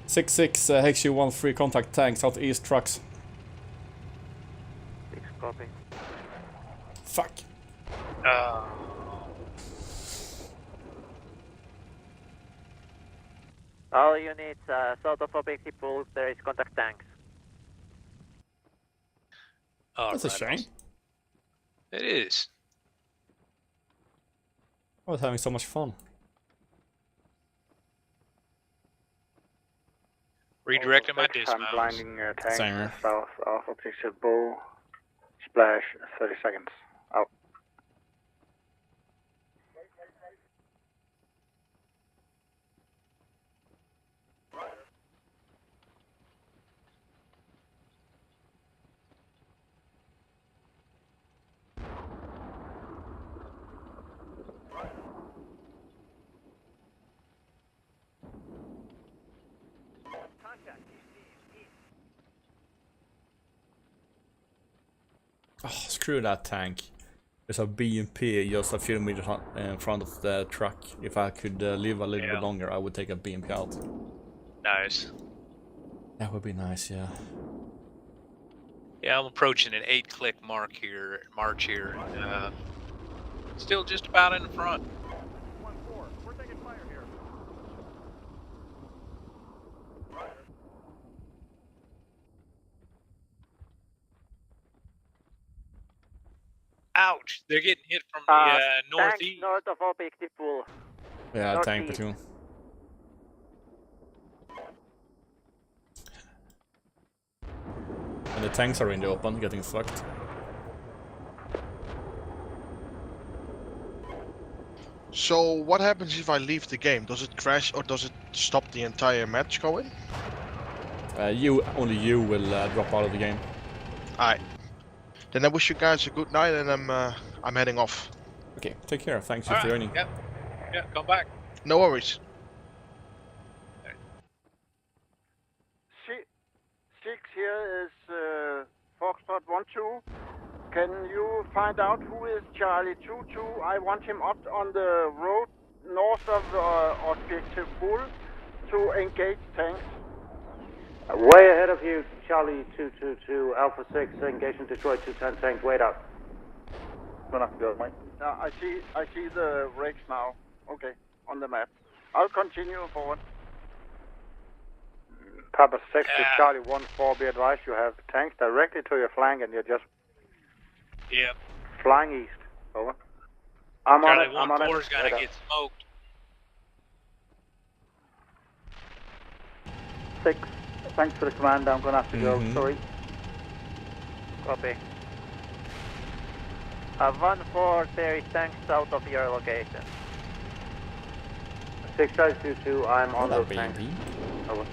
6-6, HU-13, contact tank, southeast trucks. Copy. Fuck. All units south of Objective Pool, there is contact tanks. That's a shame. It is. I was having so much fun. Redirecting my I'm dismounts. blinding tanks Singer. south of Objective Bull. Splash, 30 seconds. Out. Oh, screw that tank. There's a BMP just a few meters in front of the truck. If I could live a little bit longer, I would take a BMP out. Nice. That would be nice, yeah. Yeah, I'm approaching an 8-click march here. Still just about in the front. 1-4, we're taking fire here. Ouch! They're getting hit from the northeast. North of Objective Pool. Yeah, tank Northeast. platoon. And the tanks are in the open, getting fucked. So what happens if I leave the game? Does it crash or does it stop the entire match going? Only you will drop out of the game. Alright. Then I wish you guys a good night and I'm heading off. Okay, take care. Thanks for Alright, joining. yeah, come back. No worries. 6 here is Foxtrot 1-2. Can you find out who is Charlie 2-2? I want him up on the road north of Objective Bull to engage tanks. Way ahead of you, Charlie 222, Alpha 6, engagement Detroit 210 tank, wait up. Gonna have to go, mate. I see the rigs now. Okay, on the map. I'll continue forward. Papa 6 to Charlie 1-4, be advised you have tanks directly to your flank and you're just flying east. Over. I'm on it, I'm on it. Charlie 1-4's gonna get smoked. 6, thanks for the command, I'm gonna have to go, sorry. Copy. 1-4, there is tanks south of your location. 6 Charlie 22, I'm on those tanks. Over.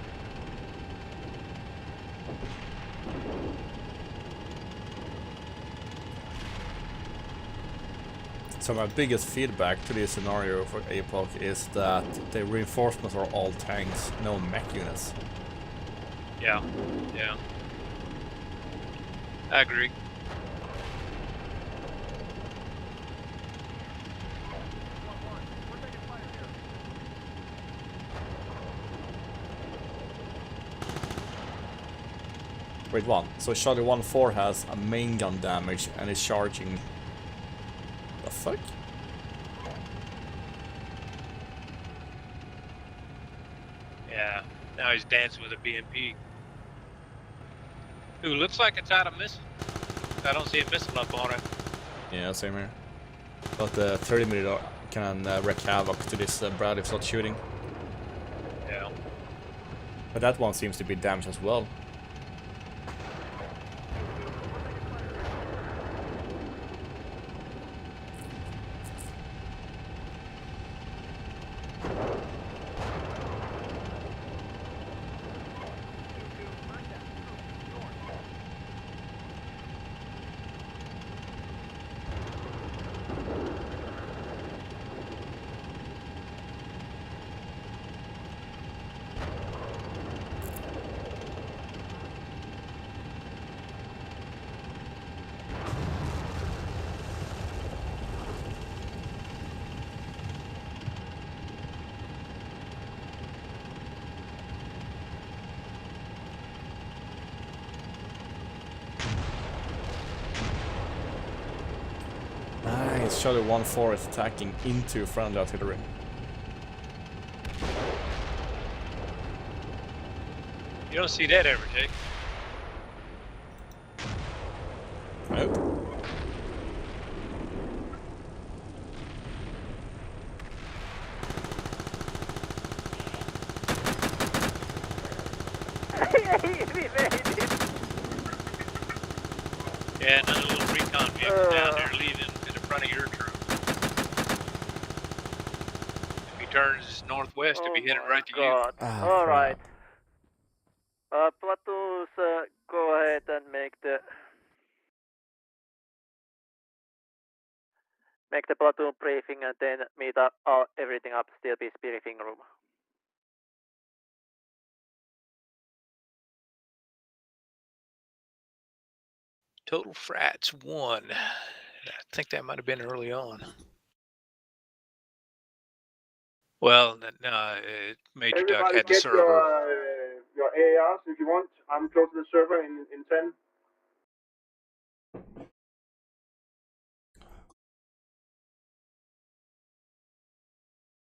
So my biggest feedback to this scenario for APOC is that the reinforcements are all tanks, no mech units. Yeah. I agree. Wait, one. So Charlie 1-4 has a main gun damage and is charging. The fuck? Yeah. Now he's dancing with a BMP. Ooh, looks like it's out of missile. I don't see a missile up on it. Yeah, same here. But the 30mm can wreak havoc to this Brad if it's not shooting. Yeah. But that one seems to be damaged as well. it's Charlie 1-4 is attacking into friendly artillery. You don't see that ever, Jake. Nope. We made it. Yeah, another little recon vehicle down there leaving to the front of your troop. If he turns northwest, he'll be headed right to you. All right. Platoons, go ahead and make the platoon briefing, and then meet up everything up Steelbeasts briefing room. Total frats 1. I think that might have been early on. Well, no, Major Duck Everybody had the get server. your ARs if you want. I'm close to the server in 10.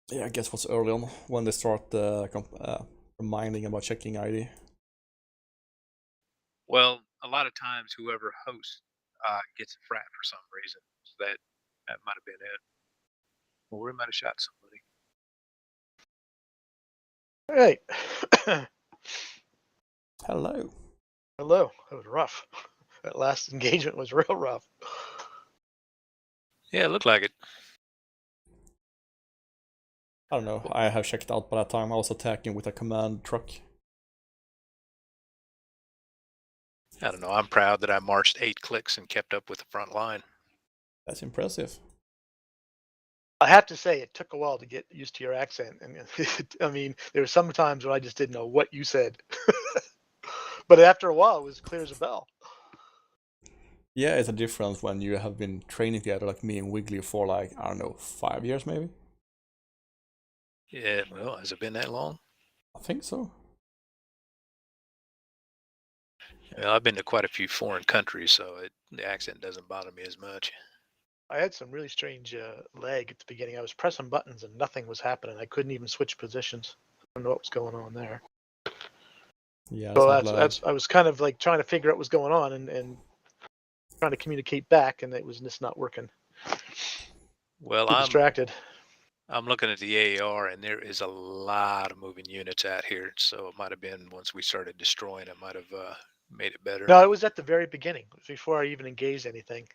Yeah, I guess what's early on when they start reminding about checking ID. Well, a lot of times whoever hosts gets a frat for some reason. So that might have been it. Or we might have shot somebody. All right. Hello. Hello. That was rough. That last engagement was real rough. Yeah, it looked like it. I don't know. I have checked out by that time. I was attacking with a command truck. I don't know. I'm proud that I marched 8 clicks and kept up with the front line. That's impressive. I have to say, it took a while to get used to your accent. And I mean, there were some times when I just didn't know what you said. But after a while, it was clear as a bell. Yeah, it's a difference when you have been training together, like me and Wiggly, for like, I don't know, 5 years maybe? Yeah, well, has it been that long? I think so. Well, I've been to quite a few foreign countries, so the accent doesn't bother me as much. I had some really strange lag at the beginning. I was pressing buttons and nothing was happening. I couldn't even switch positions. I don't know what was going on there. Yeah, so that's I was kind of like trying to figure out what's going on and trying to communicate back, and it was just not working. Well, Too distracted. I'm looking at the AR, and there is a lot of moving units out here. So it might have been once we started destroying, it might have made it better. No, it was at the very beginning, before I even engaged anything.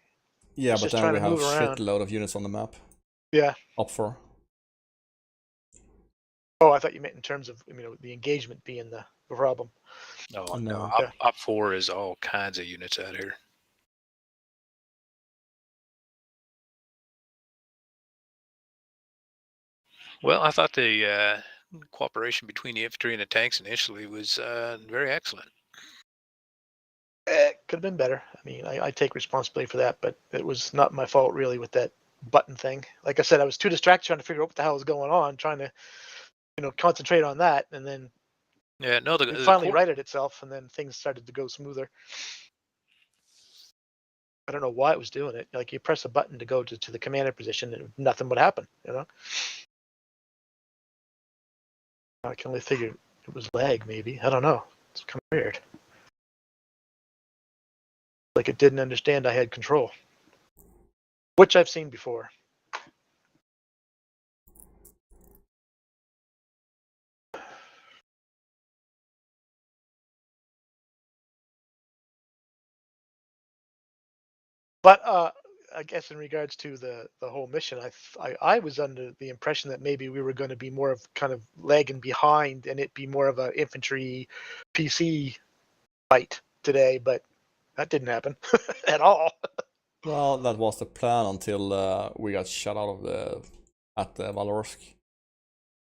Yeah, but then we have a shitload of units on the map. Yeah. Up for. Oh, I thought you meant in terms of the engagement being the problem. No, No. Op 4 is all kinds of units out here. Well, I thought the cooperation between the infantry and the tanks initially was very excellent. It could have been better. I mean, I take responsibility for that, but it was not my fault really with that button thing. Like I said, I was too distracted trying to figure out what the hell was going on, trying to, concentrate on that, and then it finally righted itself, and then things started to go smoother. I don't know why it was doing it. Like, you press a button to go to the commander position, and nothing would happen. I can only figure it was lag, maybe. I don't know. It's kind of weird. Like it didn't understand I had control, which I've seen before. But I guess in regards to the whole mission, I was under the impression that maybe we were going to be more of kind of lagging behind, and it be more of an infantry PC fight today, but that didn't happen at all. Well, that was the plan until we got shut out of at the Valorsk.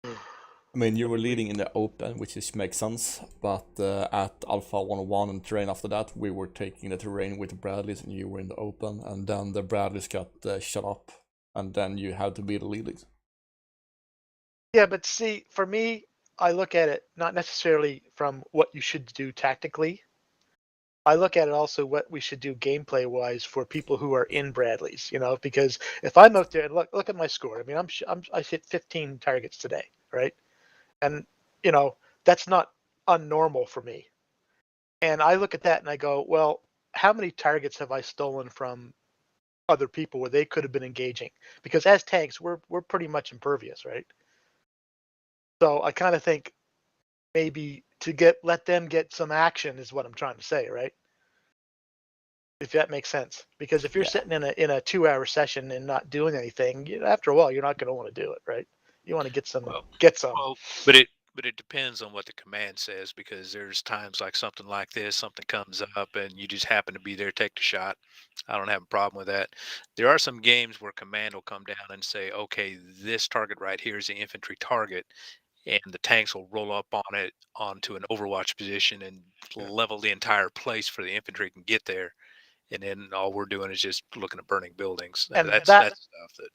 I mean, you were leading in the open, which makes sense, but at Alpha 101 and terrain after that, we were taking the terrain with the Bradleys, and you were in the open, and then the Bradleys got shut up, and then you had to be the leaders. Yeah, but see, for me, I look at it not necessarily from what you should do tactically, I look at it also what we should do gameplay wise for people who are in Bradleys, you know, because if I'm out there and look at my score, I mean, I hit 15 targets today, right? And you know, that's not unnormal for me. And I look at that and I go, well, how many targets have I stolen from other people where they could have been engaging? Because as tanks, we're pretty much impervious, right? So I kind of think maybe to let them get some action is what I'm trying to say, right? If that makes sense. Because if you're sitting in a 2-hour session and not doing anything, after a while you're not going to want to do it, right? You want to get some. Well, but it depends on what the command says, because there's times like something like this, something comes up and you just happen to be there, take the shot. I don't have a problem with that. There are some games where command will come down and say, okay, this target right here is the infantry target, and the tanks will roll up on it onto an overwatch position and level the entire place for the infantry can get there. And then all we're doing is just looking at burning buildings. And That's that stuff that.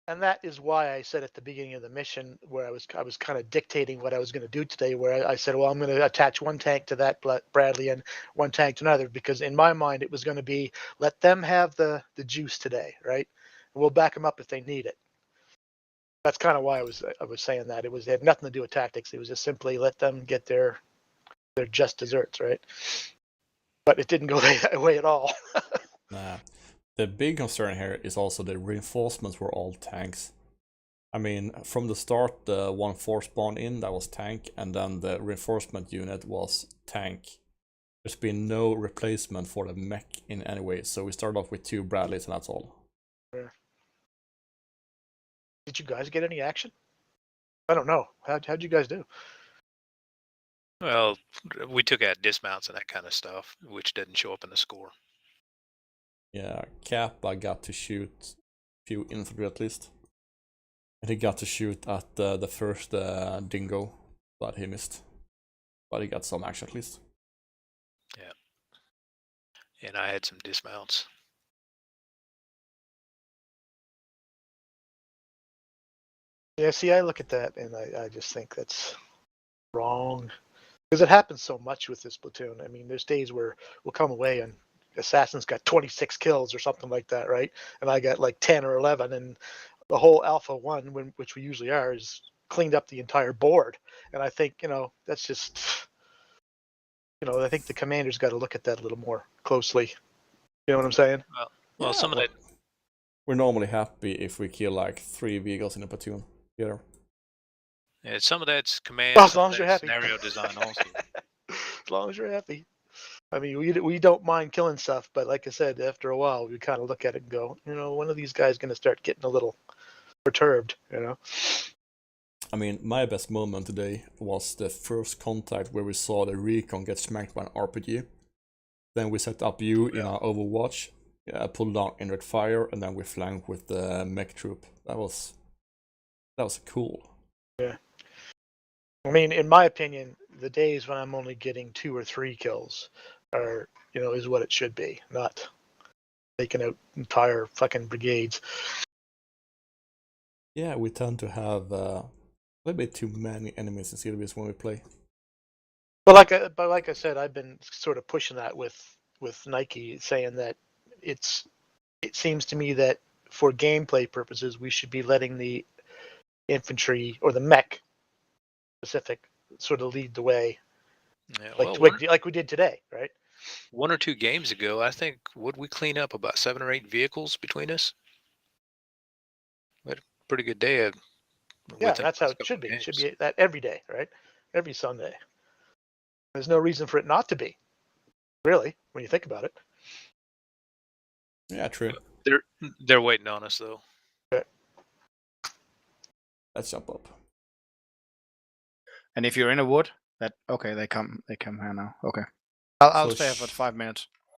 And that is why I said at the beginning of the mission, where I was kind of dictating what I was going to do today, where I said, well, I'm going to attach one tank to that Bradley and one tank to another, because in my mind it was going to be, let them have the juice today, right? And we'll back them up if they need it. That's kind of why I was saying that. It had nothing to do with tactics. It was just simply let them get their just desserts, right? But it didn't go that way at all. Nah. The big concern here is also the reinforcements were all tanks. I mean, from the start, the 1-4 spawned in, that was tank, and then the reinforcement unit was tank. There's been no replacement for the mech in any way, so we started off with 2 Bradleys and that's all. Yeah. Did you guys get any action? I don't know. How'd you guys do? Well, we took out dismounts and that kind of stuff, which didn't show up in the score. Yeah, Cap, I got to shoot a few infantry at least. And he got to shoot at the first dingo, but he missed. But he got some action at least. Yeah. And I had some dismounts. Yeah, see, I look at that and I just think that's wrong. Because it happens so much with this platoon. I mean, there's days where we'll come away and Assassin's got 26 kills or something like that, right? And I got like 10 or 11, and the whole Alpha 1, which we usually are, is cleaned up the entire board. And I think, that's just, I think the commander's got to look at that a little more closely. You know what I'm saying? Well, some of that. We're normally happy if we kill like 3 vehicles in a platoon. Yeah. Yeah, some of that's command. As long as you're happy. Scenario design also. As long as you're happy. I mean, we don't mind killing stuff, but like I said, after a while, we kind of look at it and go, one of these guys going to start getting a little perturbed, I mean, my best moment today was the first contact where we saw the recon get smacked by an RPG. Then we set up you in our Overwatch, pulled down indirect fire, and then we flanked with the mech troop. That was cool. Yeah. I mean, in my opinion, the days when I'm only getting 2 or 3 kills are, is what it should be, not taking out entire fucking brigades. Yeah, we tend to have a little bit too many enemies in Steelbeasts when we play. But like I said, I've been sort of pushing that with Nike, saying that it seems to me that for gameplay purposes, we should be letting the infantry or the mech specific sort of lead the way, Yeah, like we did today, right? 1 or 2 games ago, I think, would we clean up about 7 or 8 vehicles between us? We had a pretty good day. Yeah, that's how it should be. It should be that every day, right? Every Sunday. There's no reason for it not to be, really, when you think about it. Yeah, true. They're waiting on us though. Okay. Let's jump up. And if you're in a wood, they come here now. Okay. I'll stay here for 5 minutes.